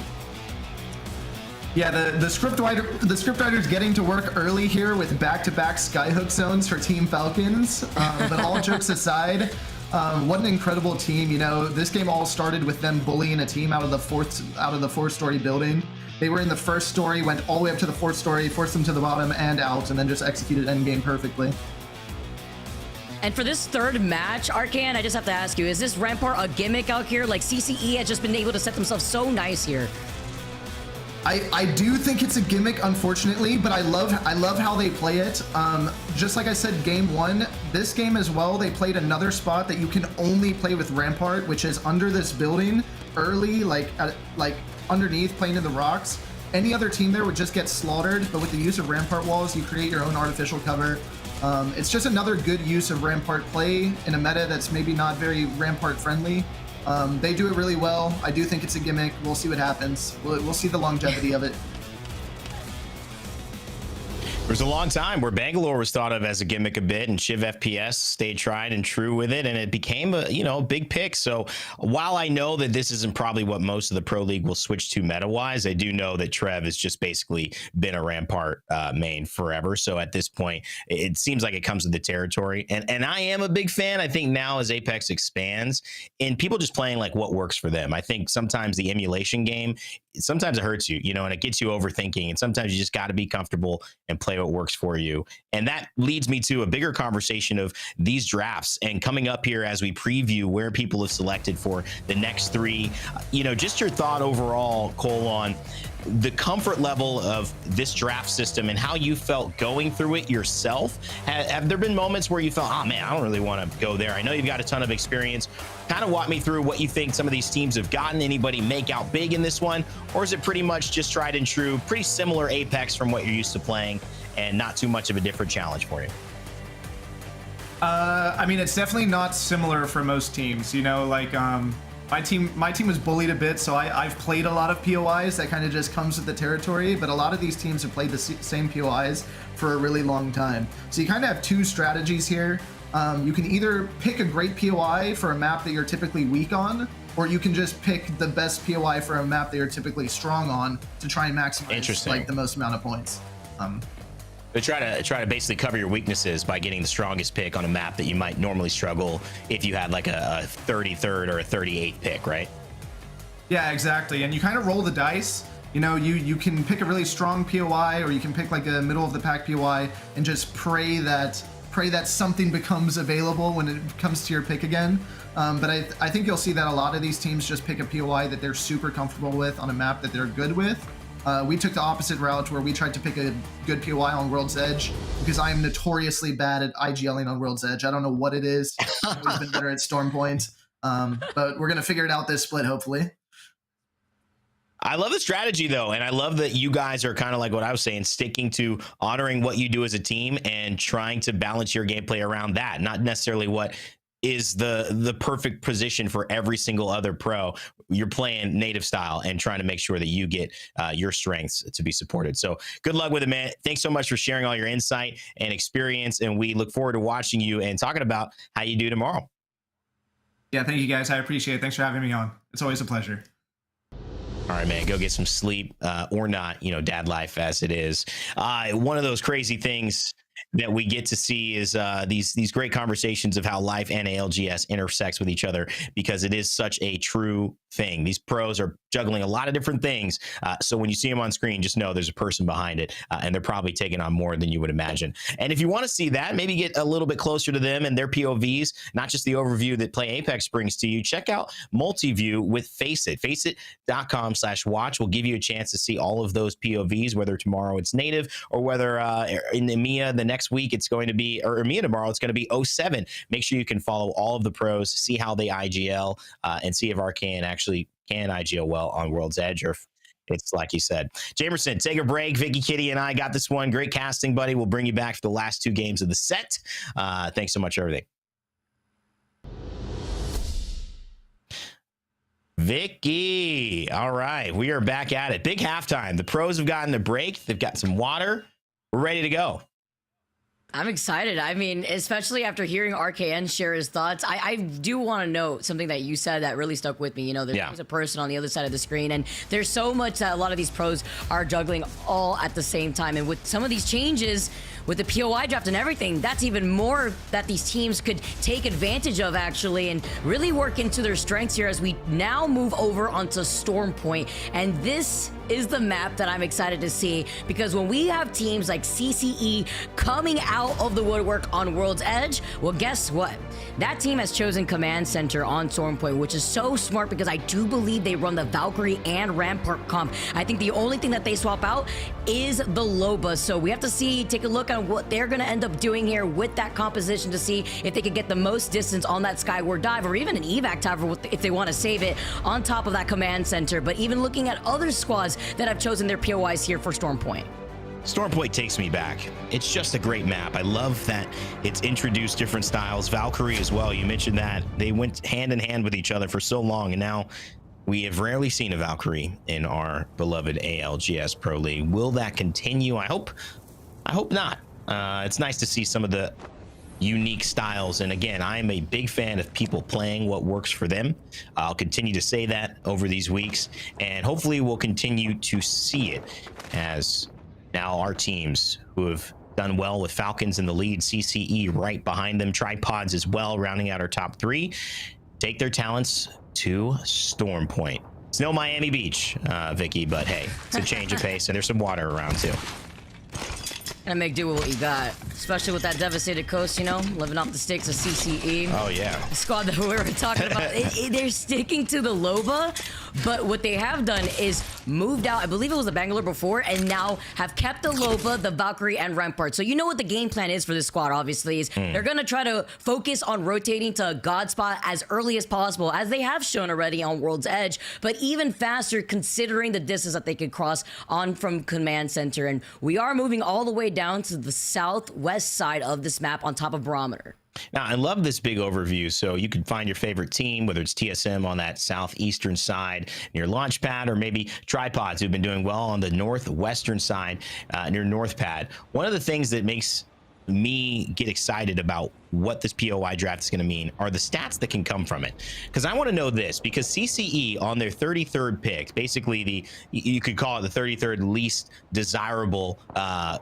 Yeah, the script writer's getting to work early here with back-to-back Skyhook zones for Team Falcons. But all jokes aside, what an incredible team. You know, this game all started with them bullying a team out of the fourth-story building. They were in the first story, went all the way up to the fourth story, forced them to the bottom and out, and then just executed Endgame perfectly. And for this third match, Arcane, I just have to ask you, is this Rampart a gimmick out here? Like, CCE has just been able to set themselves so nice here. I do think it's a gimmick, unfortunately, but I love how they play it. Just like I said, game one, this game as well, they played another spot that you can only play with Rampart, which is under this building, early, like underneath, playing in the rocks. Any other team there would just get slaughtered, but with the use of Rampart walls, you create your own artificial cover. It's just another good use of Rampart play in a meta that's maybe not very Rampart friendly. They do it really well. I do think it's a gimmick. We'll see what happens. We'll see the longevity of it. There was a long time where Bangalore was thought of as a gimmick a bit, and Shiv FPS stayed tried and true with it, and it became a big pick. So while I know that this isn't probably what most of the Pro League will switch to meta-wise, I do know that Trev has just basically been a Rampart main forever. So at this point, it seems like it comes with the territory, and I am a big fan. I think now as Apex expands and people just playing like what works for them, I think sometimes the emulation game, sometimes it hurts you, and it gets you overthinking, and sometimes you just got to be comfortable and play what works for you. And that leads me to a bigger conversation of these drafts and coming up here as we preview where people have selected for the next 3. Just your thought overall, Cole, on the comfort level of this draft system and how you felt going through it yourself. Have there been moments where you felt, oh man, I don't really want to go there? I know you've got a ton of experience. Kind of walk me through what you think some of these teams have gotten. Anybody make out big in this one? Or is it pretty much just tried and true, pretty similar Apex from what you're used to playing and not too much of a different challenge for you? I mean, it's definitely not similar for most teams. My team was bullied a bit, so I've played a lot of POIs. That kind of just comes with the territory, but a lot of these teams have played the same POIs for a really long time. So you kind of have 2 strategies here. You can either pick a great POI for a map that you're typically weak on, or you can just pick the best POI for a map that you're typically strong on to try and maximize the most amount of points. But try to basically cover your weaknesses by getting the strongest pick on a map that you might normally struggle if you had like a 33rd or a 38th pick, right? Yeah, exactly. And you kind of roll the dice. You can pick a really strong POI, or you can pick like a middle of the pack POI and just pray that something becomes available when it comes to your pick again. But I think you'll see that a lot of these teams just pick a POI that they're super comfortable with on a map that they're good with. We took the opposite route where we tried to pick a good POI on World's Edge because I am notoriously bad at IGLing on World's Edge. I don't know what it is. I've always been better at Storm Point. But we're going to figure it out this split, hopefully. I love the strategy, though, and I love that you guys are kind of like what I was saying, sticking to honoring what you do as a team and trying to balance your gameplay around that, not necessarily what is the perfect position for every single other pro. You're playing native style and trying to make sure that you get your strengths to be supported. So good luck with it, man. Thanks so much for sharing all your insight and experience, and we look forward to watching you and talking about how you do tomorrow. Yeah, thank you guys. I appreciate it. Thanks for having me on. It's always a pleasure. All right, man, go get some sleep or not, dad life as it is. One of those crazy things that we get to see is these great conversations of how life and ALGS intersects with each other, because it is such a true thing. These pros are juggling a lot of different things. So when you see them on screen, just know there's a person behind it, and they're probably taking on more than you would imagine. And if you want to see that, maybe get a little bit closer to them and their POVs, not just the overview that Play Apex brings to you, check out multiview with FACEIT. FACEIT.com/watch will give you a chance to see all of those POVs, whether tomorrow it's native or whether in the EMEA the next week it's going to be, or EMEA tomorrow it's going to be 07. Make sure you can follow all of the pros, see how they IGL, and see if Arcane actually can IGL well on World's Edge, or if it's like you said. Jamerson, take a break. Vicky, Kitty, and I got this one. Great casting, buddy. We'll bring you back for the last 2 games of the set. Thanks so much for everything. Vicky. All right. We are back at it. Big halftime. The pros have gotten a break. They've got some water. We're ready to go. I'm excited. I mean, especially after hearing RKN share his thoughts, I do want to note something that you said that really stuck with me. You know, there's a person on the other side of the screen, and there's so much that a lot of these pros are juggling all at the same time. And with some of these changes, with the POI draft and everything, that's even more that these teams could take advantage of, actually, and really work into their strengths here as we now move over onto Storm Point. And this is the map that I'm excited to see, because when we have teams like CCE coming out of the woodwork on World's Edge, well, guess what? That team has chosen Command Center on Storm Point, which is so smart, because I do believe they run the Valkyrie and Rampart comp. I think the only thing that they swap out is the Loba. So we have to see, take a look on what they're going to end up doing here with that composition to see if they could get the most distance on that Skyward Dive, or even an evac tower if they want to save it on top of that Command Center. But even looking at other squads that have chosen their POIs here for Storm Point. Storm Point takes me back. It's just a great map. I love that it's introduced different styles. Valkyrie as well. You mentioned that. They went hand in hand with each other for so long, and now we have rarely seen a Valkyrie in our beloved ALGS Pro League. Will that continue? I hope not. It's nice to see some of the unique styles, and again, I am a big fan of people playing what works for them. I'll continue to say that over these weeks, and hopefully we'll continue to see it as now our teams who have done well with Falcons in the lead, CCE right behind them, Tripods as well, rounding out our top 3, take their talents to Storm Point. It's no Miami Beach, Vicky, but hey, it's a change of pace, and there's some water around too. And make do with what you got, especially with that devastated coast, you know, living off the sticks of CCE. Oh, yeah. The squad that we were talking about, they're sticking to the Loba, but what they have done is moved out, I believe it was the Bangalore before, and now have kept the Loba, the Valkyrie, and Rampart. So you know what the game plan is for this squad, obviously, is they're going to try to focus on rotating to God spot as early as possible, as they have shown already on World's Edge, but even faster considering the distance that they could cross on from Command Center. And we are moving all the way down to the southwest side of this map on top of Barometer. Now, I love this big overview. So you can find your favorite team, whether it's TSM on that southeastern side near Launchpad, or maybe Tripods who've been doing well on the northwestern side near Northpad. One of the things that makes me get excited about what this POI draft is going to mean are the stats that can come from it. Because I want to know this, because CCE on their 33rd pick, basically you could call it the 33rd least desirable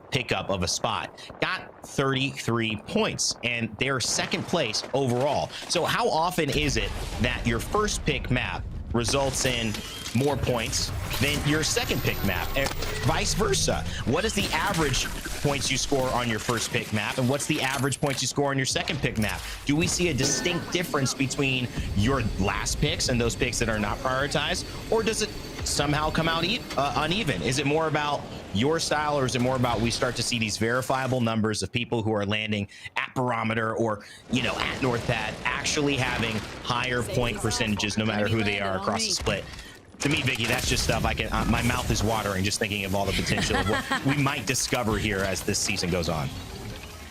pickup of a spot, got 33 points, and they're second place overall. So how often is it that your first pick map results in more points than your second pick map, and vice versa? What is the average points you score on your first pick map, and what's the average points you score on your second pick map? Do we see a distinct difference between your last picks and those picks that are not prioritized, or does it somehow come out uneven? Is it more about your style, or is it more about we start to see these verifiable numbers of people who are landing at Barometer or, you know, at Northpad actually having higher point percentages no matter who they are across the split? To me, Vicky, that's just stuff I can, my mouth is watering just thinking of all the potential of what we might discover here as this season goes on.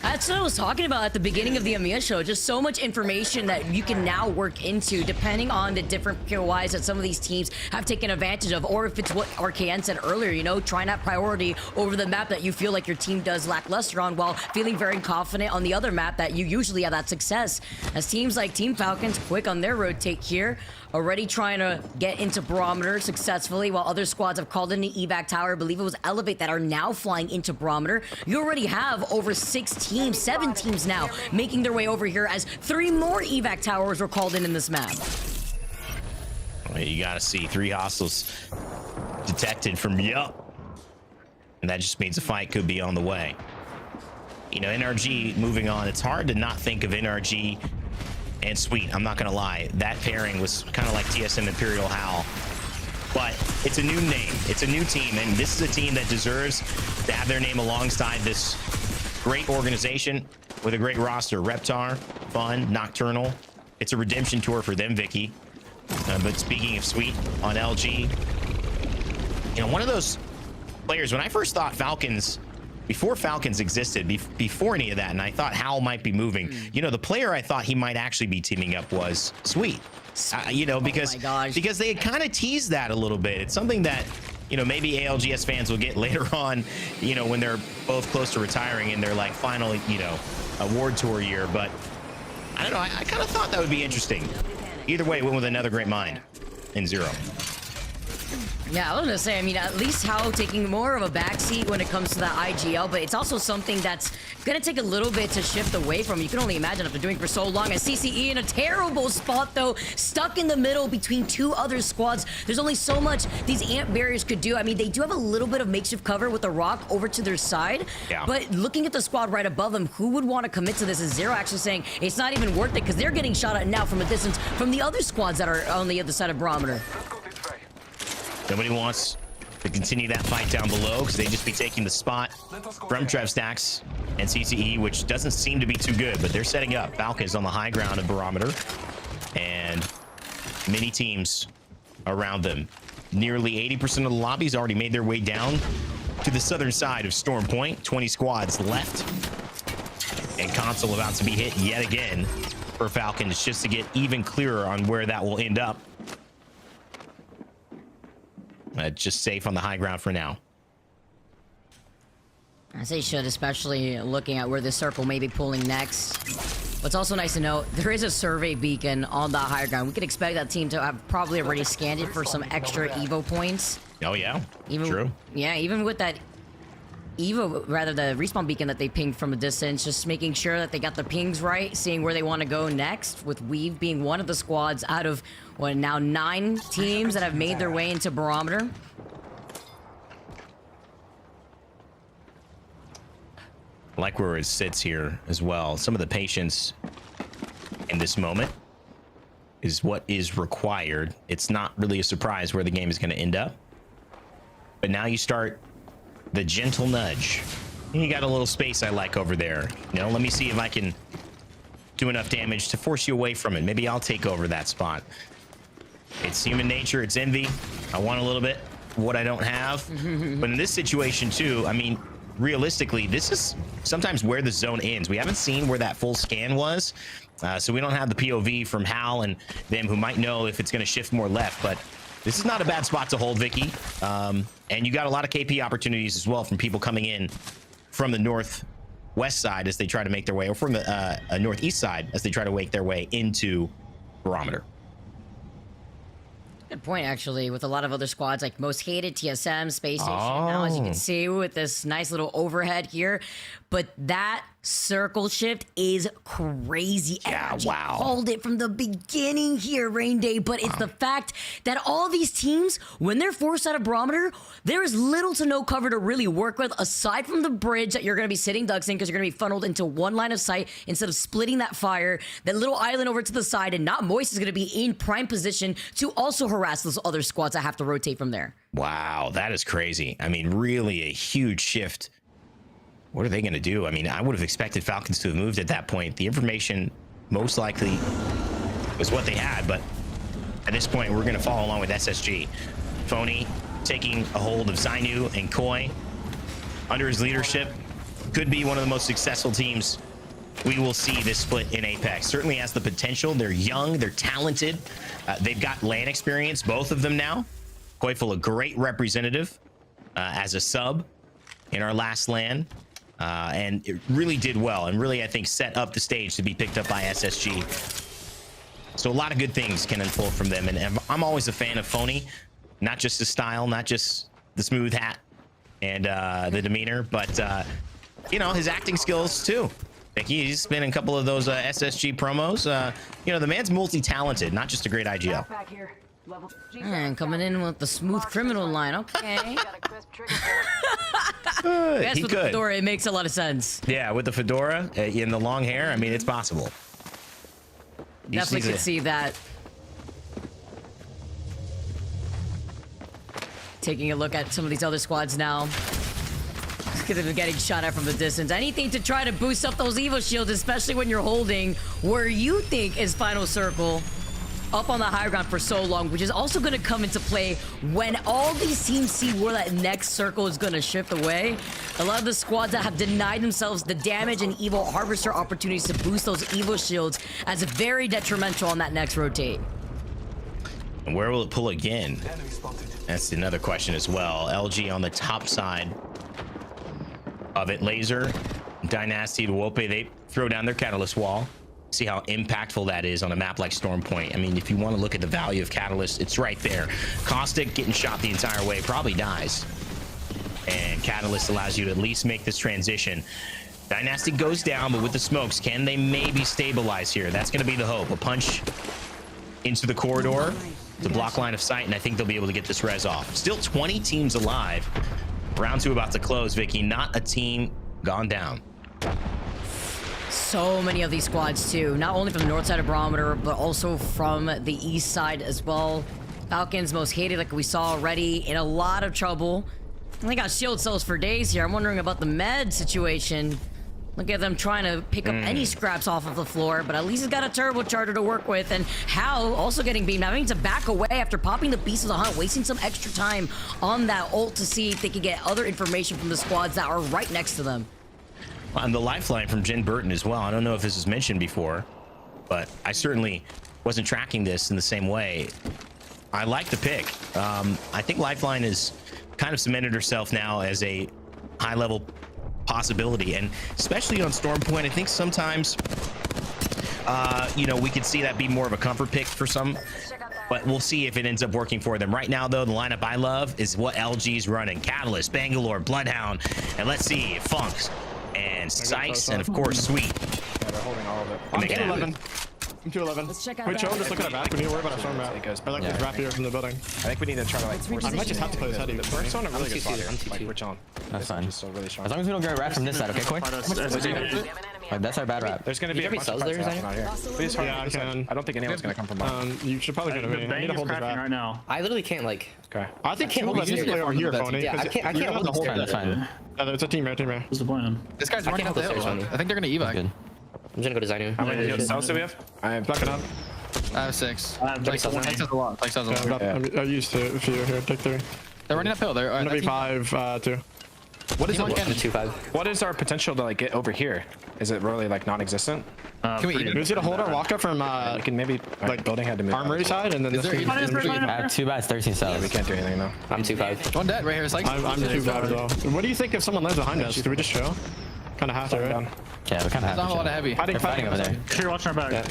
That's what I was talking about at the beginning of the EMEA show. Just so much information that you can now work into depending on the different POIs that some of these teams have taken advantage of, or if it's what RKN said earlier, you know, trying that priority over the map that you feel like your team does lackluster on, while feeling very confident on the other map that you usually have that success. As teams like Team Falcons quick on their rotate here, already trying to get into Barometer successfully, while other squads have called in the evac tower. I believe it was Elevate that are now flying into Barometer. You already have over 16 teams, 7 teams now, making their way over here as 3 more evac towers were called in this map. Well, you gotta see 3 hostiles detected from Yup. And that just means the fight could be on the way. You know, NRG moving on. It's hard to not think of NRG and Sweet. I'm not gonna lie. That pairing was kind of like TSM Imperial Howl. But it's a new name. It's a new team. And this is a team that deserves to have their name alongside this great organization with a great roster. Reptar, Fun, Nocturnal. It's a redemption tour for them, Vicky. But speaking of Sweet on LG, you know, one of those players, when I first thought Falcons, before Falcons existed, before any of that, and I thought Howl might be moving, you know, the player I thought he might actually be teaming up was Sweet. You know, because they had kind of teased that a little bit. It's something that, you know, maybe ALGS fans will get later on, you know, when they're both close to retiring in their like final, you know, award tour year. But I don't know, I kind of thought that would be interesting. Either way, went with another great mind in Zero. Yeah, I was gonna say, I mean, at least Howl taking more of a backseat when it comes to that IGL, but it's also something that's gonna take a little bit to shift away from. You can only imagine after doing for so long. As CCE in a terrible spot, though, stuck in the middle between 2 other squads. There's only so much these amp barriers could do. I mean, they do have a little bit of makeshift cover with the rock over to their side, but looking at the squad right above them, who would want to commit to this? Is Zero actually saying it's not even worth it because they're getting shot at now from a distance from the other squads that are on the other side of Barometer. Nobody wants to continue that fight down below because they'd just be taking the spot from Trev Stacks and CCE, which doesn't seem to be too good, but they're setting up. Falcons on the high ground of Barometer and many teams around them. Nearly 80% of the lobbies already made their way down to the southern side of Storm Point. 20 squads left. And console about to be hit yet again for Falcons just to get even clearer on where that will end up. Just safe on the high ground for now. As they should, especially looking at where the circle may be pulling next. What's also nice to note, there is a survey beacon on the high ground. We could expect that team to have probably already scanned it for some extra Evo points. Oh, yeah. True. Yeah, even with that Evo, rather the respawn beacon that they pinged from a distance, just making sure that they got the pings right, seeing where they want to go next, with Weave being one of the squads out of, what, now 9 teams that have made their way into Barometer. I like where it sits here as well. Some of the patience in this moment is what is required. It's not really a surprise where the game is going to end up. But now you start the gentle nudge. You got a little space I like over there. You know, let me see if I can do enough damage to force you away from it. Maybe I'll take over that spot. It's human nature. It's envy. I want a little bit of what I don't have. But in this situation too, I mean, realistically, this is sometimes where the zone ends. We haven't seen where that full scan was. So we don't have the POV from Hal and them who might know if it's going to shift more left. But this is not a bad spot to hold, Vicky. And you got a lot of KP opportunities as well from people coming in from the northwest side as they try to make their way, or from the northeast side as they try to make their way into Barometer. Good point, actually, with a lot of other squads like Most Hated, TSM, Spacestation, now, as you can see with this nice little overhead here. But that circle shift is crazy. Yeah, wow. Called it from the beginning here, Rain Day, but it's the fact that all these teams, when they're forced out of Barometer, there is little to no cover to really work with aside from the bridge that you're going to be sitting ducks in because you're going to be funneled into one line of sight instead of splitting that fire. That little island over to the side, and Not Moist is going to be in prime position to also harass those other squads that have to rotate from there. Wow, that is crazy. I mean, really a huge shift. What are they going to do? I mean, I would have expected Falcons to have moved at that point. The information most likely was what they had, but at this point, we're going to follow along with SSG. Phony taking a hold of Zainu and Koi under his leadership. Could be one of the most successful teams we will see this split in Apex. Certainly has the potential. They're young, they're talented. They've got LAN experience, both of them now. Koiful, a great representative as a sub in our last LAN. And it really did well and really, I think, set up the stage to be picked up by SSG. So a lot of good things can unfold from them. And I'm always a fan of Phony, not just the style, not just the smooth hat and the demeanor, but you know, his acting skills too. He's been in a couple of those SSG promos. You know, the man's multi-talented, not just a great IGL. And coming in with the smooth criminal line. Okay. Yes, with the fedora, it makes a lot of sense. Yeah, with the fedora in the long hair, I mean, it's possible. Definitely could see that. Taking a look at some of these other squads now. Because they're getting shot at from the distance. Anything to try to boost up those Evo shields, especially when you're holding where you think is final circle up on the high ground for so long, which is also going to come into play when all these teams see where that next circle is going to shift away. A lot of the squads that have denied themselves the damage and Evo Harvester opportunities to boost those Evo shields as very detrimental on that next rotate. And where will it pull again? That's another question as well. LG on the top side of it. Laser, Dynasty, Wope, they throw down their Catalyst wall. See how impactful that is on a map like Storm Point. I mean, if you want to look at the value of Catalyst, it's right there. Caustic getting shot the entire way probably dies. And Catalyst allows you to at least make this transition. Dynasty goes down, but with the smokes, can they maybe stabilize here? That's going to be the hope. A punch into the corridor to block line of sight, and I think they'll be able to get this res off. Still 20 teams alive. Round 2 about to close, Vicky. Not a team gone down. So many of these squads too, not only from the north side of Barometer, but also from the east side as well. Falcons most hated, like we saw already, in a lot of trouble. And they got shield cells for days here. I'm wondering about the med situation. Look at them trying to pick up any scraps off of the floor, but at least he's got a turbocharger to work with. And Hal also getting beamed, having to back away after popping the Beast of the Hunt, wasting some extra time on that ult to see if they can get other information from the squads that are right next to them. On the lifeline from Jen Burton as well. I don't know if this was mentioned before, but I certainly wasn't tracking this in the same way. I like the pick. I think lifeline is kind of cemented herself now as a high-level possibility, and especially on Storm Point, I think sometimes, you know, we could see that be more of a comfort pick for some, but we'll see if it ends up working for them. Right now, though, the lineup I love is what LG's running. Catalyst, Bangalore, Bloodhound, and let's see, Funks, and Sykes, and of course, Sweet. Yeah, they're holding all of it. I'm 211. I'm 211. Let's check out Wait, Joe, just look at our back. We need to worry about our storm map. I like this wrap here from the building. I think we need to try to, like, force. I might just have to play this heavy. We're on a really good spot here. Like, we're chilling. That's fine. So really strong. As long as we don't get a wrap from this side, okay, Coy? That's our bad wrap. There's going to be a bunch of fights out here. Please, yeah, I can. I don't think anyone's going to come from behind. You should probably get a mini. I need to hold this wrap right now. I literally can't, like... Okay. I think can't hold that play over here, Phony. Yeah, I can't hold the whole That's fine. It's a team, team. What's the plan? This guy's running up the hill. I think they're gonna evac. Good. I'm gonna go design you. How many cells do we have? I'm backing up. I have 6. Takes a lot. Takes a lot. I'm used to a few here. Take 3. They're running uphill. They're gonna be 5, 2. What is it? 2-5. What is our potential to like get over here? Is it really like non-existent? Can we just to hold our walk-up from we can maybe like building had to move armory side and then this I have 2 bats, 13 cells. We can't do anything though. I'm 2-5. One dead right here. It's like I'm 2-5 though. What do you think if someone lands behind us? Do we just show? Kind of have to, right? Yeah, we kind of have to. Not a lot of heavy. They're fighting over there. You're watching our back.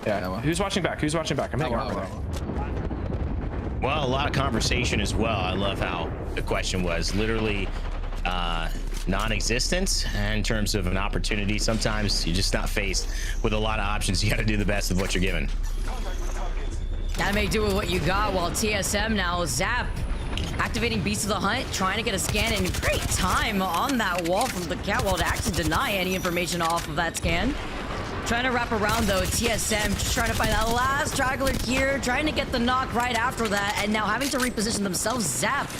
Yeah. Who's watching back? Who's watching back? I'm hitting armor there. Well, a lot of conversation as well. I love how the question was literally non-existent in terms of an opportunity. Sometimes you're just not faced with a lot of options. You got to do the best of what you're given. That may do with what you got, while TSM now, Zap activating Beast of the Hunt, trying to get a scan, and great time on that wall from the catwall to actually deny any information off of that scan. Trying to wrap around though, TSM just trying to find that last straggler here, trying to get the knock right after that, and now having to reposition themselves. Zap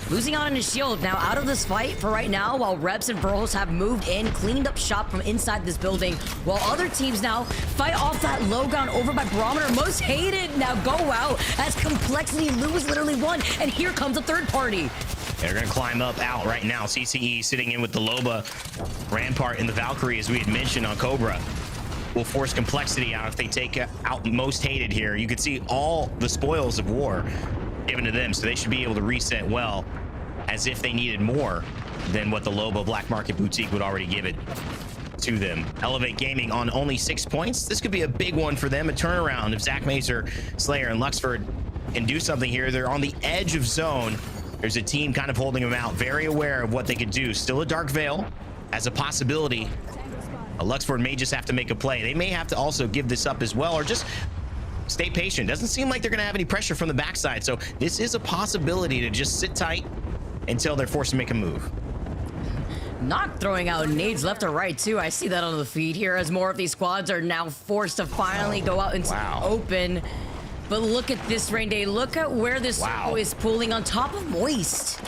losing out on his shield, now out of this fight for right now, while Reps and Burrows have moved in, cleaned up shop from inside this building, while other teams now fight off that low ground over by Barometer. Most hated now go out as Complexity lose literally one, and here comes a third party. They're going to climb up out right now. CCE sitting in with the Loba. Rampart and the Valkyrie, as we had mentioned on Cobra, will force Complexity out if they take out most hated here. You can see all the spoils of war given to them, so they should be able to reset well, as if they needed more than what the Loba Black Market Boutique would already give it to them. Elevate Gaming on only 6 points. This could be a big one for them, a turnaround if Zach Mazer, Slayer, and Luxford can do something here. They're on the edge of zone. There's a team kind of holding them out, very aware of what they could do. Still a Dark Veil as a possibility. Luxford may just have to make a play. They may have to also give this up as well, or just stay patient. Doesn't seem like they're going to have any pressure from the backside. So this is a possibility to just sit tight until they're forced to make a move. Not throwing out nades left or right, too. I see that on the feed here as more of these squads are now forced to finally go out into the open. But look at this, Rain Day. Look at where this circle is pulling on top of Moist.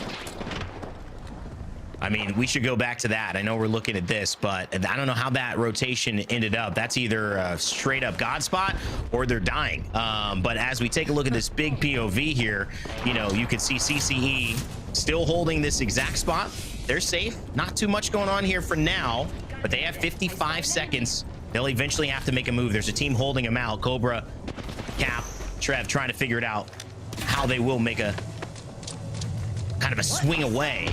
I mean, we should go back to that. I know we're looking at this, but I don't know how that rotation ended up. That's either a straight up God spot or they're dying. But as we take a look at this big POV here, you know, you can see CCE still holding this exact spot. They're safe. Not too much going on here for now, but they have 55 seconds. They'll eventually have to make a move. There's a team holding them out. Cobra, Cap, Trev trying to figure it out how they will make a kind of a swing away.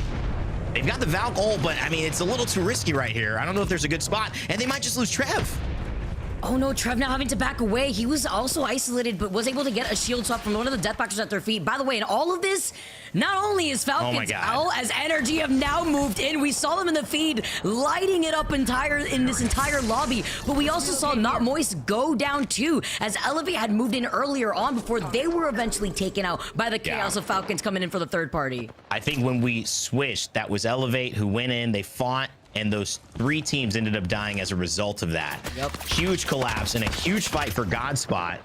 They've got the Valk ult, but I mean, it's a little too risky right here. I don't know if there's a good spot, and they might just lose Trev. Oh no, Trev now having to back away. He was also isolated, but was able to get a shield swap from one of the Deathboxers at their feet. By the way, in all of this, not only is Falcons out, as Energy have now moved in. We saw them in the feed, lighting it up in this entire lobby, but we also saw Not Moist go down too, as Elevate had moved in earlier on before they were eventually taken out by the chaos of Falcons coming in for the third party. I think when we switched, that was Elevate who went in, they fought, and those three teams ended up dying as a result of that. Huge collapse and a huge fight for Godspot.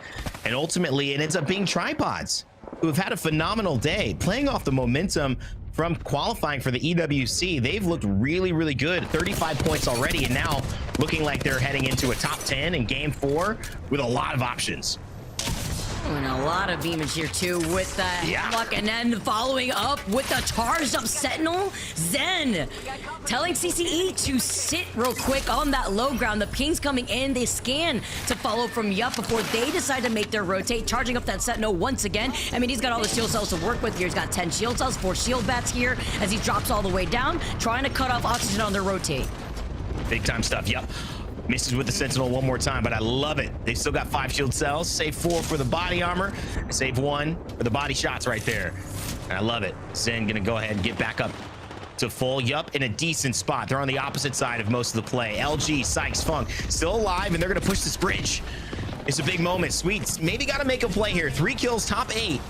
And ultimately, it ends up being Tripods, who have had a phenomenal day, playing off the momentum from qualifying for the EWC. They've looked really, really good. 35 points already, and now looking like they're heading into a top 10 in Game 4 with a lot of options. And a lot of damage here too with the Hemlock, and then following up with the charged up Sentinel. Zen telling CCE to sit real quick on that low ground. The ping's coming in. They scan to follow from Yup before they decide to make their rotate, charging up that Sentinel once again. I mean, he's got all the shield cells to work with here. He's got 10 shield cells, 4 shield bats here as he drops all the way down, trying to cut off Oxygen on their rotate. Big time stuff. Yup. Misses with the Sentinel one more time, but I love it. They've still got 5 shield cells. Save 4 for the body armor. Save 1 for the body shots right there. And I love it. Zen gonna go ahead and get back up to full. Yup, in a decent spot. They're on the opposite side of most of the play. LG, Sykes, Funk still alive, and they're gonna push this bridge. It's a big moment. Sweets maybe gotta make a play here. 3 kills, top 8.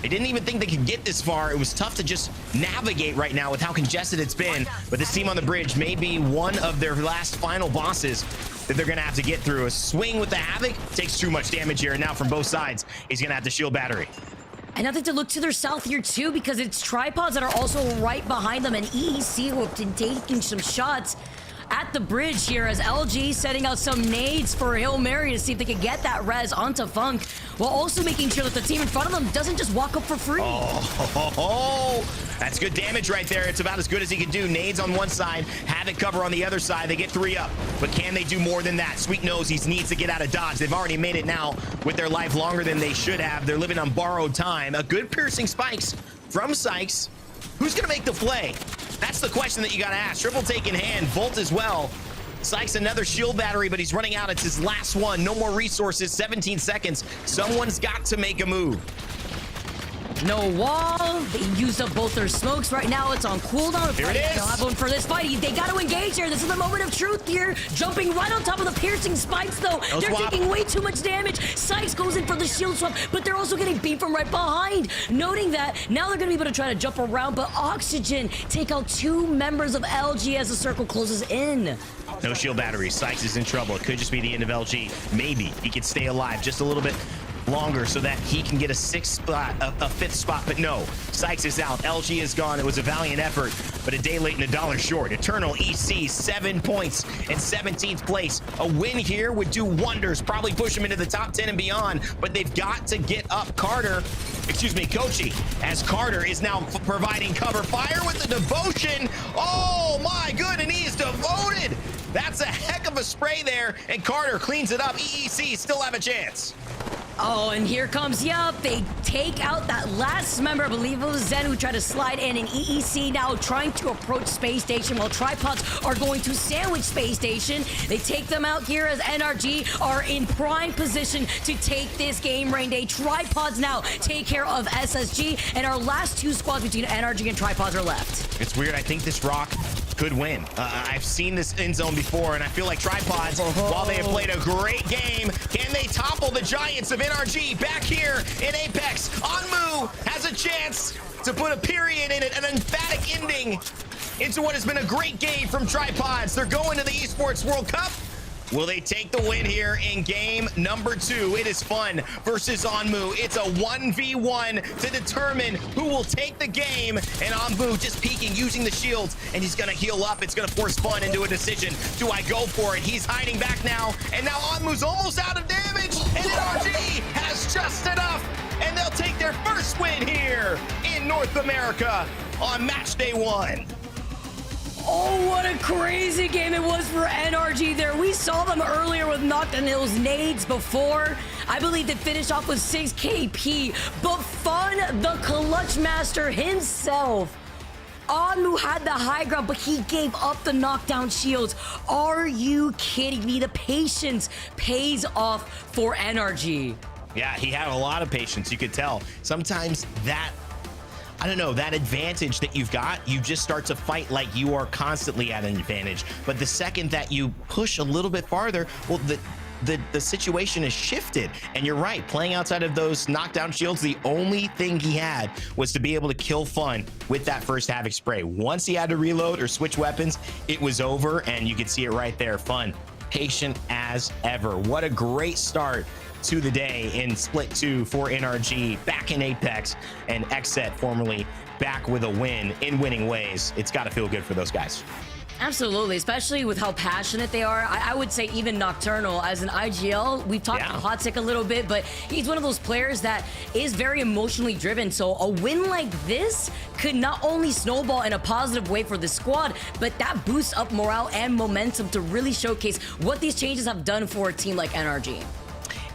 They didn't even think they could get this far. It was tough to just navigate right now with how congested it's been. But this team on the bridge may be one of their last final bosses that they're going to have to get through. A swing with the Havoc takes too much damage here. And now from both sides, he's going to have the shield battery. And I think to look to their south here too, because it's Tripods that are also right behind them, and EEC who have been taking some shots at the bridge here as LG setting out some nades for Hail Mary to see if they can get that res onto Funk, while also making sure that the team in front of them doesn't just walk up for free. That's good damage right there. It's about as good as he can do. Nades on one side, Havoc cover on the other side. They get 3 up, but can they do more than that? Sweet knows he needs to get out of dodge. They've already made it now with their life longer than they should have. They're living on borrowed time. A good piercing spikes from Sykes. Who's gonna make the play? That's the question that you gotta ask. Triple take in hand, Volt as well. Sykes another shield battery, but he's running out. It's his last one. No more resources, 17 seconds. Someone's got to make a move. No wall. They used up both their smokes. Right now, it's on cooldown. Here it is. They'll have one for this fight. They got to engage here. This is the moment of truth here. Jumping right on top of the piercing spikes, though. They're taking way too much damage. Sykes goes in for the shield swap, but they're also getting beat from right behind. Noting that, now they're going to be able to try to jump around, but Oxygen take out 2 members of LG as the circle closes in. No shield battery. Sykes is in trouble. It could just be the end of LG. Maybe he could stay alive just a little bit longer so that he can get a 6th spot, a 5th spot, but no. Sykes is out. LG is gone. It was a valiant effort, but a day late and a dollar short. Eternal EC, 7 points in 17th place. A win here would do wonders, probably push him into the top 10 and beyond, but they've got to get up Kochi, as Carter is now providing cover fire with the devotion. Oh my good, and he is devoted. That's a heck of a spray there, and Carter cleans it up. EEC still have a chance. Oh, and here comes Yup. They take out that last member, I believe it was Zen, who tried to slide in, and EEC now trying to approach Space Station while Tripods are going to sandwich Space Station. They take them out here as NRG are in prime position to take this game, Rain Day. Tripods now take care of SSG, and our last 2 squads between NRG and Tripods are left. It's weird. I think this rock could win. I've seen this end zone before, and I feel like Tripods, while they have played a great game, can they topple the Giants of NRG back here in Apex? Onmu has a chance to put a period in it, an emphatic ending into what has been a great game from Tripods. They're going to the Esports World Cup. Will they take the win here in game number 2? It is Fun versus Onmu. It's a 1v1 to determine who will take the game. And Onmu just peeking, using the shields, and he's going to heal up. It's going to force Fun into a decision. Do I go for it? He's hiding back now. And now Onmu's almost out of damage. And NRG has just enough. And they'll take their first win here in North America on match day 1. Oh, what a crazy game it was for NRG there. We saw them earlier with Knockdown Hill's nades before. I believe they finished off with 6 KP. But Fun, the clutch master himself, Onmu had the high ground, but he gave up the knockdown shields. Are you kidding me? The patience pays off for NRG. Yeah, he had a lot of patience. You could tell. Sometimes that, I don't know, that advantage that you've got, you just start to fight like you are constantly at an advantage. But the second that you push a little bit farther, well, the situation is shifted. And you're right, playing outside of those knockdown shields, the only thing he had was to be able to kill Fun with that first Havoc spray. Once he had to reload or switch weapons, it was over, and you can see it right there. Fun, patient as ever. What a great start to the day in Split 2 for NRG, back in Apex, and XSET formerly back with a win in winning ways. It's got to feel good for those guys. Absolutely, especially with how passionate they are. I would say even Nocturnal as an IGL, we've talked about Hot Tick a little bit, but he's one of those players that is very emotionally driven. So a win like this could not only snowball in a positive way for the squad, but that boosts up morale and momentum to really showcase what these changes have done for a team like NRG.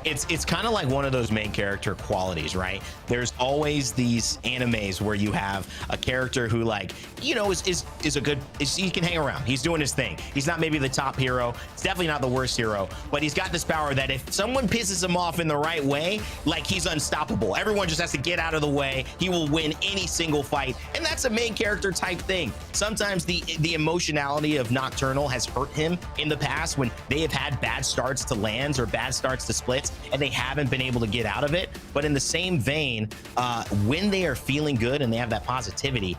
It's kind of like one of those main character qualities, right? There's always these animes where you have a character who, like, you know, is a good, he can hang around. He's doing his thing. He's not maybe the top hero. It's definitely not the worst hero, but he's got this power that if someone pisses him off in the right way, like, he's unstoppable. Everyone just has to get out of the way. He will win any single fight. And that's a main character type thing. Sometimes the emotionality of Nocturnal has hurt him in the past when they have had bad starts to lands or bad starts to splits, and they haven't been able to get out of it. But in the same vein, when they are feeling good and they have that positivity,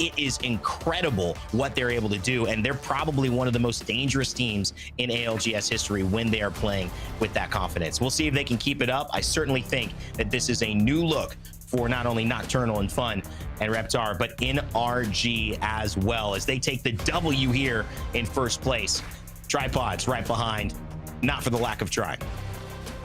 it is incredible what they're able to do. And they're probably one of the most dangerous teams in ALGS history when they are playing with that confidence. We'll see if they can keep it up. I certainly think that this is a new look for not only Nocturnal and Fun and Reptar, but NRG as well, as they take the W here in first place. Tripods right behind, not for the lack of trying.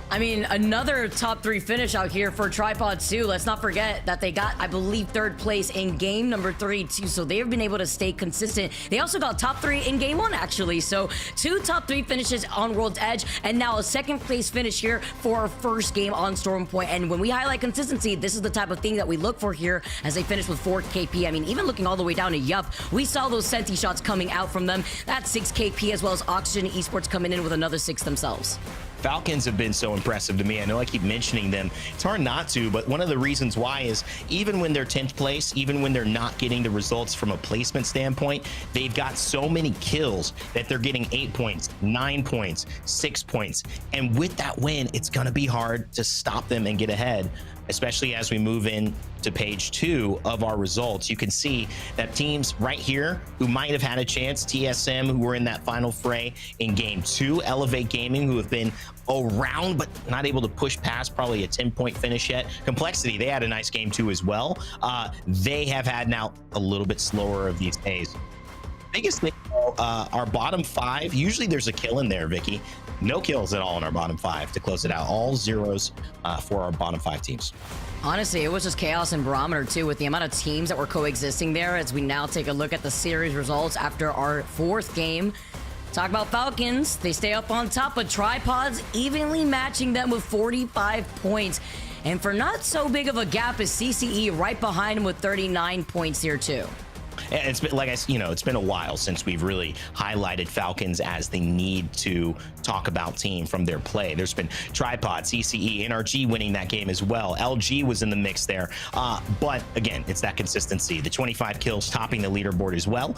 I mean, another top 3 finish out here for Tripods too. Let's not forget that they got, I believe, 3rd place in game number 3 too. So they've been able to stay consistent. They also got top 3 in game 1 actually. So 2 top 3 finishes on World's Edge, and now a 2nd place finish here for our first game on Storm Point. And when we highlight consistency, this is the type of thing that we look for here as they finish with 4 KP. I mean, even looking all the way down to Yup, we saw those Senti shots coming out from them. That's 6 KP, as well as Oxygen Esports coming in with another 6 themselves. Falcons have been so impressive to me. I know I keep mentioning them. It's hard not to, but one of the reasons why is even when they're 10th place, even when they're not getting the results from a placement standpoint, they've got so many kills that they're getting 8 points, 9 points, 6 points. And with that win, it's going to be hard to stop them and get ahead, especially as we move in to page 2 of our results. You can see that teams right here who might have had a chance, TSM, who were in that final fray in game 2, Elevate Gaming, who have been around but not able to push past probably a 10-point finish yet. Complexity, they had a nice game 2 as well. They have had now a little bit slower of these days. Biggest thing, our bottom 5, usually there's a kill in there, Vicky. No kills at all in our bottom 5 to close it out. All zeros for our bottom 5 teams. Honestly, it was just chaos and barometer too, with the amount of teams that were coexisting there. As we now take a look at the series results after our 4th game. Talk about Falcons. They stay up on top, but Tripods evenly matching them with 45 points. And for not so big of a gap is CCE right behind him with 39 points here too. it's been like it's been a while since we've really highlighted Falcons as they need to talk about team from their play. There's been Tripod, CCE, NRG winning that game as well. LG was in the mix there, but again, it's that consistency. The 25 kills topping the leaderboard as well.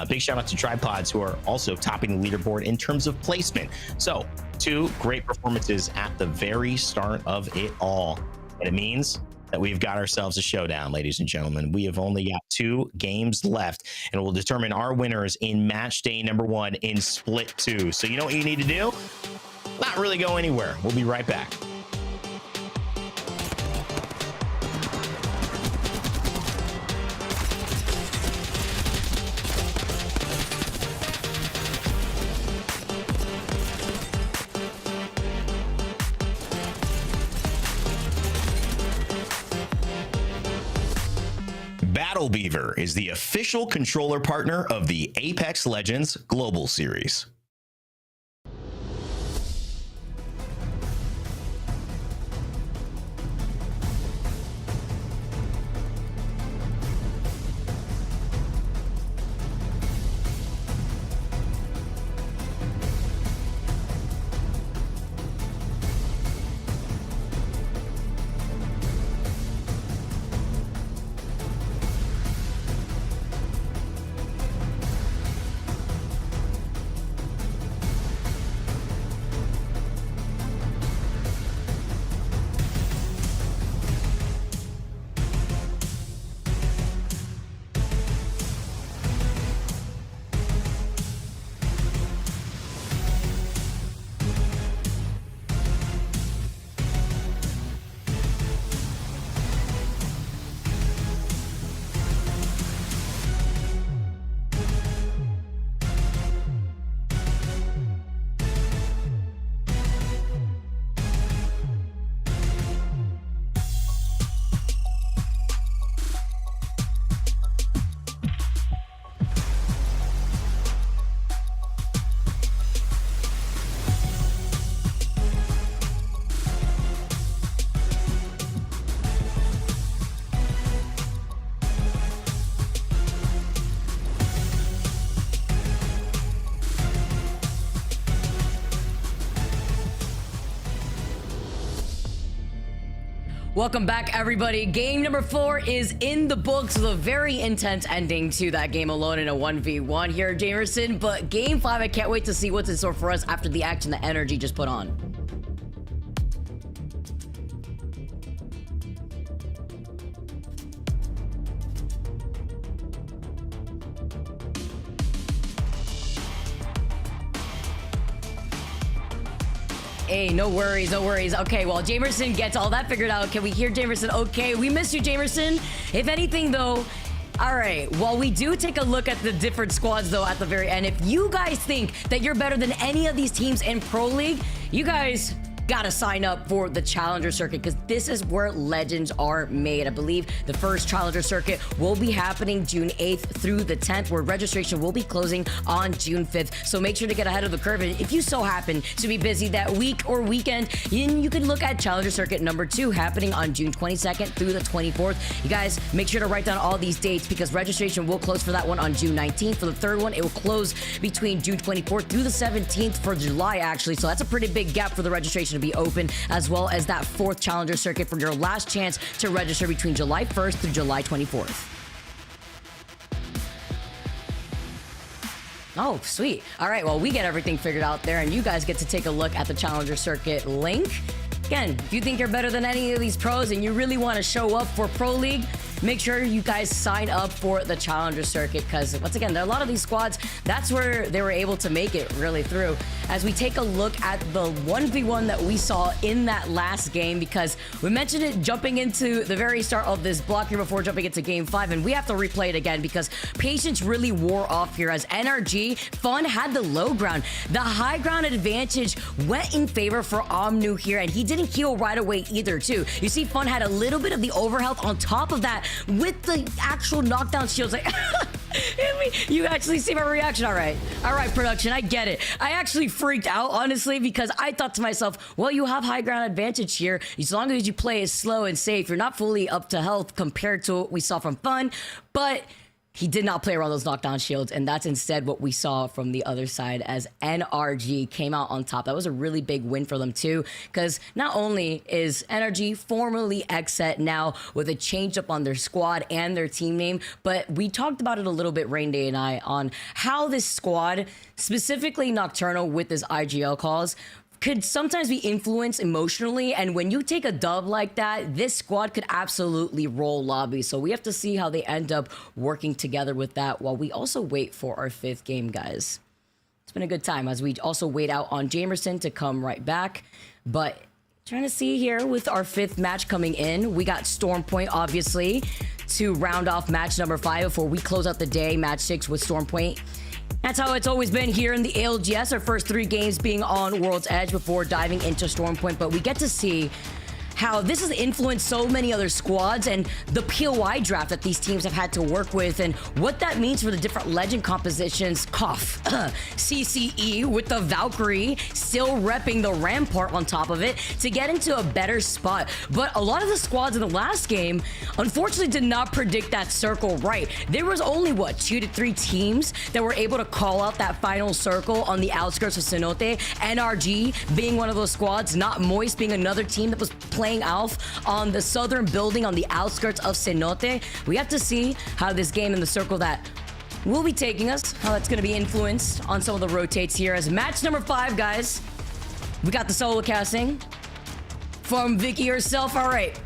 Big shout out to Tripods, who are also topping the leaderboard in terms of placement. So 2 great performances at the very start of it all, and it means that we've got ourselves a showdown, ladies and gentlemen. We have only got 2 games left, and we'll determine our winners in match day number 1 in split 2. So you know what you need to do? Not really go anywhere. We'll be right back. Battle Beaver is the official controller partner of the Apex Legends Global Series. Welcome back, everybody. Game number 4 is in the books with a very intense ending to that game alone in a 1v1 here, Jamerson. But game 5, I can't wait to see what's in store for us after the action that Energy just put on. Hey, no worries, no worries. Okay, well, Jamerson gets all that figured out. Can we hear Jamerson? Okay, we miss you, Jamerson. If anything, though, all right, while we do take a look at the different squads, though, at the very end, if you guys think that you're better than any of these teams in Pro League, you guys gotta sign up for the Challenger Circuit, because this is where legends are made. I believe the first Challenger Circuit will be happening June 8th through the 10th, where registration will be closing on June 5th. So make sure to get ahead of the curve. And if you so happen to be busy that week or weekend, you can look at Challenger Circuit number 2 happening on June 22nd through the 24th. You guys make sure to write down all these dates, because registration will close for that one on June 19th. For the third one, it will close between June 24th through the 17th for July, actually. So that's a pretty big gap for the registration to be open, as well as that 4th Challenger Circuit for your last chance to register between July 1st through July 24th. Oh, sweet. All right, well, we get everything figured out there, and you guys get to take a look at the Challenger Circuit link. Again, if you think you're better than any of these pros and you really want to show up for Pro League, make sure you guys sign up for the Challenger Circuit, because once again, there are a lot of these squads, that's where they were able to make it really through. As we take a look at the 1v1 that we saw in that last game, because we mentioned it jumping into the very start of this block here before jumping into game 5, and we have to replay it again because patience really wore off here, as NRG Fun had the low ground. The high ground advantage went in favor for Omnu here, and he didn't heal right away either too. You see Fun had a little bit of the overhealth on top of that with the actual knockdown shields. Like, you actually see my reaction. All right, production, I get it. I actually freaked out, honestly, because I thought to myself, well, you have high ground advantage here. As long as you play it slow and safe, you're not fully up to health compared to what we saw from Fun. But he did not play around those knockdown shields, and that's instead what we saw from the other side as NRG came out on top. That was a really big win for them too, because not only is NRG formerly XSET now with a change up on their squad and their team name, but we talked about it a little bit, Rainday and I, on how this squad, specifically Nocturnal with this IGL calls, could sometimes be influenced emotionally, and when you take a dub like that, this squad could absolutely roll lobby. So we have to see how they end up working together with that while we also wait for our 5th game, guys. It's been a good time as we also wait out on Jamerson to come right back. But trying to see here with our 5th match coming in, we got Stormpoint obviously to round off match number 5 before we close out the day, match 6 with Stormpoint. That's how it's always been here in the ALGS, our first 3 games being on World's Edge before diving into Stormpoint. But we get to see how this has influenced so many other squads and the POI draft that these teams have had to work with and what that means for the different legend compositions. Cough. CCE with the Valkyrie still repping the Rampart on top of it to get into a better spot. But a lot of the squads in the last game unfortunately did not predict that circle right. There was only, what, 2 to 3 teams that were able to call out that final circle on the outskirts of Cenote. NRG being one of those squads, Not Moist being another team that was playing Alf on the southern building on the outskirts of Cenote. We have to see how this game in the circle that will be taking us, how that's going to be influenced on some of the rotates here as match number 5, guys. We got the solo casting from Vicky herself. All right,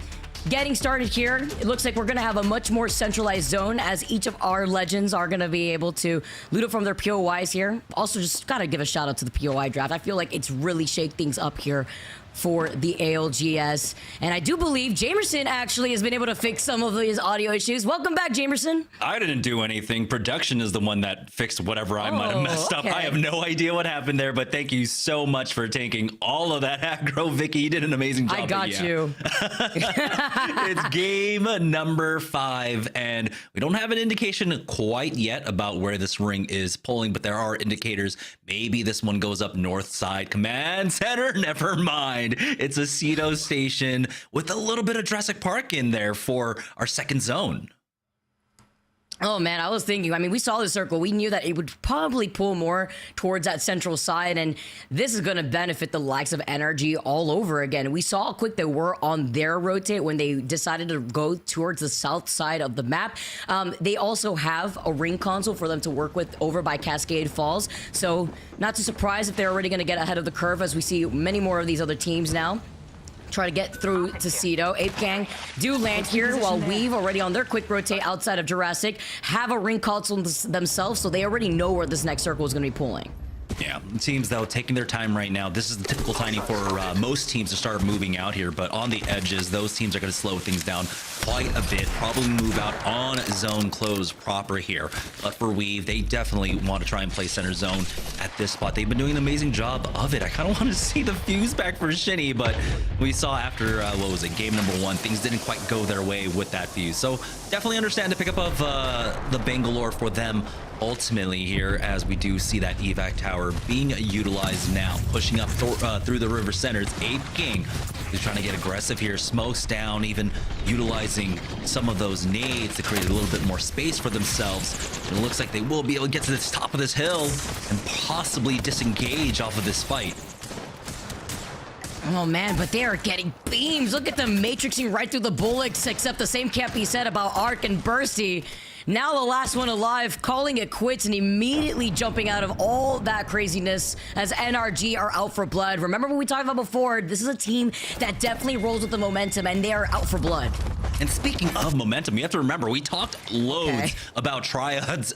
getting started here. It looks like we're going to have a much more centralized zone as each of our legends are going to be able to loot it from their POIs here. Also, just got to give a shout out to the POI draft. I feel like it's really shaked things up here for the ALGS. And I do believe Jamerson actually has been able to fix some of his audio issues. Welcome back, Jamerson. I didn't do anything. Production is the one that fixed whatever I might have messed up. I have no idea what happened there, but thank you so much for taking all of that aggro, Vicky. You did an amazing job. I got you. It's game number 5, and we don't have an indication quite yet about where this ring is pulling, but there are indicators. Maybe this one goes up north side command center. Never mind. It's a Cedo station with a little bit of Jurassic Park in there for our 2nd zone. Oh man, I was thinking, I mean, we saw the circle. We knew that it would probably pull more towards that central side, and this is going to benefit the likes of NRG all over again. We saw how quick they were on their rotate when they decided to go towards the south side of the map. They also have a ring console for them to work with over by Cascade Falls, so not too surprised if they're already going to get ahead of the curve as we see many more of these other teams now try to get through to Cedo. Ape Gang do land here while Weave already on their quick rotate outside of Jurassic have a ring console themselves, so they already know where this next circle is going to be pulling. Yeah, teams though taking their time right now. This is the typical timing for most teams to start moving out here, but on the edges, those teams are going to slow things down quite a bit. Probably move out on zone close proper here. But for Weave, they definitely want to try and play center zone at this spot. They've been doing an amazing job of it. I kind of want to see the fuse back for Shinny, but we saw after what was it, game number 1, things didn't quite go their way with that fuse. So definitely understand the pickup of the Bangalore for them ultimately here, as we do see that evac tower being utilized now, pushing up through the river centers. Ape King is trying to get aggressive here, smokes down, even utilizing some of those nades to create a little bit more space for themselves. And it looks like they will be able to get to the top of this hill and possibly disengage off of this fight. Oh man, but they are getting beams. Look at them matrixing right through the bullets, except the same can't be said about Arc and Bursty. Now the last one alive, calling it quits and immediately jumping out of all that craziness as NRG are out for blood. Remember what we talked about before, this is a team that definitely rolls with the momentum and they are out for blood. And speaking of momentum, you have to remember, we talked loads about tripods,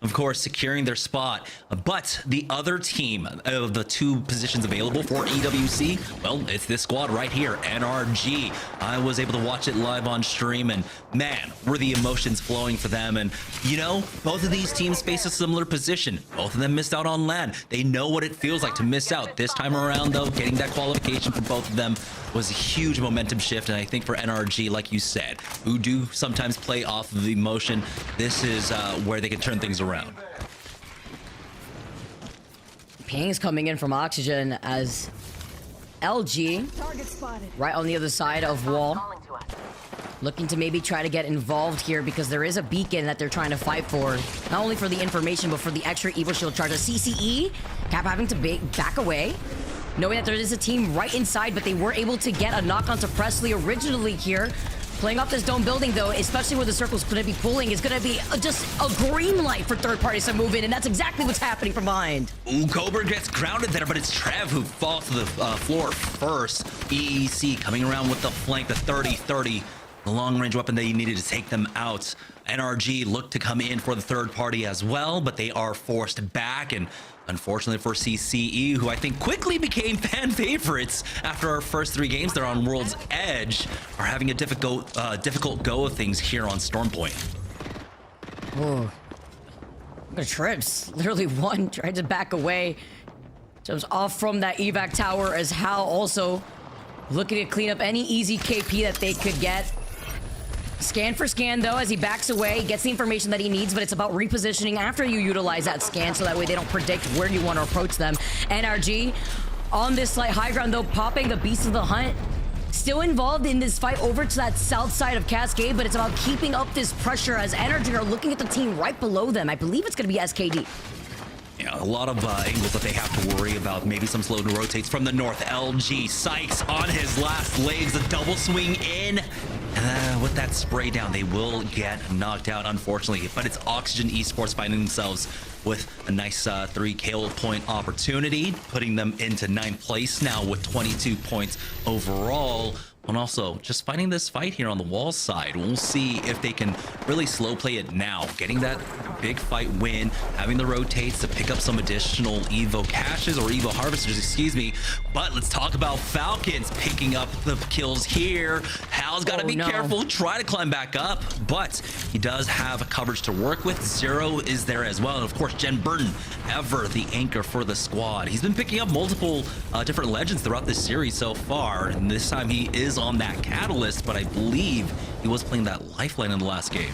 of course, securing their spot. But the other team of the 2 positions available for EWC, well, it's this squad right here, NRG. I was able to watch it live on stream, and man, were the emotions flowing for them. And, you know, both of these teams face a similar position. Both of them missed out on LAN. They know what it feels like to miss out. This time around, though, getting that qualification for both of them was a huge momentum shift, and I think for NRG, like you said, who do sometimes play off of emotion, this is where they can turn things around. Ping's coming in from Oxygen as LG right on the other side of wall. looking to maybe try to get involved here because there is a beacon that they're trying to fight for. Not only for the information, but for the extra Evo Shield charge. A CCE, Cap having to back away, knowing that there is a team right inside, but they were able to get a knock onto Presley originally here. Playing off this dome building, though, especially where the circle's going to be pulling, is going to be just a green light for third parties to move in, and that's exactly what's happening from behind. Ooh, Cobra gets grounded there, but it's Trev who falls to the floor first. EEC coming around with the flank, the 30-30, the long-range weapon that he needed to take them out. NRG looked to come in for the third party as well, but they are forced back, and unfortunately for CCE, who I think quickly became fan favorites after our first 3 games there on World's Edge, are having a difficult go of things here on Stormpoint. Oh, the Trips literally tried to back away. Jumps off from that evac tower as Hal also looking to clean up any easy KP that they could get. Scan for scan, though, as he backs away, gets the information that he needs, but it's about repositioning after you utilize that scan, so that way they don't predict where you want to approach them. NRG on this slight high ground, though, popping the Beast of the Hunt. Still involved in this fight over to that south side of Cascade, but it's about keeping up this pressure as NRG are looking at the team right below them. I believe it's going to be SKD. Yeah, a lot of angles that they have to worry about. Maybe some slow rotates from the north. LG Sykes on his last legs, a double swing in. With that spray down, they will get knocked out, unfortunately. But it's Oxygen Esports finding themselves with a nice 3 kill point opportunity, putting them into 9th place now with 22 points overall. And also, just fighting this fight here on the wall side. We'll see if they can really slow play it now. Getting that big fight win, having the rotates to pick up some additional Evo caches, or Evo harvesters, excuse me. But let's talk about Falcons picking up the kills here. Hal's got to be careful, try to climb back up, but he does have coverage to work with. Zero is there as well. And of course, Jen Burton, ever the anchor for the squad. He's been picking up multiple different legends throughout this series so far. And this time he is on that catalyst, but I believe he was playing that lifeline in the last game.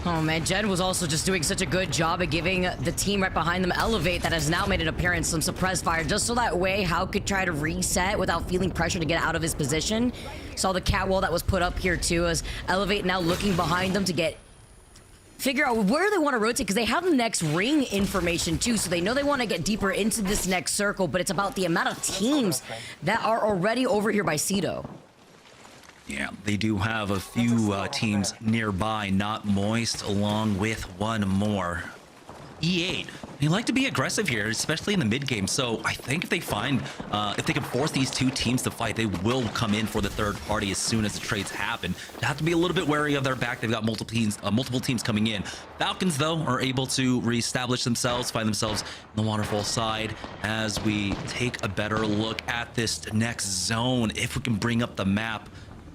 Oh man, Jen was also just doing such a good job of giving the team right behind them Elevate that has now made an appearance, some suppressed fire, just so that way Hal could try to reset without feeling pressure to get out of his position. Saw the cat wall that was put up here too, as Elevate now looking behind them to figure out where they want to rotate, because they have the next ring information too, so they know they want to get deeper into this next circle, but it's about the amount of teams that are already over here by Cito. Yeah, they do have a few teams nearby, not Moist, along with one more. E8, they like to be aggressive here, especially in the mid game. So I think if they can force these 2 teams to fight, they will come in for the third party as soon as the trades happen. They have to be a little bit wary of their back. They've got multiple teams coming in. Falcons, though, are able to reestablish themselves, find themselves in the waterfall side as we take a better look at this next zone. If we can bring up the map,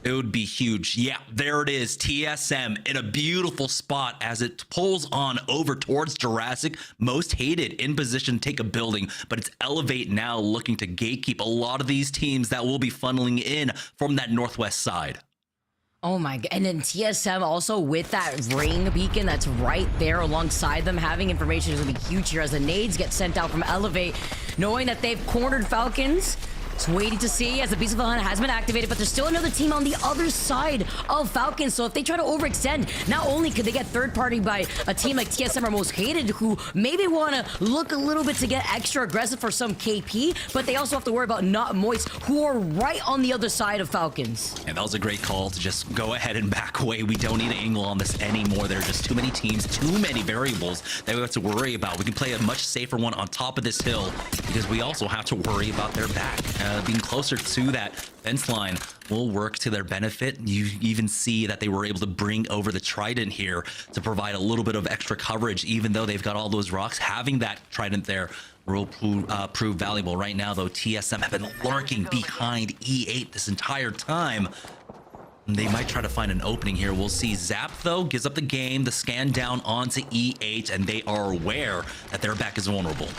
it would be huge. Yeah, there it is. TSM in a beautiful spot as it pulls on over towards Jurassic. Most hated in position to take a building, but it's Elevate now looking to gatekeep a lot of these teams that will be funneling in from that northwest side. Oh my god, and then TSM also with that ring beacon that's right there alongside them. Having information is going to be huge here as the nades get sent out from Elevate, knowing that they've cornered Falcons. It's waiting to see as the Beast of the Hunt has been activated, but there's still another team on the other side of Falcons. So if they try to overextend, not only could they get third party by a team like TSM or Most Hated, who maybe want to look a little bit to get extra aggressive for some KP, but they also have to worry about Not Moist, who are right on the other side of Falcons. And that was a great call to just go ahead and back away. We don't need an angle on this anymore. There are just too many teams, too many variables that we have to worry about. We can play a much safer one on top of this hill because we also have to worry about their back. Being closer to that fence line will work to their benefit. You even see that they were able to bring over the Trident here to provide a little bit of extra coverage, even though they've got all those rocks. Having that Trident there will prove valuable. Right now, though, TSM have been lurking behind E8 this entire time. They might try to find an opening here. We'll see. Zap, though, gives up the game, the scan down onto E8, and they are aware that their back is vulnerable.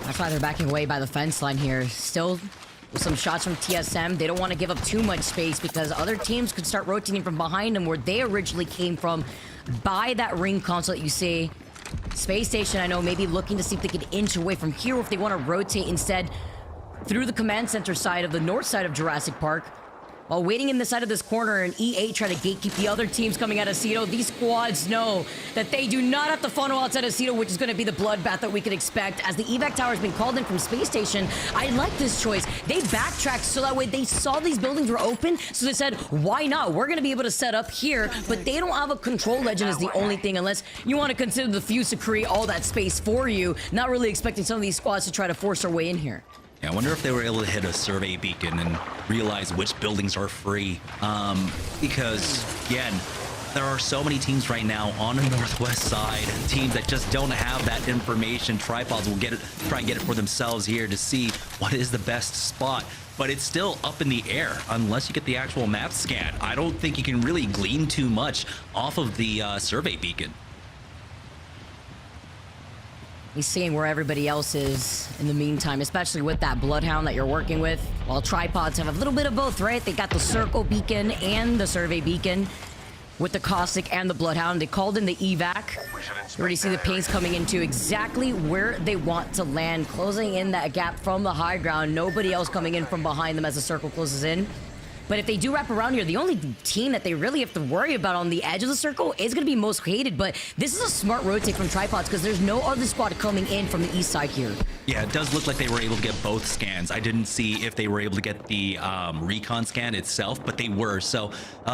That's why they're backing away by the fence line here. Still with some shots from TSM. They don't want to give up too much space because other teams could start rotating from behind them where they originally came from by that ring console that you see. Spacestation, I know, maybe looking to see if they could inch away from here or if they want to rotate instead through the command center side of the north side of Jurassic Park. while waiting in the side of this corner, and EA try to gatekeep the other teams coming out of Cito. These squads know that they do not have to funnel outside of Cito, which is going to be the bloodbath that we can expect. As the evac tower has been called in from Space Station, I like this choice. They backtracked so that way they saw these buildings were open, so they said, why not? We're going to be able to set up here, but they don't have a control legend is the only thing, unless you want to consider the Fuse to create all that space for you. Not really expecting some of these squads to try to force their way in here. Yeah, I wonder if they were able to hit a survey beacon and realize which buildings are free. Because, again, there are so many teams right now on the northwest side, teams that just don't have that information. Tripods will try and get it for themselves here to see what is the best spot. But it's still up in the air unless you get the actual map scan. I don't think you can really glean too much off of the survey beacon. He's seeing where everybody else is in the meantime, especially with that Bloodhound that you're working with. While Tripods have a little bit of both, right? They got the Circle Beacon and the Survey Beacon with the Caustic and the Bloodhound. They called in the evac. You already see the paints coming into exactly where they want to land, closing in that gap from the high ground. Nobody else coming in from behind them as the circle closes in. But if they do wrap around here, the only team that they really have to worry about on the edge of the circle is going to be most hated. But this is a smart rotate from Tripods because there's no other squad coming in from the east side here. Yeah, it does look like they were able to get both scans. I didn't see if they were able to get the recon scan itself, but they were. So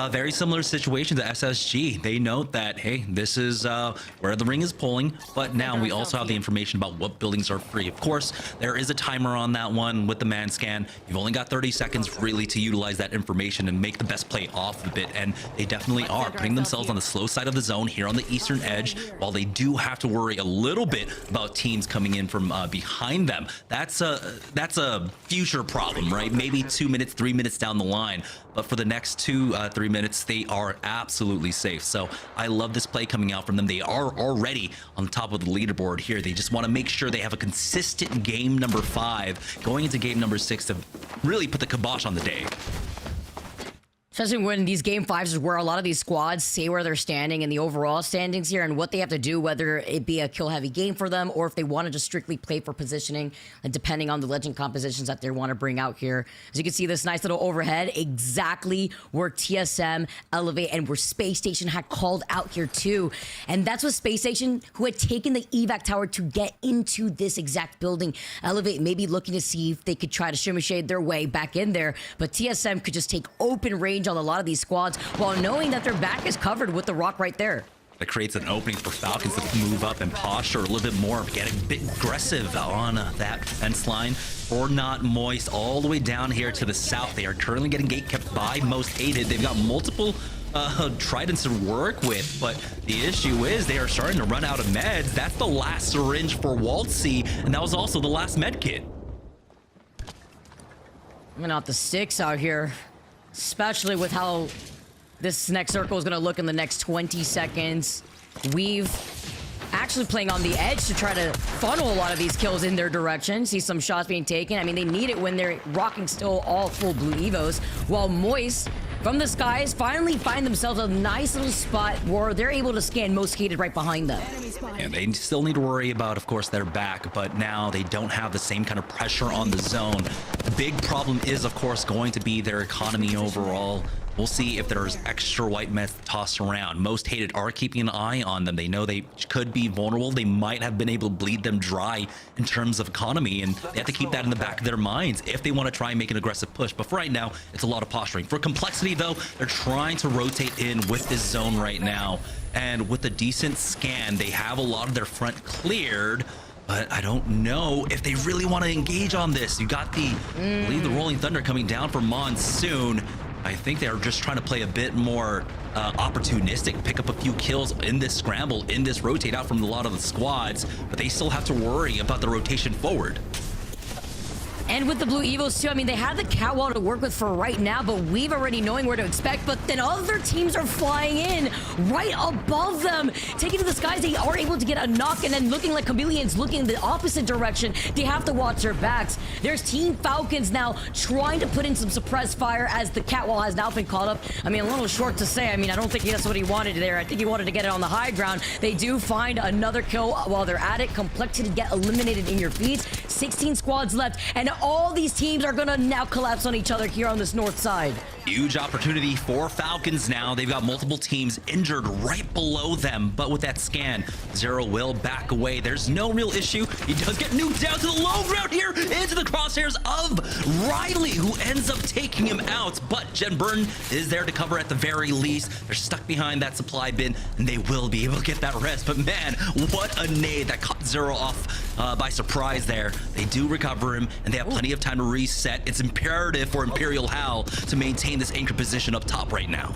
very similar situation to SSG. They note that, hey, this is where the ring is pulling, but now we also have the information about what buildings are free. Of course, there is a timer on that one with the man scan. You've only got 30 seconds really to utilize that information and make the best play off of it, and they definitely are putting themselves on the slow side of the zone here on the eastern edge, while they do have to worry a little bit about teams coming in from behind them. That's a future problem, right? Maybe 2 minutes, 3 minutes down the line, but for the next 2-3 minutes they are absolutely safe. So I love this play coming out from them. They are already on the top of the leaderboard here. They just want to make sure they have a consistent game number 5 going into game number 6 to really put the kibosh on the day. Especially when these game 5s is where a lot of these squads say where they're standing in the overall standings here and what they have to do, whether it be a kill heavy game for them or if they want to just strictly play for positioning, and depending on the legend compositions that they want to bring out here. As you can see, this nice little overhead, exactly where TSM, Elevate, and where Space Station had called out here too. And that's what Space Station, who had taken the evac tower to get into this exact building. Elevate maybe looking to see if they could try to shimmy shade their way back in there, but TSM could just take open range on a lot of these squads while knowing that their back is covered with the rock right there. That creates an opening for Falcons to move up and posture a little bit more, getting a bit aggressive on that fence line. Or not Moist all the way down here to the south. They are currently getting gate kept by Most Hated. They've got multiple tridents to work with, but the issue is they are starting to run out of meds. That's the last syringe for Waltzy, and that was also the last med kit. I'm gonna have the sticks out here, especially with how this next circle is going to look in the next 20 seconds. We've actually playing on the edge to try to funnel a lot of these kills in their direction. See some shots being taken. I mean, they need it when they're rocking still all full blue evos, while Moist from the skies finally find themselves a nice little spot where they're able to scan Most Hated right behind them. And they still need to worry about, of course, their back, but now they don't have the same kind of pressure on the zone. The big problem is, of course, going to be their economy overall. We'll see if there's extra white meth tossed around. Most Hated are keeping an eye on them. They know they could be vulnerable. They might have been able to bleed them dry in terms of economy, and they have to keep that in the back of their minds if they want to try and make an aggressive push. But for right now, it's a lot of posturing. For complexity, though, they're trying to rotate in with this zone right now. And with a decent scan, they have a lot of their front cleared. But I don't know if they really want to engage on this. You got the, I believe, the Rolling Thunder coming down for Monsoon. I think they're just trying to play a bit more opportunistic, pick up a few kills in this scramble, in this rotate out from a lot of the squads, but they still have to worry about the rotation forward. And with the blue evos too, I mean, they have the catwalk to work with for right now, but we've already knowing where to expect. But then other teams are flying in right above them, taking to the skies. They are able to get a knock, and then looking like chameleons, looking in the opposite direction. They have to watch their backs. There's Team Falcons now trying to put in some suppressed fire as the catwalk has now been caught up. I mean, a little short to say. I mean, I don't think that's what he wanted there. I think he wanted to get it on the high ground. They do find another kill while they're at it. Complexity get eliminated in your feeds. 16 squads left, and all these teams are gonna now collapse on each other here on this north side. Huge opportunity for Falcons now. They've got multiple teams injured right below them, but with that scan, Zero will back away. There's no real issue. He does get nuked down to the low ground here, into the crosshairs of Riley, who ends up taking him out, but Jen Burton is there to cover at the very least. They're stuck behind that supply bin, and they will be able to get that rest, but man, what a nade that caught Zero off by surprise there. They do recover him, and they have plenty of time to reset. It's imperative for Imperial Hal to maintain this anchor position up top right now.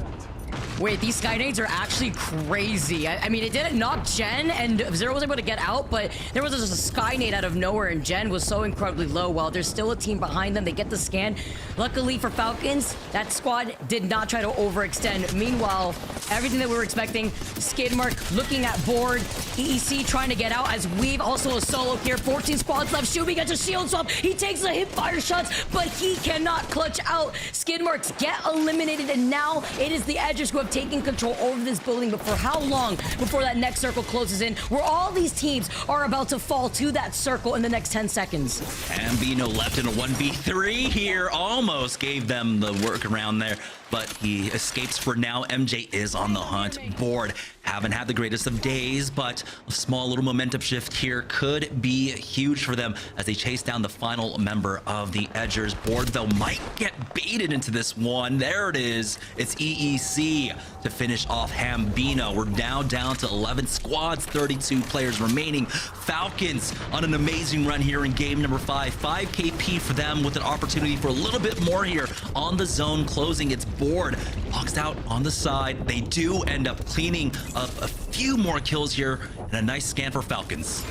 Wait, these sky nades are actually crazy. I mean, it didn't knock Jen, and Zero was able to get out, but there was just a sky nade out of nowhere, and Jen was so incredibly low. While there's still a team behind them, they get the scan. Luckily for Falcons, that squad did not try to overextend. Meanwhile, everything that we were expecting, Skidmark looking at board, EEC trying to get out as Weave, also a solo here. 14 squads left. Shubi gets a shield swap. He takes the hip fire shots, but he cannot clutch out. Skidmarks get eliminated, and now it is the Edgers who have taken control over this building, but for how long before that next circle closes in, where all these teams are about to fall to that circle in the next 10 seconds. Ambino left in a 1v3 here, almost gave them the workaround there, but he escapes for now. MJ is on the hunt. Board haven't had the greatest of days, but a small little momentum shift here could be huge for them as they chase down the final member of the Edgers. Board, though, might get baited into this one. There it is. It's EEC to finish off Hambino. We're now down to 11 squads, 32 players remaining. Falcons on an amazing run here in game number 5. 5 KP for them with an opportunity for a little bit more here on the zone closing. It's Board boxed out on the side. They do end up cleaning up a few more kills here, and a nice scan for Falcons.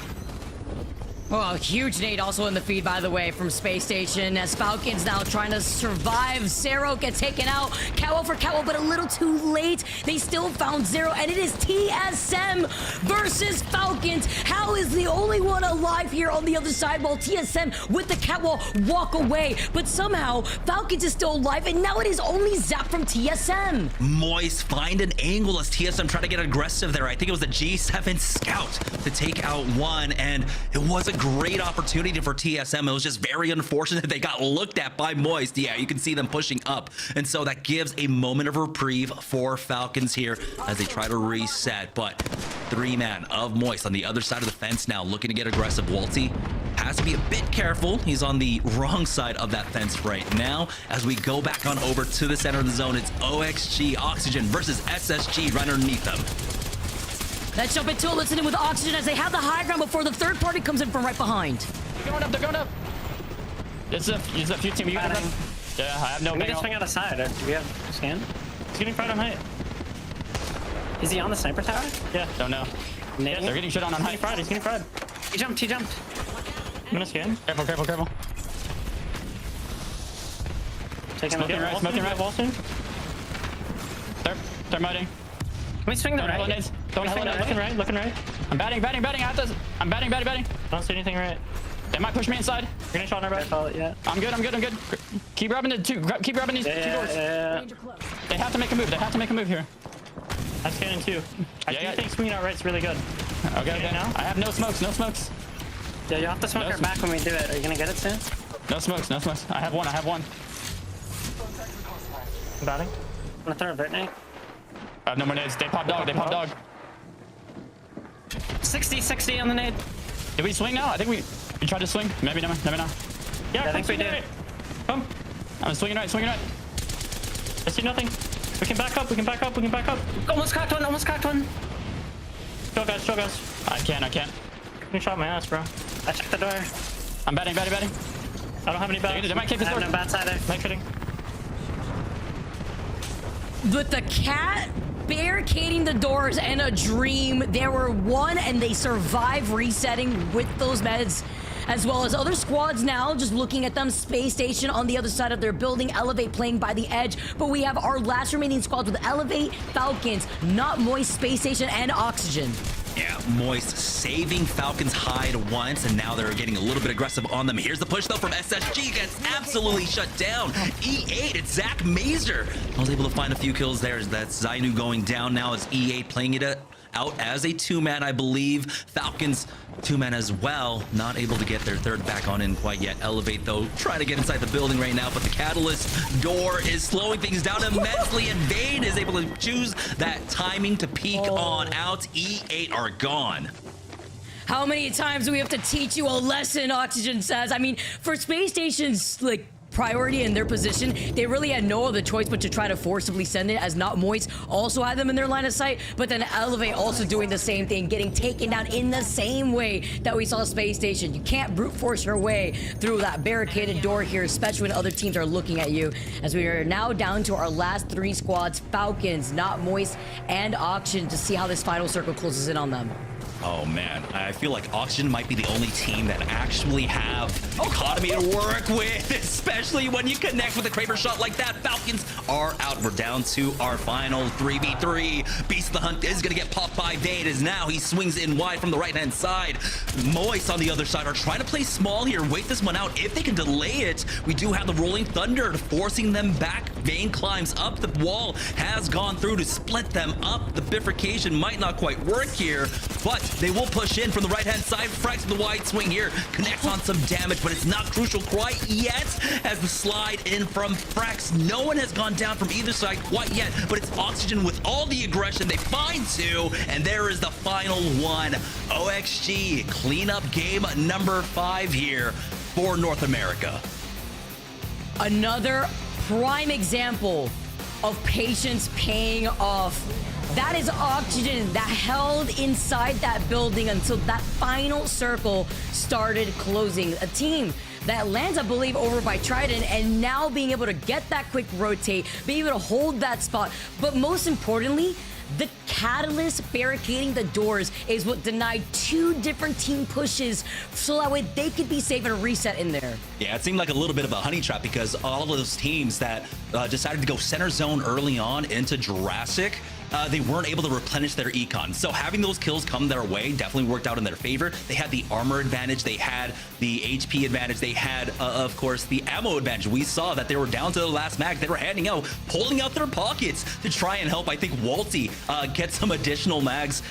Oh, a huge nade also in the feed, by the way, from Space Station, as Falcons now trying to survive. Zero gets taken out. Cowl for Cowl, but a little too late. They still found Zero, and it is TSM versus Falcons. Hal is the only one alive here on the other side, while TSM with the catwalk walk away. But somehow, Falcons is still alive, and now it is only Zap from TSM. Moist find an angle as TSM trying to get aggressive there. I think it was the G7 Scout to take out one, and it was a great opportunity for TSM. It was just very unfortunate they got looked at by Moist. Yeah, you can see them pushing up, and so that gives a moment of reprieve for Falcons here as they try to reset. But 3-man of Moist on the other side of the fence now, looking to get aggressive. Walty has to be a bit careful. He's on the wrong side of that fence right now. As we go back on over to the center of the zone, it's OXG Oxygen versus SSG right underneath them. Let's jump into it. Listen in with Oxygen as they have the high ground before the third party comes in from right behind. They're going up, they're going up. There's a few teams. You got yeah, I have no. We can swing out the side. Do we have scan? He's getting fired on height. Is he on the sniper tower? Yeah, don't know. Yeah, they're getting shit on height. He's getting fried. He jumped. I'm gonna scan. Careful, careful, careful. Smoking right wall soon. They're mudding. Can we swing the right? Don't swing right. Looking right. I'm batting. I'm batting. I don't see anything right. They might push me inside. You're gonna shot on our back. Yeah. I'm good. Keep grabbing the two. Keep grabbing these two doors. Yeah. They have to make a move. Here. I'm scanning too. I do think swinging out right's really good. Okay. Now I have no smokes. Yeah, you have to smoke our back when we do it. Are you gonna get it soon? No smokes. I have one. I'm batting. I'm gonna throw a Britney. I have no more nades. They pop dog. 60 on the nade. Did we swing now? I think we tried to swing. Maybe not. Yeah, I think we did. Come. I'm swinging right. I see nothing. We can back up. Almost cracked one. Chill guys. I can't. You shot my ass, bro. I checked the door. I'm batting. I don't have any bats. They might kick this door. I have no bats either. Am I kidding? With the cat barricading the doors and a dream, there were one, and they survived resetting with those meds, as well as other squads now just looking at them. Space Station on the other side of their building, Elevate playing by the edge, but we have our last remaining squads with Elevate, Falcons, Not Moist, Space Station, and Oxygen. Yeah, Moist saving Falcons hide once, and now they're getting a little bit aggressive on them. Here's the push, though, from SSG. Gets absolutely shut down. E8, it's Zach Mazer. I was able to find a few kills there. That's Zainu going down now as E8 playing it out as a 2-man, I believe. Falcons 2-man as well, not able to get their third back on in quite yet. Elevate though, trying to get inside the building right now, but the Catalyst door is slowing things down immensely, and Vayne is able to choose that timing to peek on out. E8 are gone. How many times do we have to teach you a lesson, Oxygen says? I mean, for Spacestation's like priority in their position, they really had no other choice but to try to forcibly send it, as Not Moist also had them in their line of sight, but then Elevate also doing the same thing, getting taken down in the same way that we saw Spacestation. You can't brute force your way through that barricaded door here, especially when other teams are looking at you, as we are now down to our last 3 squads, Falcons, Not Moist, and Oxygen, to see how this final circle closes in on them. Oh man, I feel like Oxygen might be the only team that actually have economy to work with, especially when you connect with a Kraber shot like that. Falcons are out. We're down to our final 3v3. Beast of the Hunt is going to get popped by Vayne, as now he swings in wide from the right-hand side. Moist on the other side are trying to play small here, wait this one out. If they can delay it, we do have the Rolling Thunder forcing them back. Vayne climbs up. The wall has gone through to split them up. The bifurcation might not quite work here, but they will push in from the right-hand side. Frax with the wide swing here, connects on some damage, but it's not crucial quite yet as the slide in from Frax. No one has gone down from either side quite yet, but it's Oxygen with all the aggression. They find 2, and there is the final one. OXG cleanup game number 5 here for North America. Another prime example of patience paying off. That is Oxygen that held inside that building until that final circle started closing. A team that lands, I believe, over by Trident, and now being able to get that quick rotate, being able to hold that spot. But most importantly, the Catalyst barricading the doors is what denied 2 different team pushes, so that way they could be safe and reset in there. Yeah, it seemed like a little bit of a honey trap, because all of those teams that decided to go center zone early on into Jurassic, they weren't able to replenish their econ. So having those kills come their way definitely worked out in their favor. They had the armor advantage, they had the HP advantage, they had, of course, the ammo advantage. We saw that they were down to the last mag. They were handing out, pulling out their pockets to try and help, I think, Walty get some additional mags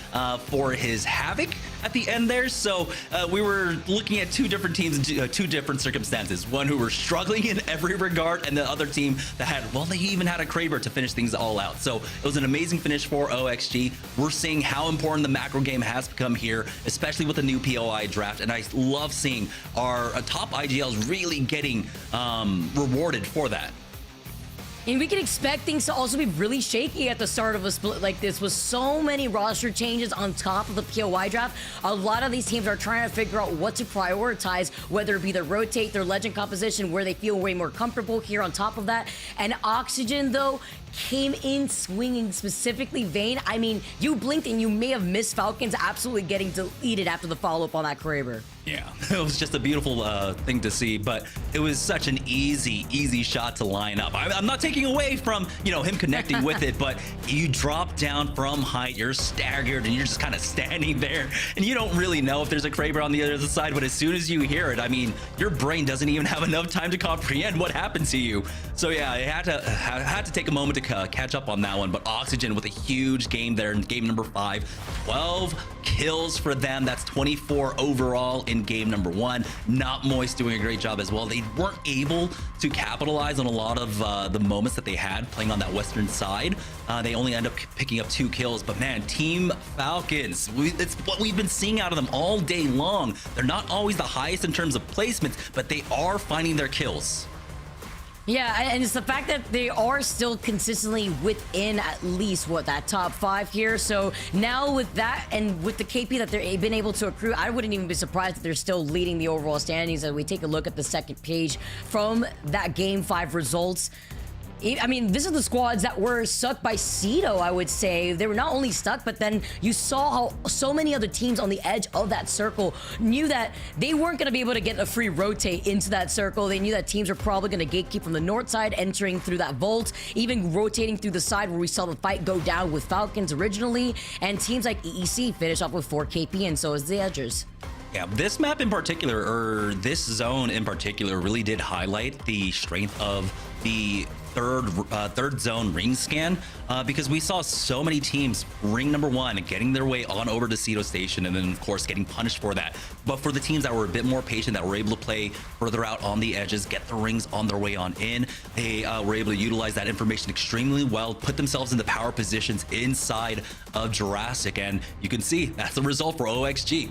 for his Havoc at the end there. So we were looking at 2 different teams in 2 different circumstances. One who were struggling in every regard, and the other team that had, well, they even had a Kraber to finish things all out. So it was an amazing finish for OXG. We're seeing how important the macro game has become here, especially with the new POI draft, and I love seeing our top IGLs really getting rewarded for that. And we can expect things to also be really shaky at the start of a split like this, with so many roster changes on top of the POI draft. A lot of these teams are trying to figure out what to prioritize, whether it be their rotate, their legend composition, where they feel way more comfortable here on top of that. And Oxygen, though, came in swinging, specifically Vayne. I mean, you blinked and you may have missed Falcons absolutely getting deleted after the follow-up on that Kraber. Yeah, it was just a beautiful thing to see, but it was such an easy shot to line up. I'm not taking away from, you know, him connecting with it, but you drop down from height, you're staggered, and you're just kind of standing there, and you don't really know if there's a Kraber on the other side, but as soon as you hear it, I mean, your brain doesn't even have enough time to comprehend what happened to you. So yeah, I had to take a moment to catch up on that one, but Oxygen with a huge game there in game number 5. 12 kills for them. That's 24 overall in game number 1. Not Moist doing a great job as well. They weren't able to capitalize on a lot of the moments that they had playing on that western side. They only end up picking up 2 kills, but man, Team Falcons, it's what we've been seeing out of them all day long. They're not always the highest in terms of placements, but they are finding their kills. Yeah, and it's the fact that they are still consistently within at least, what, that top 5 here. So now with that and with the KP that they've been able to accrue, I wouldn't even be surprised if they're still leading the overall standings as we take a look at the second page from that game 5 results. I mean, this is the squads that were stuck by Cedo, I would say. They were not only stuck, but then you saw how so many other teams on the edge of that circle knew that they weren't going to be able to get a free rotate into that circle. They knew that teams were probably going to gatekeep from the north side, entering through that vault, even rotating through the side where we saw the fight go down with Falcons originally. And teams like EEC finish off with 4 KP, and so is the Edgers. Yeah, this map in particular, or this zone in particular, really did highlight the strength of the third zone ring scan, because we saw so many teams ring number 1 getting their way on over to Spacestation, and then of course getting punished for that. But for the teams that were a bit more patient, that were able to play further out on the edges, get the rings on their way on in, they were able to utilize that information extremely well, put themselves in the power positions inside of Jurassic, and you can see that's the result for OXG.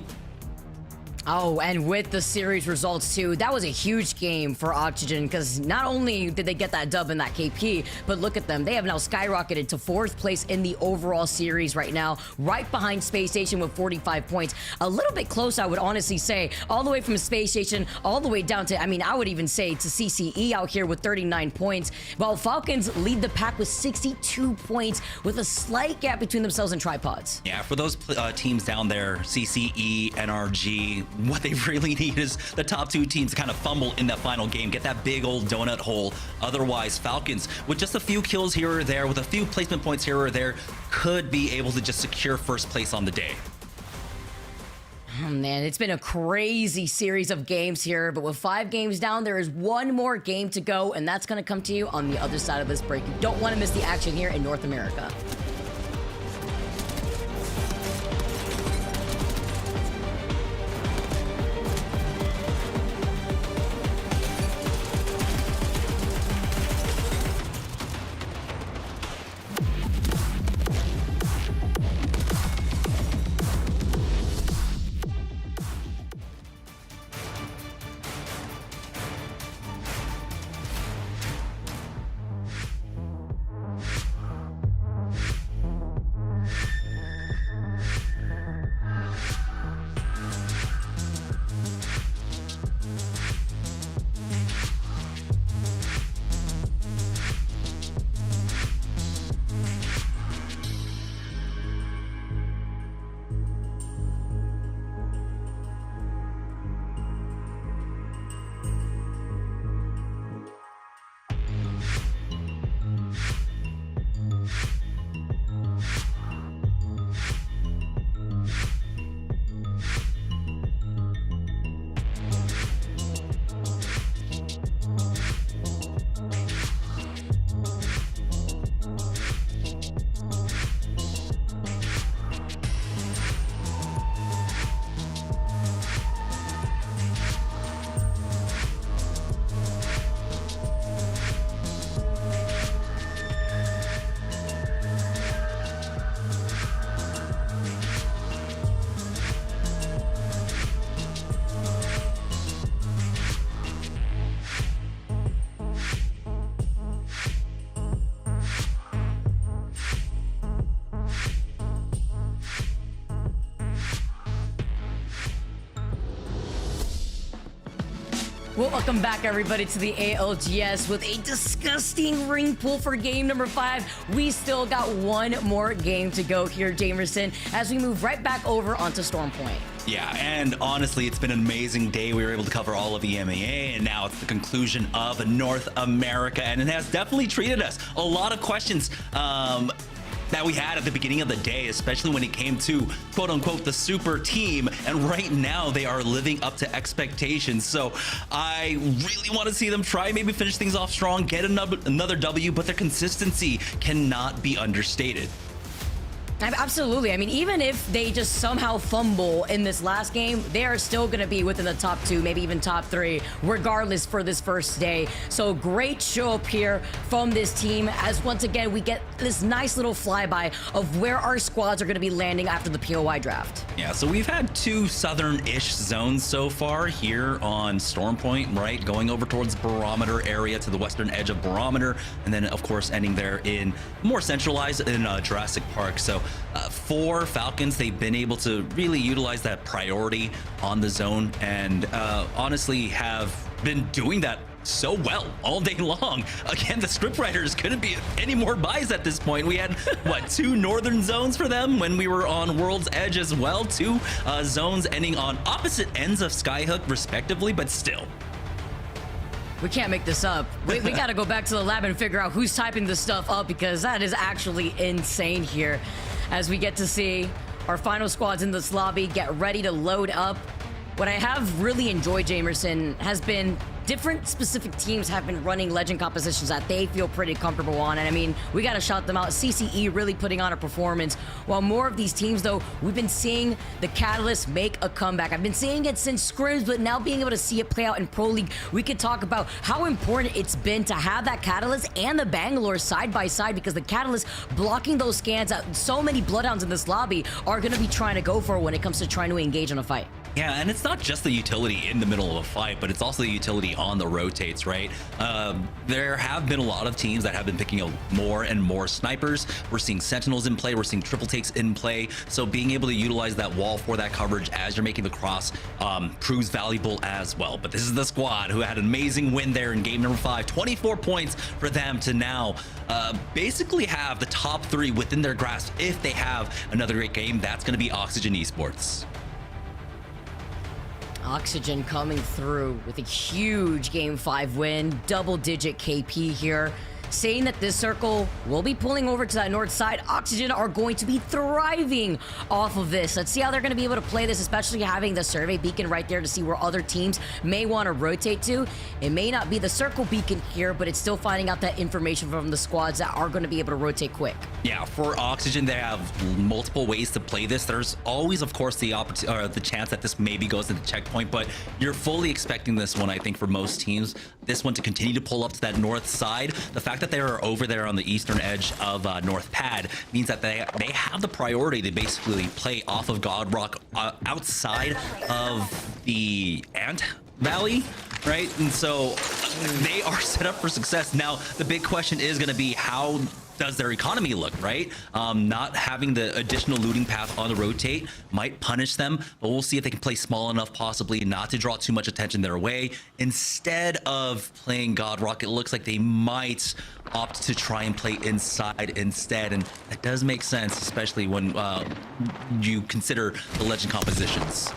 Oh, and with the series results too, that was a huge game for Oxygen, because not only did they get that dub in that KP, but look at them. They have now skyrocketed to 4th place in the overall series right now, right behind Spacestation with 45 points. A little bit close, I would honestly say, all the way from Spacestation all the way down to, I mean, I would even say to CCE out here with 39 points, while Falcons lead the pack with 62 points with a slight gap between themselves and Tripods. Yeah, for those teams down there, CCE, NRG, what they really need is the top 2 teams to kind of fumble in that final game, get that big old donut hole. Otherwise, Falcons, with just a few kills here or there, with a few placement points here or there, could be able to just secure 1st place on the day. Oh man, it's been a crazy series of games here, but with 5 games down, there is 1 more game to go, and that's going to come to you on the other side of this break. You don't want to miss the action here in North America. Well, welcome back, everybody, to the ALGS with a disgusting ring pull for game number 5. We still got 1 more game to go here, Jamerson, as we move right back over onto Storm Point. Yeah, and honestly, it's been an amazing day. We were able to cover all of EMEA, and now it's the conclusion of North America, and it has definitely treated us. A lot of questions that we had at the beginning of the day, especially when it came to quote unquote the super team, and right now they are living up to expectations. So I really want to see them try, maybe finish things off strong, get another W, but their consistency cannot be understated. Absolutely. I mean, even if they just somehow fumble in this last game, they are still going to be within the top 2, maybe even top 3, regardless for this first day. So great show up here from this team, as once again, we get this nice little flyby of where our squads are going to be landing after the POI draft. Yeah, so we've had 2 southern-ish zones so far here on Storm Point, right? Going over towards Barometer area to the western edge of Barometer, and then, of course, ending there in more centralized in Jurassic Park. So for Falcons, they've been able to really utilize that priority on the zone, and honestly have been doing that so well all day long. Again, the scriptwriters couldn't be any more biased at this point. We had what, 2 northern zones for them when we were on World's Edge as well, 2 zones ending on opposite ends of Skyhook respectively, but still. We can't make this up. We got to go back to the lab and figure out who's typing this stuff up, because that is actually insane here. As we get to see our final squads in this lobby get ready to load up. what I have really enjoyed, Jamerson, has been different specific teams have been running legend compositions that they feel pretty comfortable on. And I mean, we got to shout them out. CCE really putting on a performance. While more of these teams, though, we've been seeing the Catalyst make a comeback. I've been seeing it since scrims, but now being able to see it play out in Pro League, we could talk about how important it's been to have that Catalyst and the Bangalore side by side, because the Catalyst blocking those scans out. So many Bloodhounds in this lobby are going to be trying to go for when it comes to trying to engage in a fight. Yeah, and it's not just the utility in the middle of a fight, but it's also the utility on the rotates, right? There have been a lot of teams that have been picking up more and more snipers. We're seeing sentinels in play. We're seeing triple takes in play. So being able to utilize that wall for that coverage as you're making the cross proves valuable as well. But this is the squad who had an amazing win there in game number 5. 24 points for them to now basically have the top 3 within their grasp. If they have another great game, that's going to be Oxygen Esports. Oxygen coming through with a huge Game 5 win, double-digit KP here. Saying that this circle will be pulling over to that north side. Oxygen are going to be thriving off of this. Let's see how they're going to be able to play this, especially having the survey beacon right there to see where other teams may want to rotate to. It may not be the circle beacon here, but it's still finding out that information from the squads that are going to be able to rotate quick. Yeah, for Oxygen, they have multiple ways to play this. There's always, of course, the chance that this maybe goes into checkpoint, but you're fully expecting this one, I think, for most teams. This one to continue to pull up to that north side. The fact that they are over there on the eastern edge of North Pad means that they have the priority to basically play off of God Rock outside of the Ant Valley, right? And so they are set up for success. Now, the big question is going to be, how does their economy look, right? Not having the additional looting path on the rotate might punish them, but we'll see if they can play small enough, possibly not to draw too much attention their way. Instead of playing God Rock, it looks like they might opt to try and play inside instead, and that does make sense, especially when you consider the legend compositions.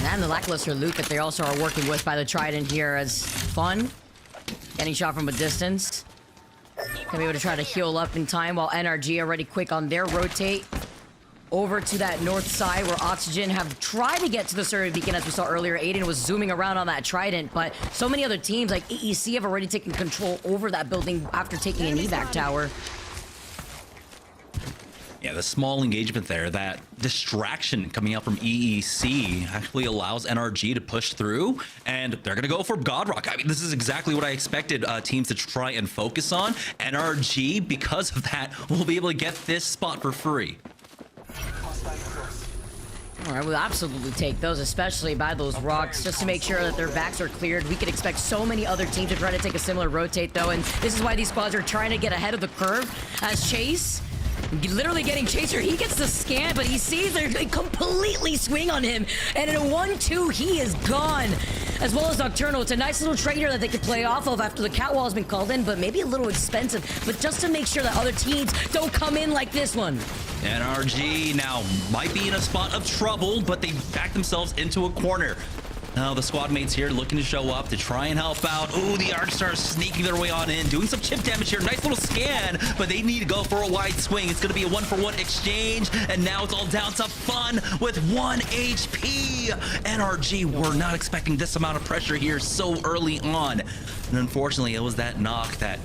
And the lackluster loot that they also are working with by the Trident here as fun. Getting shot from a distance. Gonna be able to try to heal up in time, while NRG already quick on their rotate over to that north side where Oxygen have tried to get to the survey beacon. As we saw earlier, Aiden was zooming around on that Trident, but so many other teams like EEC have already taken control over that building after taking an evac tower. Yeah, the small engagement there, that distraction coming out from EEC actually allows NRG to push through, and they're going to go for God Rock. I mean, this is exactly what I expected teams to try and focus on. NRG, because of that, will be able to get this spot for free. All right, we'll absolutely take those, especially by those rocks, just to make sure that their backs are cleared. We could expect so many other teams to try to take a similar rotate, though, and this is why these squads are trying to get ahead of the curve, as Chase literally getting Chaser. He gets the scan, but he sees they completely swing on him, and in a 1-2, he is gone. As well as Nocturnal. It's a nice little trader that they could play off of after the catwall has been called in, but maybe a little expensive, but just to make sure that other teams don't come in like this one. NRG now might be in a spot of trouble, but they back themselves into a corner. Now the squad mates here looking to show up to try and help out. Ooh, the Arcstars sneaking their way on in, doing some chip damage here. Nice little scan, but they need to go for a wide swing. It's going to be a 1-for-1 exchange, and now it's all down to Fun with 1 HP. NRG were not expecting this amount of pressure here so early on, and unfortunately, it was that knock that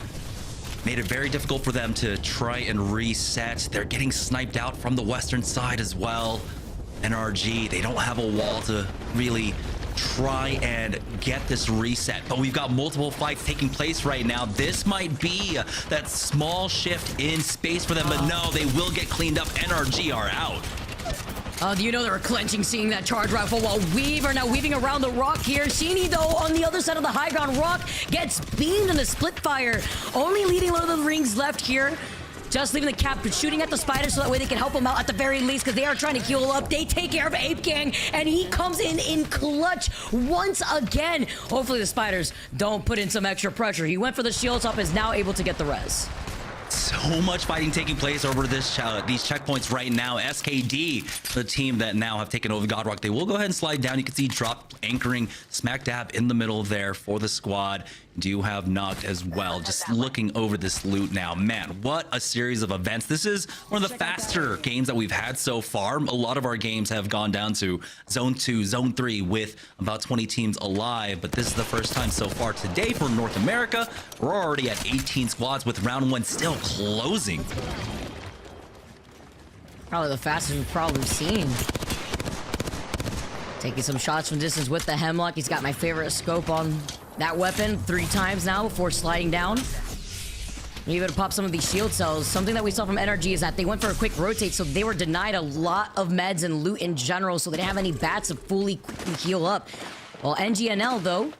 made it very difficult for them to try and reset. They're getting sniped out from the western side as well. NRG, they don't have a wall to really try and get this reset, but we've got multiple fights taking place right now. This might be that small shift in space for them, but no, they will get cleaned up. NRG are out. Do you know they were clenching seeing that charge rifle, while Weaver now weaving around the rock here. Sheeny, though, on the other side of the high ground, rock gets beamed in the split fire, only leading one of the rings left here. Just leaving the cap, shooting at the spider so that way they can help him out at the very least, because they are trying to heal up. They take care of Ape Gang, and he comes in clutch once again. Hopefully the spiders don't put in some extra pressure. He went for the shield top, is now able to get the res. So so much fighting taking place over these checkpoints right now. SKD, the team that now have taken over Godrock, they will go ahead and slide down. You can see drop anchoring smack dab in the middle there for the squad. Do have knocked as well. Just looking over this loot now, man, what a series of events. This is one of the faster games that we've had so far. A lot of our games have gone down to zone 2, zone 3 with about 20 teams alive, but this is the first time so far today for North America. We're already at 18 squads with round 1 still closing. Probably the fastest we've probably seen. Taking some shots from distance with the Hemlock. He's got my favorite scope on that weapon 3 times now before sliding down. Able to pop some of these shield cells. Something that we saw from NRG is that they went for a quick rotate, so they were denied a lot of meds and loot in general, so they didn't have any bats to fully quickly heal up. Well, NGNL, though,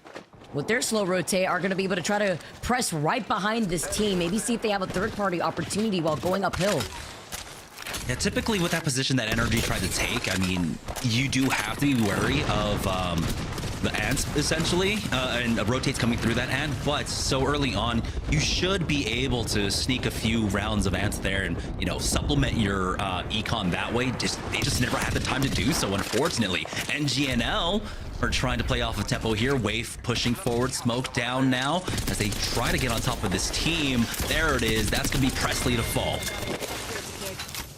with their slow rotate, are going to be able to try to press right behind this team. Maybe see if they have a third-party opportunity while going uphill. Yeah, typically with that position that NRG tried to take, I mean, you do have to be wary of the ants, essentially, and rotates coming through that ant, but so early on, you should be able to sneak a few rounds of ants there and, you know, supplement your econ that way. They just never had the time to do so, unfortunately. NGNL are trying to play off of tempo here. Wave pushing forward, smoke down now as they try to get on top of this team. There it is. That's going to be Presley to fall.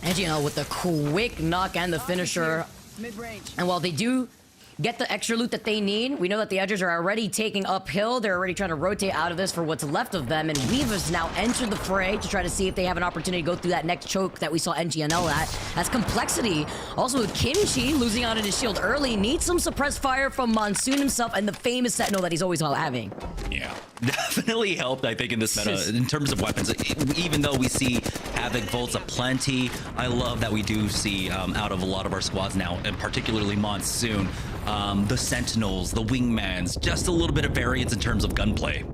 NGNL with the quick knock and the finisher. And while they do get the extra loot that they need, we know that the Edgers are already taking uphill. They're already trying to rotate out of this for what's left of them. And Weavers now entered the fray to try to see if they have an opportunity to go through that next choke that we saw NGNL at. That's Complexity. Also with Kimchi losing out on his shield early, needs some suppressed fire from Monsoon himself and the famous Sentinel that he's always having. Yeah, definitely helped, I think, in this meta in terms of weapons. Even though we see Havoc Volts aplenty, I love that we do see out of a lot of our squads now, and particularly Monsoon, the Sentinels, the Wingmans, just a little bit of variance in terms of gunplay.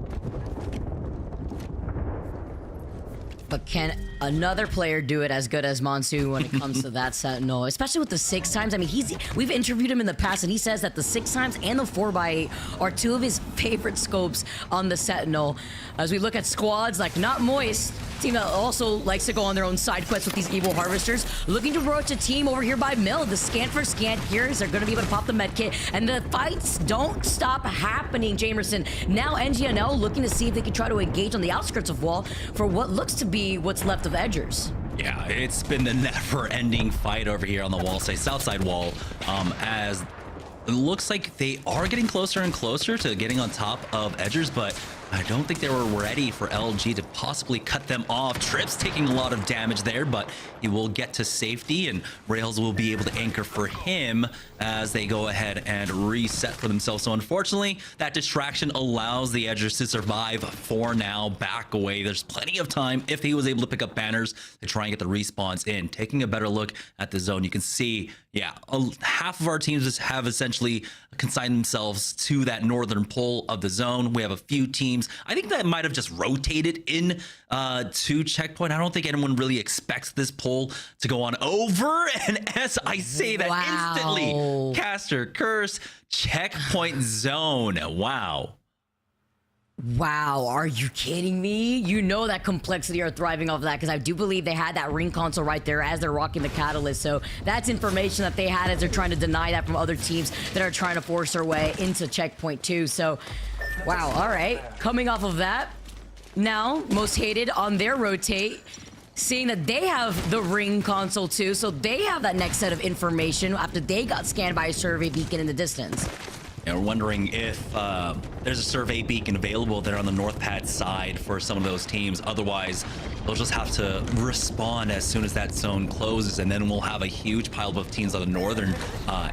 But can another player do it as good as Monsoon when it comes to that Sentinel? Especially with the 6 times. I mean, we've interviewed him in the past, and he says that the 6 times and the 4x8 are 2 of his favorite scopes on the Sentinel. As we look at squads like Not Moist, team that also likes to go on their own side quests with these evil harvesters, looking to approach a team over here by Mill. The scan for scan here is they're going to be able to pop the medkit, and the fights don't stop happening. Jamerson, now NGNL looking to see if they can try to engage on the outskirts of Wall for what looks to be what's left of Edgers. Yeah, it's been the never-ending fight over here on the wall, say south side wall, as it looks like they are getting closer and closer to getting on top of Edgers, but I don't think they were ready for LG to possibly cut them off. Trips taking a lot of damage there, but he will get to safety, and Rails will be able to anchor for him as they go ahead and reset for themselves. So unfortunately, that distraction allows the Edgers to survive for now, back away. There's plenty of time if he was able to pick up banners to try and get the respawns in. Taking a better look at the zone, you can see, yeah, half of our teams have essentially consigned themselves to that northern pole of the zone. We have a few teams, I think, that might have just rotated in to checkpoint. I don't think anyone really expects this pole to go on over. And as I say that instantly, caster curse, checkpoint zone. Wow. Wow, are you kidding me? You know that Complexity are thriving off of that, because I do believe they had that ring console right there as they're rocking the Catalyst. So that's information that they had as they're trying to deny that from other teams that are trying to force their way into checkpoint 2. So, wow, all right. Coming off of that, now Most Hated on their rotate, seeing that they have the ring console too, so they have that next set of information after they got scanned by a survey beacon in the distance. And we're wondering if there's a survey beacon available there on the north pad side for some of those teams. Otherwise, they'll just have to respawn as soon as that zone closes, and then we'll have a huge pile of teams on the northern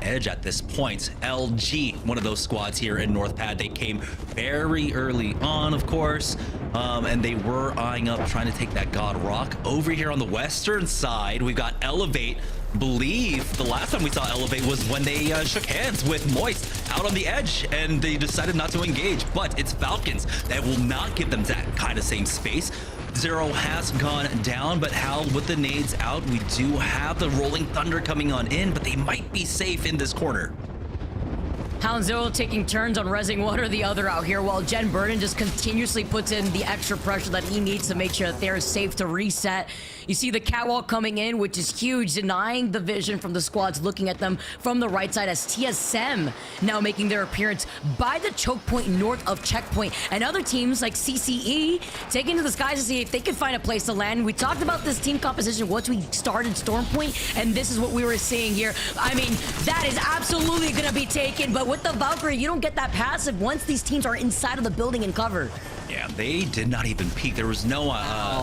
edge at this point. LG, one of those squads here in north pad, they came very early on, of course, and they were eyeing up trying to take that God Rock. Over here on the western side, we've got Elevate. Believe the last time we saw Elevate was when they shook hands with Moist out on the edge, and they decided not to engage. But it's Falcons that will not give them that kind of same space. Zero has gone down, but Hal with the nades out. We do have the Rolling Thunder coming on in, but they might be safe in this corner. Hound Zero taking turns on rezzing one or the other out here, while Jen Burden just continuously puts in the extra pressure that he needs to make sure that they're safe to reset. You see the catwalk coming in, which is huge, denying the vision from the squads looking at them from the right side, as TSM now making their appearance by the choke point north of checkpoint, and other teams like CCE taking to the skies to see if they can find a place to land. We talked about this team composition once we started Storm Point, and this is what we were seeing here. I mean, that is absolutely going to be taken, but with the Valkyrie, you don't get that passive once these teams are inside of the building and covered. Yeah, they did not even peek. There was no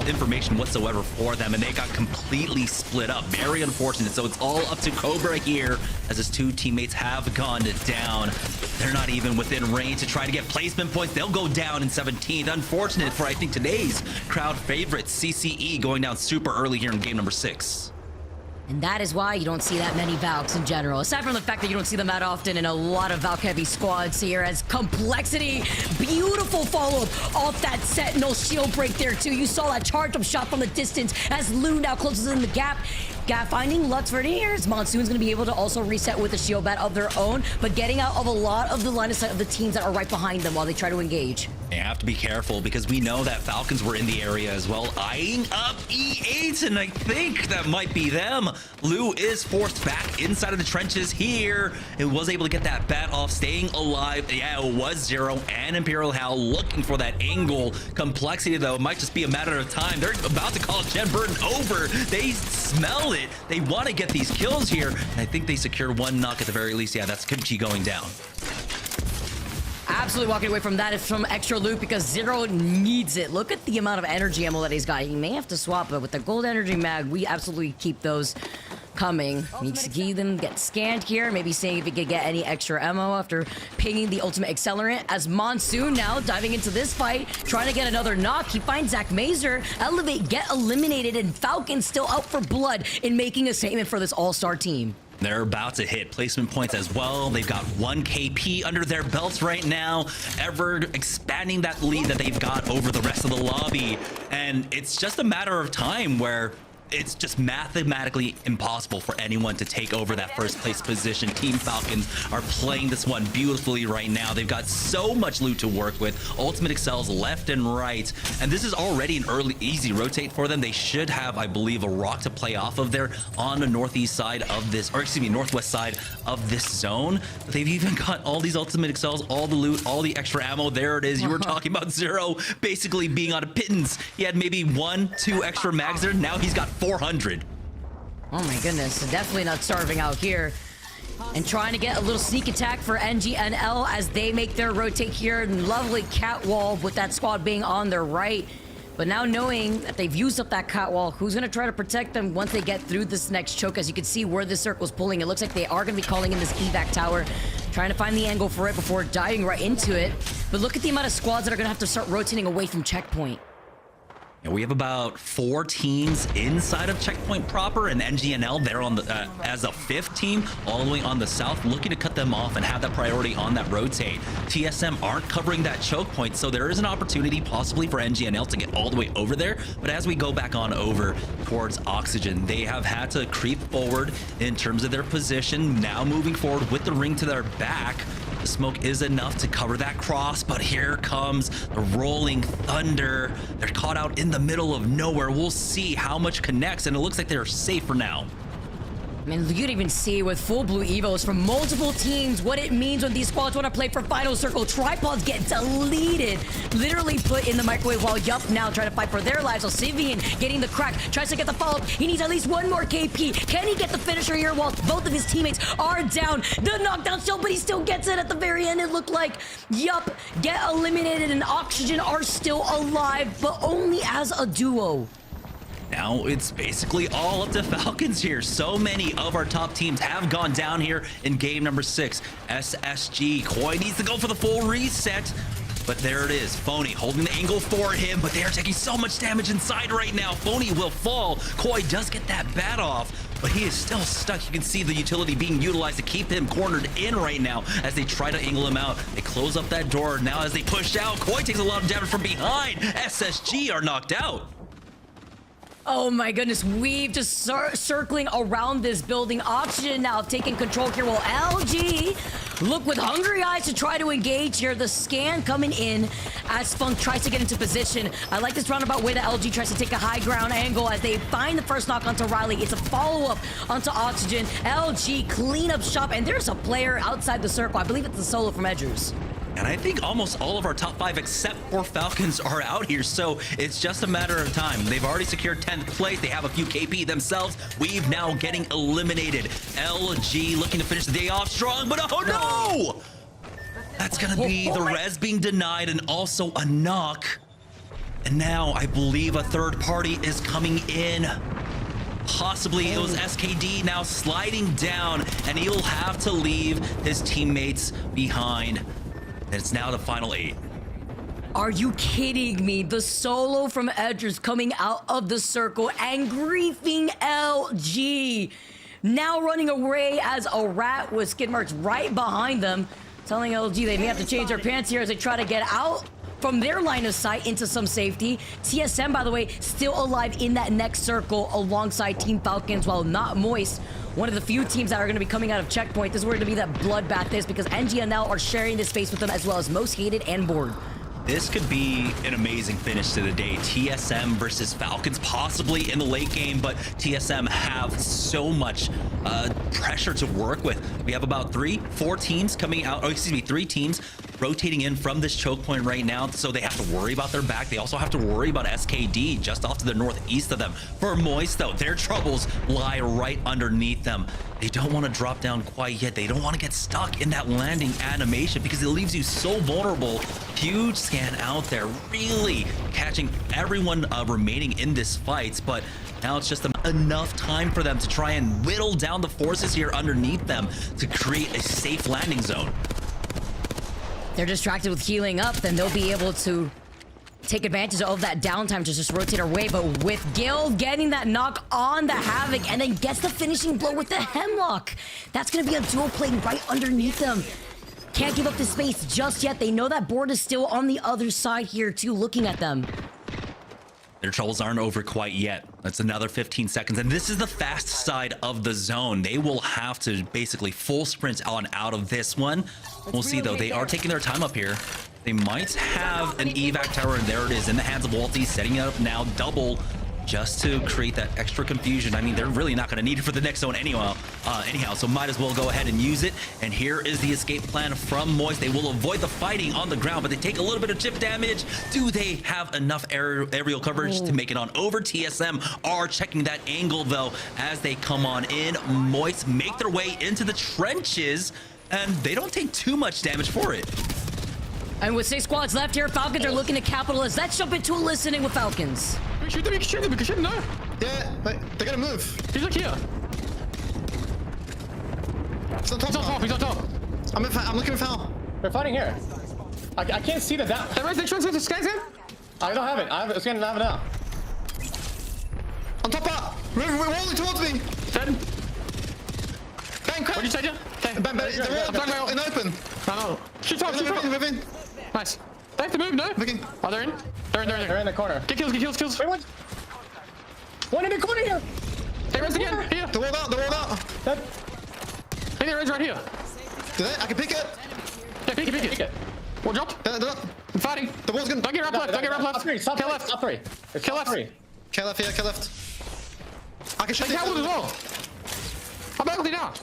information whatsoever for them, and they got completely split up. Very unfortunate. So it's all up to Cobra here, as his two teammates have gone down. They're not even within range to try to get placement points. They'll go down in 17th. Unfortunate for, I think, today's crowd favorite, CCE, going down super early here in game number 6. And that is why you don't see that many Valks in general. Aside from the fact that you don't see them that often in a lot of Valk-heavy squads here, as Complexity, beautiful follow-up off that Sentinel shield break there too. You saw that charge-up shot from the distance as Lou now closes in the gap. Finding Luxford here, as Monsoon's going to be able to also reset with a shield bat of their own, but getting out of a lot of the line of sight of the teams that are right behind them while they try to engage. They have to be careful because we know that Falcons were in the area as well, eyeing up E8, and I think that might be them. Lou is forced back inside of the trenches here. It was able to get that bat off, staying alive. Yeah, it was Zero and Imperial Hal looking for that angle. Complexity, though, it might just be a matter of time. They're about to call Jen Burden over. They smell it. They want to get these kills here. And I think they secured one knock at the very least. Yeah, that's Kimchi going down. Absolutely walking away from that is from extra loot because Zero needs it. Look at the amount of energy ammo that he's got. He may have to swap, but with the gold energy mag, we absolutely keep those coming. Needs to see them get scanned here, maybe seeing if he could get any extra ammo after pinging the ultimate accelerant, as Monsoon now diving into this fight, trying to get another knock. He finds Zach Mazer, Elevate, get eliminated, and Falcon still out for blood in making a statement for this all-star team. They're about to hit placement points as well. They've got 1 KP under their belts right now, ever expanding that lead that they've got over the rest of the lobby. And it's just a matter of time where it's just mathematically impossible for anyone to take over that first place position. Team Falcons are playing this one beautifully right now. They've got so much loot to work with. Ultimate excels left and right. And this is already an early, easy rotate for them. They should have, I believe, a rock to play off of there on the northeast side of this, or excuse me, northwest side of this zone. But they've even got all these ultimate excels, all the loot, all the extra ammo. There it is. You were talking about Zero basically being on a pittance. He had maybe 1, 2 extra mags there. Now he's got 400. Oh my goodness, definitely not starving out here. And trying to get a little sneak attack for NGNL as they make their rotate here. Lovely catwall with that squad being on their right. But now knowing that they've used up that catwall, who's going to try to protect them once they get through this next choke? As you can see where this circle's pulling, it looks like they are going to be calling in this evac tower, trying to find the angle for it before diving right into it. But look at the amount of squads that are going to have to start rotating away from checkpoint. And we have about 4 teams inside of checkpoint proper, and NGNL they're on the as a 5th team all the way on the south, looking to cut them off and have that priority on that rotate. TSM aren't covering that choke point, so there is an opportunity possibly for NGNL to get all the way over there. But as we go back on over towards Oxygen, they have had to creep forward in terms of their position. Now moving forward with the ring to their back. The smoke is enough to cover that cross, but here comes the rolling thunder. They're caught out in the middle of nowhere. We'll see how much connects, and it looks like they're safe for now. I mean, you can even see with full blue evos from multiple teams what it means when these squads want to play for final circle. Tripods get deleted, literally put in the microwave, while Yup now trying to fight for their lives. Ossivian getting the crack, tries to get the follow-up. He needs at least 1 more KP. Can he get the finisher here while both of his teammates are down? The knockdown still, but he still gets it at the very end. It looked like Yup get eliminated and Oxygen are still alive, but only as a duo. Now it's basically all up to Falcons here. So many of our top teams have gone down here in game number 6. SSG, Koi needs to go for the full reset. But there it is, Phony holding the angle for him, but they are taking so much damage inside right now. Phony will fall. Koi does get that bat off, but he is still stuck. You can see the utility being utilized to keep him cornered in right now as they try to angle him out. They close up that door. Now as they push out, Koi takes a lot of damage from behind. SSG are knocked out. Oh my goodness, we've just circling around this building. Oxygen now taking control here while LG look with hungry eyes to try to engage here. The scan coming in as Funk tries to get into position. I like this roundabout way that LG tries to take a high ground angle as they find the first knock onto Riley. It's a follow-up onto Oxygen. LG clean up shop, and there's a player outside the circle. I believe it's the solo from Edgers. And I think almost all of our top 5 except for Falcons are out here, so it's just a matter of time. They've already secured 10th place. They have a few KP themselves. We've now getting eliminated. LG looking to finish the day off strong, but oh no! That's gonna be the res being denied and also a knock. And now I believe a third party is coming in. Possibly it was SKD now sliding down, and he'll have to leave his teammates behind. It's now the final 8. Are you kidding me? The solo from Edgers coming out of the circle and griefing LG. Now running away as a rat with skid marks right behind them, telling LG they may have to change their pants here as they try to get out from their line of sight into some safety. TSM, by the way, still alive in that next circle alongside Team Falcons, while not Moist, one of the few teams that are going to be coming out of checkpoint. This is where to be that bloodbath is, because NGNL are sharing this space with them, as well as Most Hated and Board. This could be an amazing finish to the day. TSM versus Falcons, possibly in the late game, but TSM have so much pressure to work with. We have about 4 teams coming out, oh, excuse me, 3 teams rotating in from this choke point right now, so they have to worry about their back. They also have to worry about SKD just off to the northeast of them. For Moist, though, their troubles lie right underneath them. They don't want to drop down quite yet. They don't want to get stuck in that landing animation because it leaves you so vulnerable. Huge scan out there, really catching everyone remaining in this fight, but now it's just enough time for them to try and whittle down the forces here underneath them to create a safe landing zone. They're distracted with healing up, then they'll be able to take advantage of that downtime to just rotate away. But with Gil getting that knock on the Havoc and then gets the finishing blow with the Hemlock, that's going to be a dual playing right underneath them. Can't give up the space just yet. They know that Board is still on the other side here too, looking at them. Their troubles aren't over quite yet. That's another 15 seconds. And this is the fast side of the zone. They will have to basically full sprint on out of this one. We'll see, though. They are taking their time up here. They might have an evac tower, and there it is in the hands of Walty, setting it up now double just to create that extra confusion. I mean, they're really not going to need it for the next zone anyhow, so might as well go ahead and use it. And here is the escape plan from Moist. They will avoid the fighting on the ground, but they take a little bit of chip damage. Do they have enough aerial coverage to make it on over? TSM are checking that angle, though, as they come on in. Moist make their way into the trenches, and they don't take too much damage for it. And with 6 squads left here, Falcons are looking to capitalize. Let's jump into a listening with Falcons. We can shoot them, we can shoot them, no. Yeah, but they're gonna move. He's like here. He's on top. He's on top. I'm looking for Foul. They're fighting here. I can't see the down. They transfer the scans in? I don't have it. I have it. Scan, I have it now. On top up. We're rolling towards me. 10. Bang, crack. What did you say, Jim? Okay. They're in open. No. Shoot top. Within. Nice. They have to move, no? Looking. Oh, they're in? They're in the corner. Get kills. Wait, what? One in the corner here. They res again. Here. They're walled out. I think they res right here. Do they? I can pick it. Yeah, pick it. Wall drop. They're up. I'm fighting. The wall's gonna. Don't get ramp left. Kill left. Top 3. Kill left. Kill left, yeah, kill left. I can shoot They can't as well. I'm back with you now.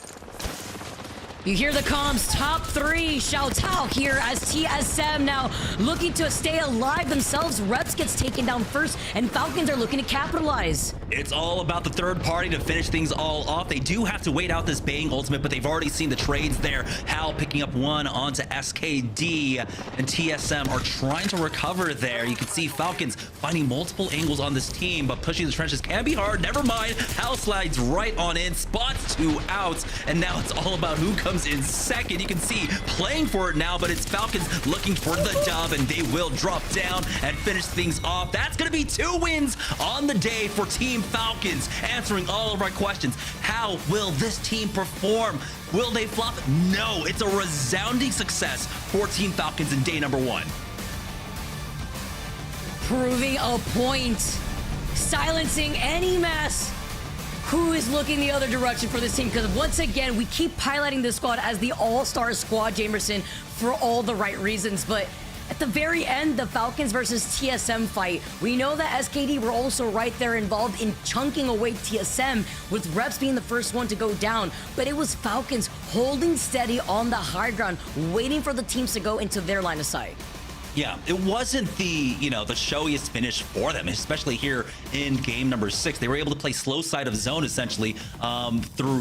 You hear the comms, top 3 shouts out here as TSM now looking to stay alive themselves. Reps gets taken down first, and Falcons are looking to capitalize. It's all about the third party to finish things all off. They do have to wait out this Bang ultimate, but they've already seen the trades there. Hal picking up one onto SKD, and TSM are trying to recover there. You can see Falcons finding multiple angles on this team, but pushing the trenches can be hard. Never mind. Hal slides right on in, spots 2 outs, and now it's all about who comes in second. You can see playing for it now, but it's Falcons looking for the dub, and they will drop down and finish things off. That's going to be 2 wins on the day for Team Falcons. Answering all of our questions. How will this team perform? Will they flop? No, it's a resounding success for Team Falcons in day number 1. Proving a point. Silencing any mass who is looking the other direction for this team, because once again, we keep highlighting this squad as the all-star squad, Jamerson, for all the right reasons. But at the very end, the Falcons versus TSM fight, we know that SKD were also right there involved in chunking away TSM, with Reps being the first one to go down. But it was Falcons holding steady on the high ground, waiting for the teams to go into their line of sight. Yeah, it wasn't the, the showiest finish for them, especially here in game number 6. They were able to play slow side of zone, essentially,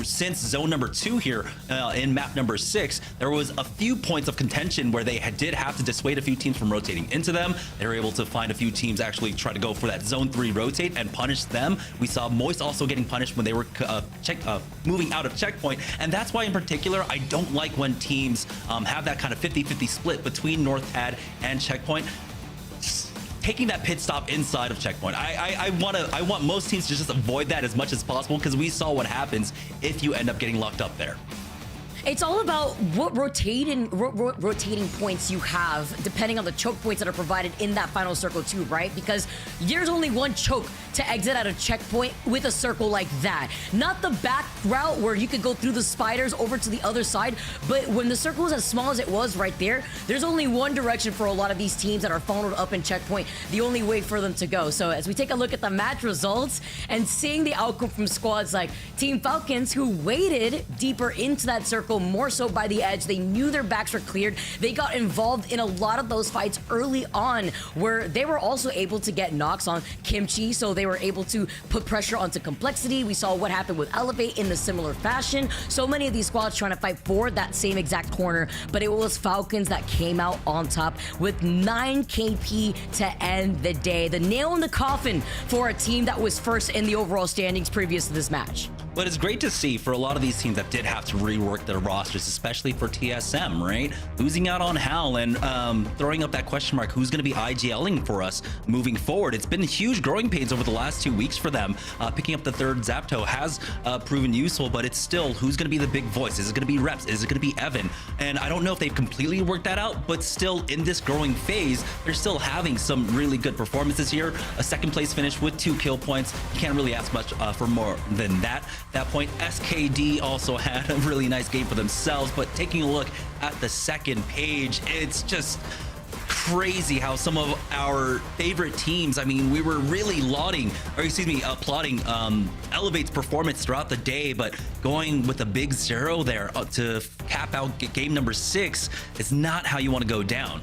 since zone number 2 here in map number 6. There was a few points of contention where they did have to dissuade a few teams from rotating into them. They were able to find a few teams actually try to go for that zone 3 rotate and punish them. We saw Moist also getting punished when they were moving out of checkpoint. And that's why, in particular, I don't like when teams have that kind of 50-50 split between North Pad and checkpoint, taking that pit stop inside of checkpoint. I want most teams to just avoid that as much as possible, because we saw what happens if you end up getting locked up there. It's all about what rotating points you have, depending on the choke points that are provided in that final circle too, right? Because there's only one choke to exit at a checkpoint with a circle like that. Not the back route where you could go through the spiders over to the other side, but when the circle is as small as it was right there, there's only one direction for a lot of these teams that are funneled up in checkpoint, the only way for them to go. So as we take a look at the match results and seeing the outcome from squads like Team Falcons, who waited deeper into that circle, more so by the edge. They knew their backs were cleared. They got involved in a lot of those fights early on, where they were also able to get knocks on Kimchi, so they were able to put pressure onto Complexity. We saw what happened with Elevate in the similar fashion. So many of these squads trying to fight for that same exact corner, but it was Falcons that came out on top with 9 KP to end the day. The nail in the coffin for a team that was first in the overall standings previous to this match. But it's great to see for a lot of these teams that did have to rework their rosters, especially for TSM, right? Losing out on Hal and throwing up that question mark, who's going to be IGLing for us moving forward? It's been huge growing pains over the last 2 weeks for them. Picking up the 3rd Zapto has proven useful, but it's still, who's going to be the big voice? Is it going to be Reps? Is it going to be Evan? And I don't know if they've completely worked that out, but still in this growing phase, they're still having some really good performances here. A 2nd place finish with 2 kill points. You can't really ask much for more than that. That point, SKD also had a really nice game for themselves, but taking a look at the 2nd page, it's just crazy how some of our favorite teams, I mean, we were really applauding Elevate's performance throughout the day, but going with a big 0 there to cap out game number 6 is not how you want to go down.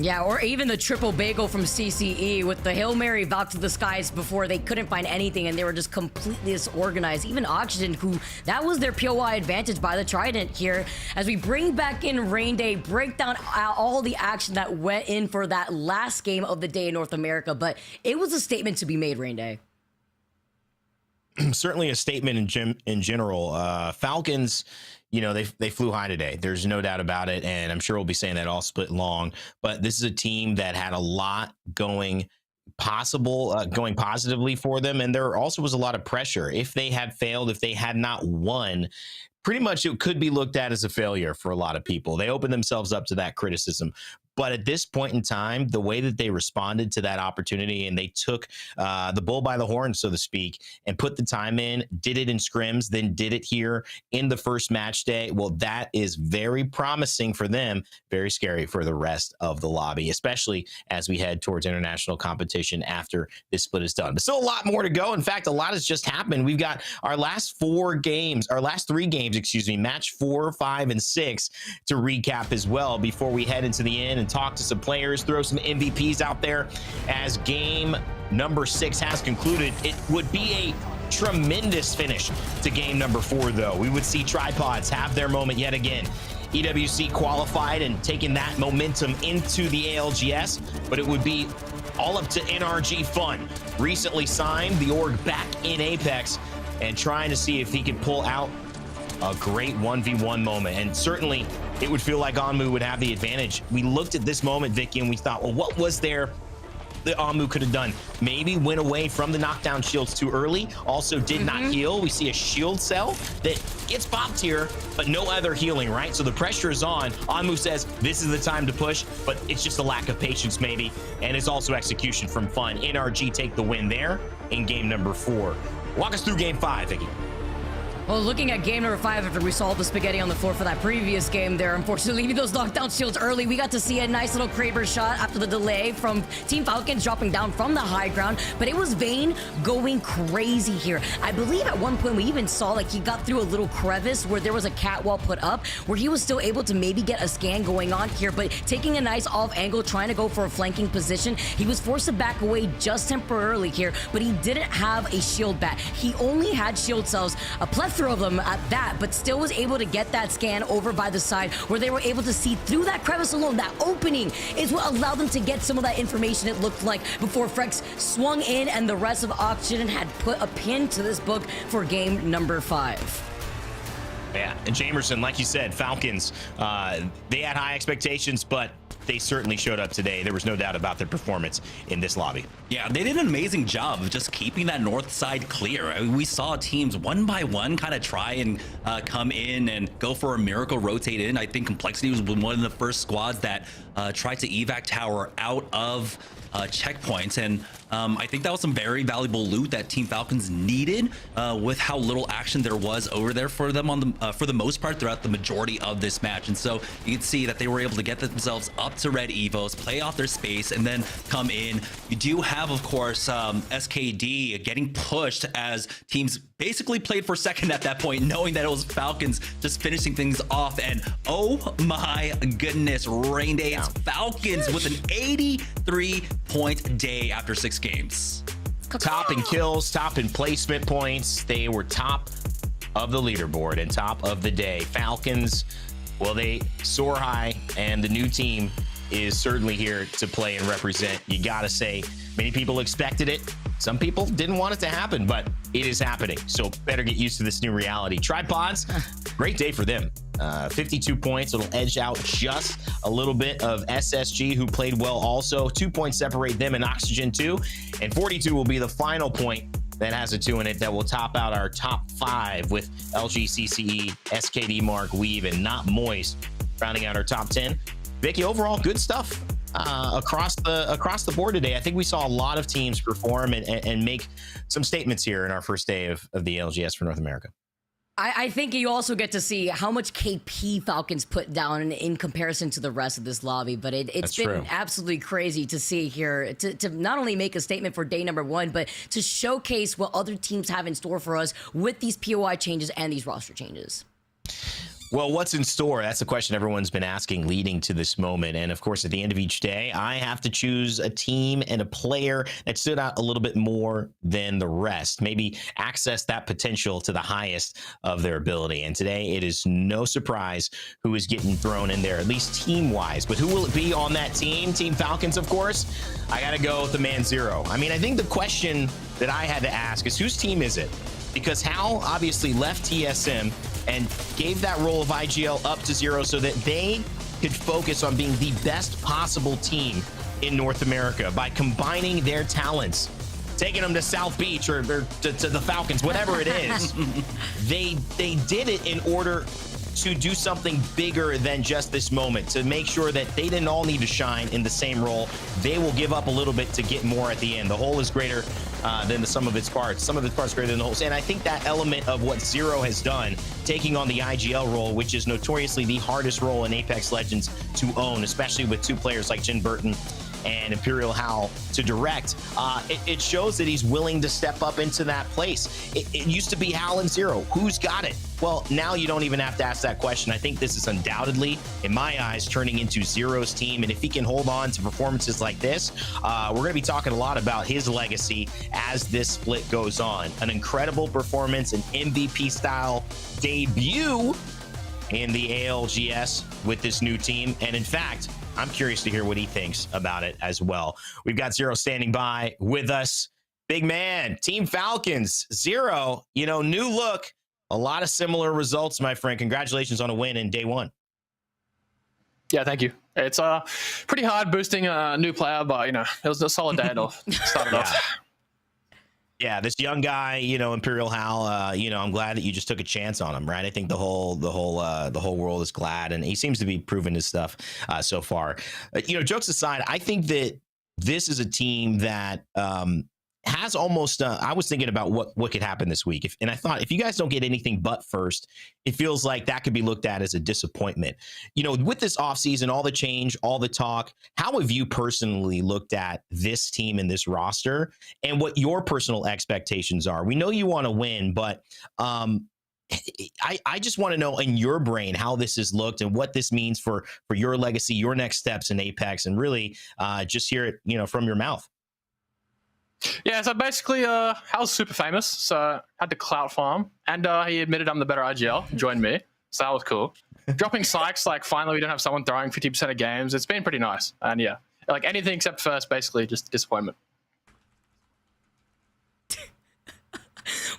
Yeah, or even the triple bagel from CCE with the Hail Mary Valk to the skies before they couldn't find anything and they were just completely disorganized. Even Oxygen, who that was their POI advantage by the Trident here. As we bring back in Rain Day, break down all the action that went in for that last game of the day in North America. But it was a statement to be made, Rain Day. Certainly a statement in general. Falcons, they flew high today. There's no doubt about it. And I'm sure we'll be saying that all split long. But this is a team that had a lot going positively for them. And there also was a lot of pressure. If they had failed, if they had not won, pretty much it could be looked at as a failure for a lot of people. They opened themselves up to that criticism. But at this point in time, the way that they responded to that opportunity and they took the bull by the horn, so to speak, and put the time in, did it in scrims, then did it here in the first match day. Well, that is very promising for them, very scary for the rest of the lobby, especially as we head towards international competition after this split is done. But still a lot more to go. In fact, a lot has just happened. We've got our last 3 games, match 4, 5, and 6 to recap as well before we head into the end and talk to some players, throw some MVPs out there. As game number 6 has concluded, it would be a tremendous finish to game number 4, though. We would see Tripods have their moment yet again. EWC qualified and taking that momentum into the ALGS, but it would be all up to NRG Fun. Recently signed the org back in Apex and trying to see if he could pull out a great 1v1 moment. And certainly it would feel like Onmu would have the advantage. We looked at this moment, Vicky, and we thought, well, what was there that Onmu could have done? Maybe went away from the knockdown shields too early. Also did not heal. We see a shield cell that gets popped here, but no other healing, right? So the pressure is on. Onmu says this is the time to push, but it's just a lack of patience maybe. And it's also execution from Fun. NRG take the win there in game number 4. Walk us through game 5, Vicky. Well, looking at game number 5, after we saw the spaghetti on the floor for that previous game there, unfortunately leaving those knockdown shields early, we got to see a nice little Kraber shot after the delay from Team Falcons dropping down from the high ground, but it was Vayne going crazy here. I believe at one point we even saw like he got through a little crevice where there was a catwall put up where he was still able to maybe get a scan going on here, but taking a nice off angle, trying to go for a flanking position. He was forced to back away just temporarily here, but he didn't have a shield bat. He only had shield cells, a plethora of them at that, but still was able to get that scan over by the side where they were able to see through that crevice alone. That opening is what allowed them to get some of that information, it looked like, before Frex swung in and the rest of Oxygen had put a pin to this book for game number 5. Yeah, and Jamerson, like you said, Falcons, they had high expectations, but they certainly showed up today. There was no doubt about their performance in this lobby. Yeah, they did an amazing job of just keeping that north side clear. I mean, we saw teams one by one kind of try and come in and go for a miracle rotate in. I think Complexity was one of the first squads that tried to evac tower out of checkpoints, and I think that was some very valuable loot that Team Falcons needed with how little action there was over there for them on the for the most part throughout the majority of this match. And so you can see that they were able to get themselves up to red evos, play off their space, and then come in. You do have, of course, SKD getting pushed as teams basically played for second at that point, knowing that it was Falcons just finishing things off. And oh my goodness, Rain Day, it's Falcons with an 83-point day after 6 games. Top in kills, top in placement points. They were top of the leaderboard and top of the day. Falcons, well, they soar high, and the new team is certainly here to play and represent. You gotta say, many people expected it. Some people didn't want it to happen, but it is happening. So better get used to this new reality. Tripods, great day for them. 52 points. It'll edge out just a little bit of SSG, who played well also. 2 points separate them and Oxygen 2. And 42 will be the final point that has a 2 in it that will top out our top 5 with LGCCE, SKD, Mark, Weave, and Not Moist rounding out our top 10. Vicky, overall, good stuff across the board today. I think we saw a lot of teams perform and make some statements here in our first day of the ALGS for North America. I think you also get to see how much KP Falcons put down in comparison to the rest of this lobby, but it's been true. Absolutely crazy to see here, to not only make a statement for day number 1, but to showcase what other teams have in store for us with these POI changes and these roster changes. Well, what's in store? That's the question everyone's been asking leading to this moment. And of course, at the end of each day, I have to choose a team and a player that stood out a little bit more than the rest, maybe access that potential to the highest of their ability. And today, it is no surprise who is getting thrown in there, at least team-wise. But who will it be on that team? Team Falcons, of course. I got to go with the man Zero. I mean, I think the question that I had to ask is, whose team is it? Because Hal obviously left TSM and gave that role of IGL up to Zero so that they could focus on being the best possible team in North America by combining their talents, taking them to South Beach or to the Falcons, whatever it is. They did it in order to do something bigger than just this moment, to make sure that they didn't all need to shine in the same role. They will give up a little bit to get more at the end. The whole is greater than the sum of its parts. Some of its parts greater than the whole. And I think that element of what Zero has done, taking on the IGL role, which is notoriously the hardest role in Apex Legends to own, especially with 2 players like Jin Burton and Imperial Howl to direct, it shows that he's willing to step up into that place. It used to be Howl and Zero. Who's got it? Well, now you don't even have to ask that question. I think this is undoubtedly, in my eyes, turning into Zero's team. And if he can hold on to performances like this, we're going to be talking a lot about his legacy as this split goes on. An incredible performance, an MVP-style debut in the ALGS with this new team. And in fact, I'm curious to hear what he thinks about it as well. We've got Zero standing by with us. Big man, Team Falcons, Zero, new look, a lot of similar results, my friend. Congratulations on a win in day 1. Yeah, thank you. It's pretty hard boosting a new player, but it was a solid day to start it off. Yeah, this young guy, Imperial Howl, I'm glad that you just took a chance on him, right? I think the whole world is glad, and he seems to be proving his stuff so far. Jokes aside, I think that this is a team that has almost I was thinking about what could happen this week, and I thought if you guys don't get anything but first, it feels like that could be looked at as a disappointment. With this offseason, all the change, all the talk, how have you personally looked at this team and this roster, and what your personal expectations are? We know you want to win, but I just want to know in your brain how this has looked and what this means for your legacy, your next steps in Apex, and really just hear it from your mouth. Yeah, so basically, Hal's super famous, so had to clout farm, and he admitted I'm the better IGL, joined me, so that was cool. Dropping Sykes, like, finally we don't have someone throwing 50% of games, it's been pretty nice, and yeah, like, anything except first, basically, just disappointment.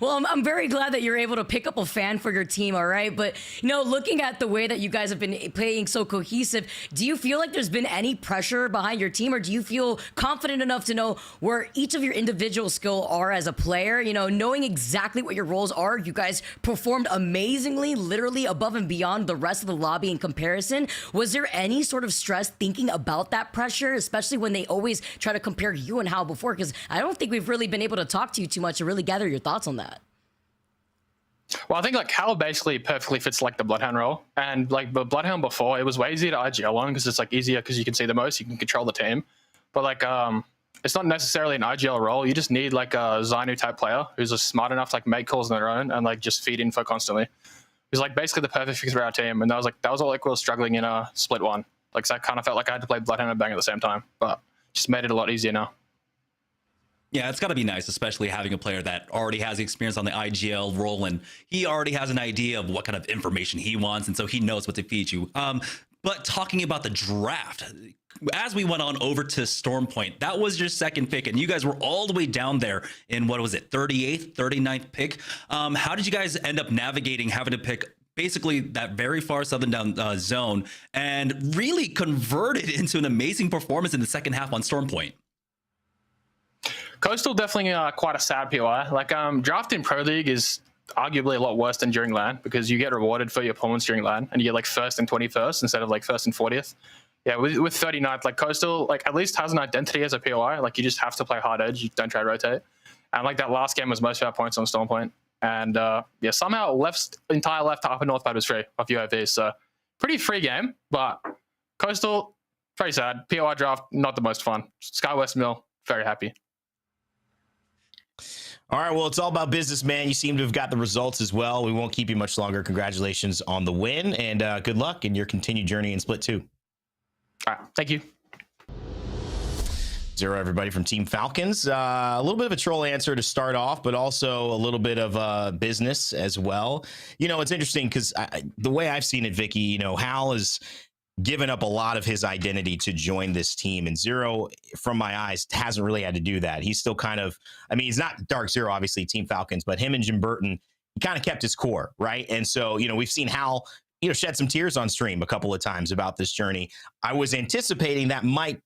Well, I'm very glad that you're able to pick up a fan for your team, all right? But, looking at the way that you guys have been playing so cohesive, do you feel like there's been any pressure behind your team, or do you feel confident enough to know where each of your individual skill are as a player? Knowing exactly what your roles are, you guys performed amazingly, literally above and beyond the rest of the lobby in comparison. Was there any sort of stress thinking about that pressure, especially when they always try to compare you and Hal before? Because I don't think we've really been able to talk to you too much to really gather your thoughts on that. Well, I think like Hal basically perfectly fits like the Bloodhound role, and like the Bloodhound before, it was way easier to IGL on because it's like easier because you can see the most, you can control the team. But like it's not necessarily an IGL role. You just need like a Zainu type player who's just smart enough to like make calls on their own and like just feed info constantly. He's like basically the perfect fit for our team, and that was all like we were struggling in a split one. Like so I kind of felt like I had to play Bloodhound and Bang at the same time, but just made it a lot easier now. Yeah, it's got to be nice, especially having a player that already has experience on the IGL role, and he already has an idea of what kind of information he wants, and so he knows what to feed you. But talking about the draft, as we went on over to Stormpoint, that was your second pick, and you guys were all the way down there in, what was it, 38th, 39th pick? How did you guys end up navigating having to pick basically that very far southern down zone and really converted into an amazing performance in the second half on Stormpoint? Coastal definitely quite a sad POI. Like drafting Pro League is arguably a lot worse than during LAN because you get rewarded for your performance during LAN and you get like 1st and 21st instead of like 1st and 40th. Yeah, with 39th, like Coastal like at least has an identity as a POI. Like you just have to play hard edge, you don't try to rotate. And like that last game was most of our points on Stormpoint. And yeah, somehow entire left upper north pad was free off UAVs. So pretty free game, but Coastal, very sad. POI draft, not the most fun. SkyWest Mill, very happy. All right, well, it's all about business, man. You seem to have got the results as well. We won't keep you much longer. Congratulations on the win, and good luck in your continued journey in Split 2. All right, thank you. Zero, everybody from Team Falcons. A little bit of a troll answer to start off, but also a little bit of business as well. It's interesting because the way I've seen it, Vicky, Hal is given up a lot of his identity to join this team, and Zero, from my eyes, hasn't really had to do that. He's still kind of, he's not Dark Zero, obviously, Team Falcons, but him and Jim Burton, he kind of kept his core, right? And so, we've seen Hal, shed some tears on stream a couple of times about this journey. I was anticipating that might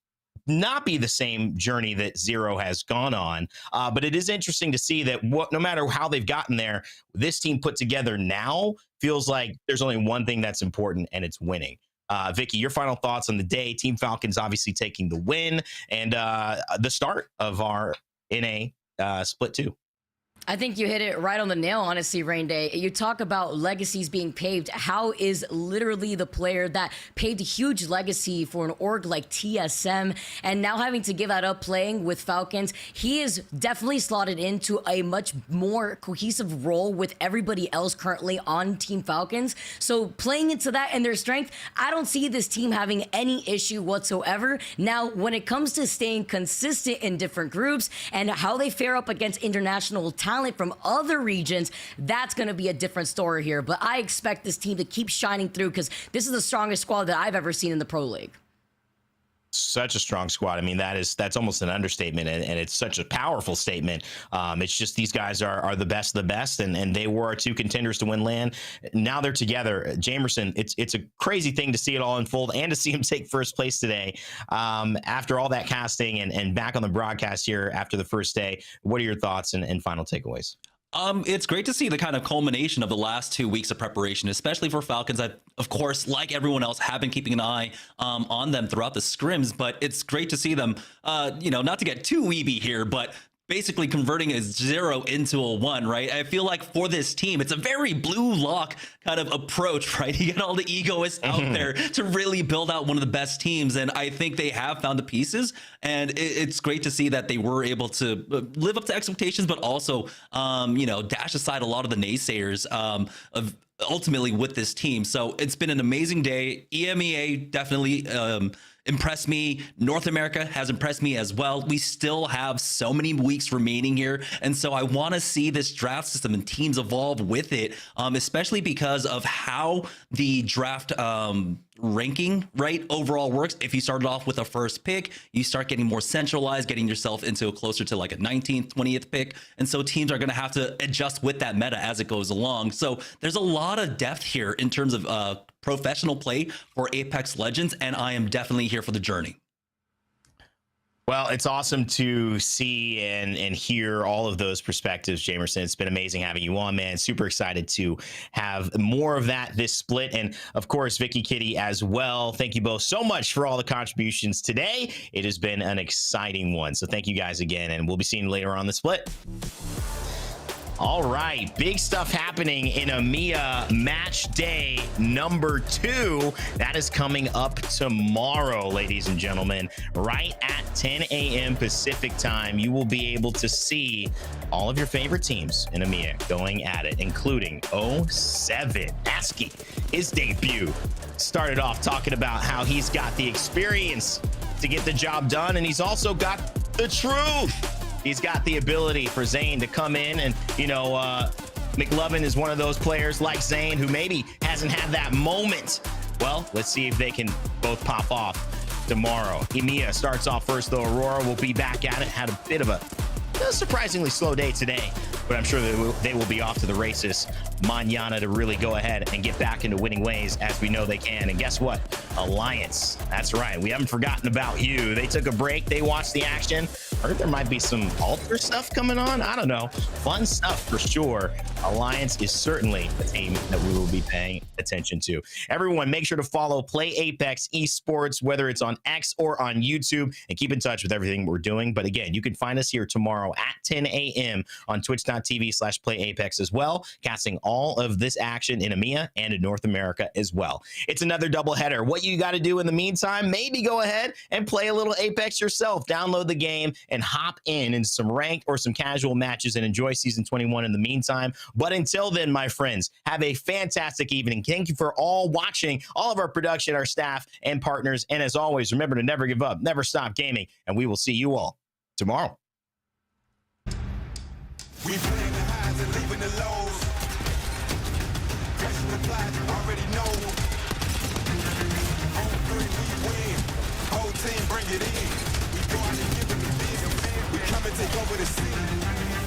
not be the same journey that Zero has gone on, but it is interesting to see that no matter how they've gotten there, this team put together now feels like there's only one thing that's important, and it's winning. Vicky, your final thoughts on the day. Team Falcons obviously taking the win and the start of our NA Split 2. I think you hit it right on the nail, honestly, Rain Day. You talk about legacies being paved. How is literally the player that paved a huge legacy for an org like TSM, and now having to give that up playing with Falcons, he is definitely slotted into a much more cohesive role with everybody else currently on Team Falcons. So playing into that and their strength, I don't see this team having any issue whatsoever. Now, when it comes to staying consistent in different groups and how they fare up against international talent from other regions, that's going to be a different story here. But I expect this team to keep shining through because this is the strongest squad that I've ever seen in the Pro League. Such a strong squad. That's almost an understatement, and it's such a powerful statement. It's just these guys are the best of the best, and they were our two contenders to win LAN. Now they're together. Jamerson, it's a crazy thing to see it all unfold and to see him take first place today. After all that casting and back on the broadcast here after the first day, what are your thoughts and final takeaways? It's great to see the kind of culmination of the last 2 weeks of preparation, especially for Falcons. I, of course, like everyone else, have been keeping an eye on them throughout the scrims, but it's great to see them, not to get too weeby here, but basically converting a 0 into a 1, right? I feel like for this team, it's a very blue lock kind of approach, right? You get all the egoists out there to really build out one of the best teams. And I think they have found the pieces. And it's great to see that they were able to live up to expectations, but also, you know, dash aside a lot of the naysayers of ultimately with this team. So it's been an amazing day. EMEA definitely impressed me. North America has impressed me as well. We still have so many weeks remaining here. And so I want to see this draft system and teams evolve with it, especially because of how the draft ranking, right, overall works. If you started off with a first pick, you start getting more centralized, getting yourself into closer to like a 19th, 20th pick. And so teams are going to have to adjust with that meta as it goes along. So there's a lot of depth here in terms of professional play for Apex Legends, and I am definitely here for the journey. Well, it's awesome to see and hear all of those perspectives, Jamerson. It's been amazing having you on, man. Super excited to have more of that this split. And of course, Vicky Kitty as well. Thank you both so much for all the contributions today. It has been an exciting one. So thank you guys again, and we'll be seeing you later on the split. All right, big stuff happening in EMEA match day number 2. That is coming up tomorrow, ladies and gentlemen, right at 10 a.m. Pacific time. You will be able to see all of your favorite teams in EMEA going at it, including 07. Askey, his debut, started off talking about how he's got the experience to get the job done, and he's also got the truth. He's got the ability for Zane to come in and, you know, McLovin is one of those players like Zane who maybe hasn't had that moment. Well, let's see if they can both pop off tomorrow. EMEA starts off first, though. Aurora will be back at it. Had a bit of a surprisingly slow day today, but I'm sure they will be off to the races mañana to really go ahead and get back into winning ways, as we know they can. And guess what? Alliance. That's right. We haven't forgotten about you. They took a break. They watched the action. Heard there might be some alter stuff coming on. I don't know. Fun stuff for sure. Alliance is certainly a team that we will be paying attention to. Everyone, make sure to follow Play Apex Esports, whether it's on X or on YouTube, and keep in touch with everything we're doing. But again, you can find us here tomorrow at 10 a.m. on twitch.tv/playapex as well, casting all of this action in EMEA and in North America as well. It's another doubleheader. What you got to do in the meantime, maybe go ahead and play a little Apex yourself. Download the game and hop in some ranked or some casual matches and enjoy Season 21 in the meantime. But until then, my friends, have a fantastic evening. Thank you for all watching, all of our production, our staff, and partners. And as always, remember to never give up, never stop gaming, and we will see you all tomorrow. We playing the highs and leaving the lows. Catching the flag, already know. On 3, we win. Whole team, bring it in. We go out and give it the big. We come and take over the scene.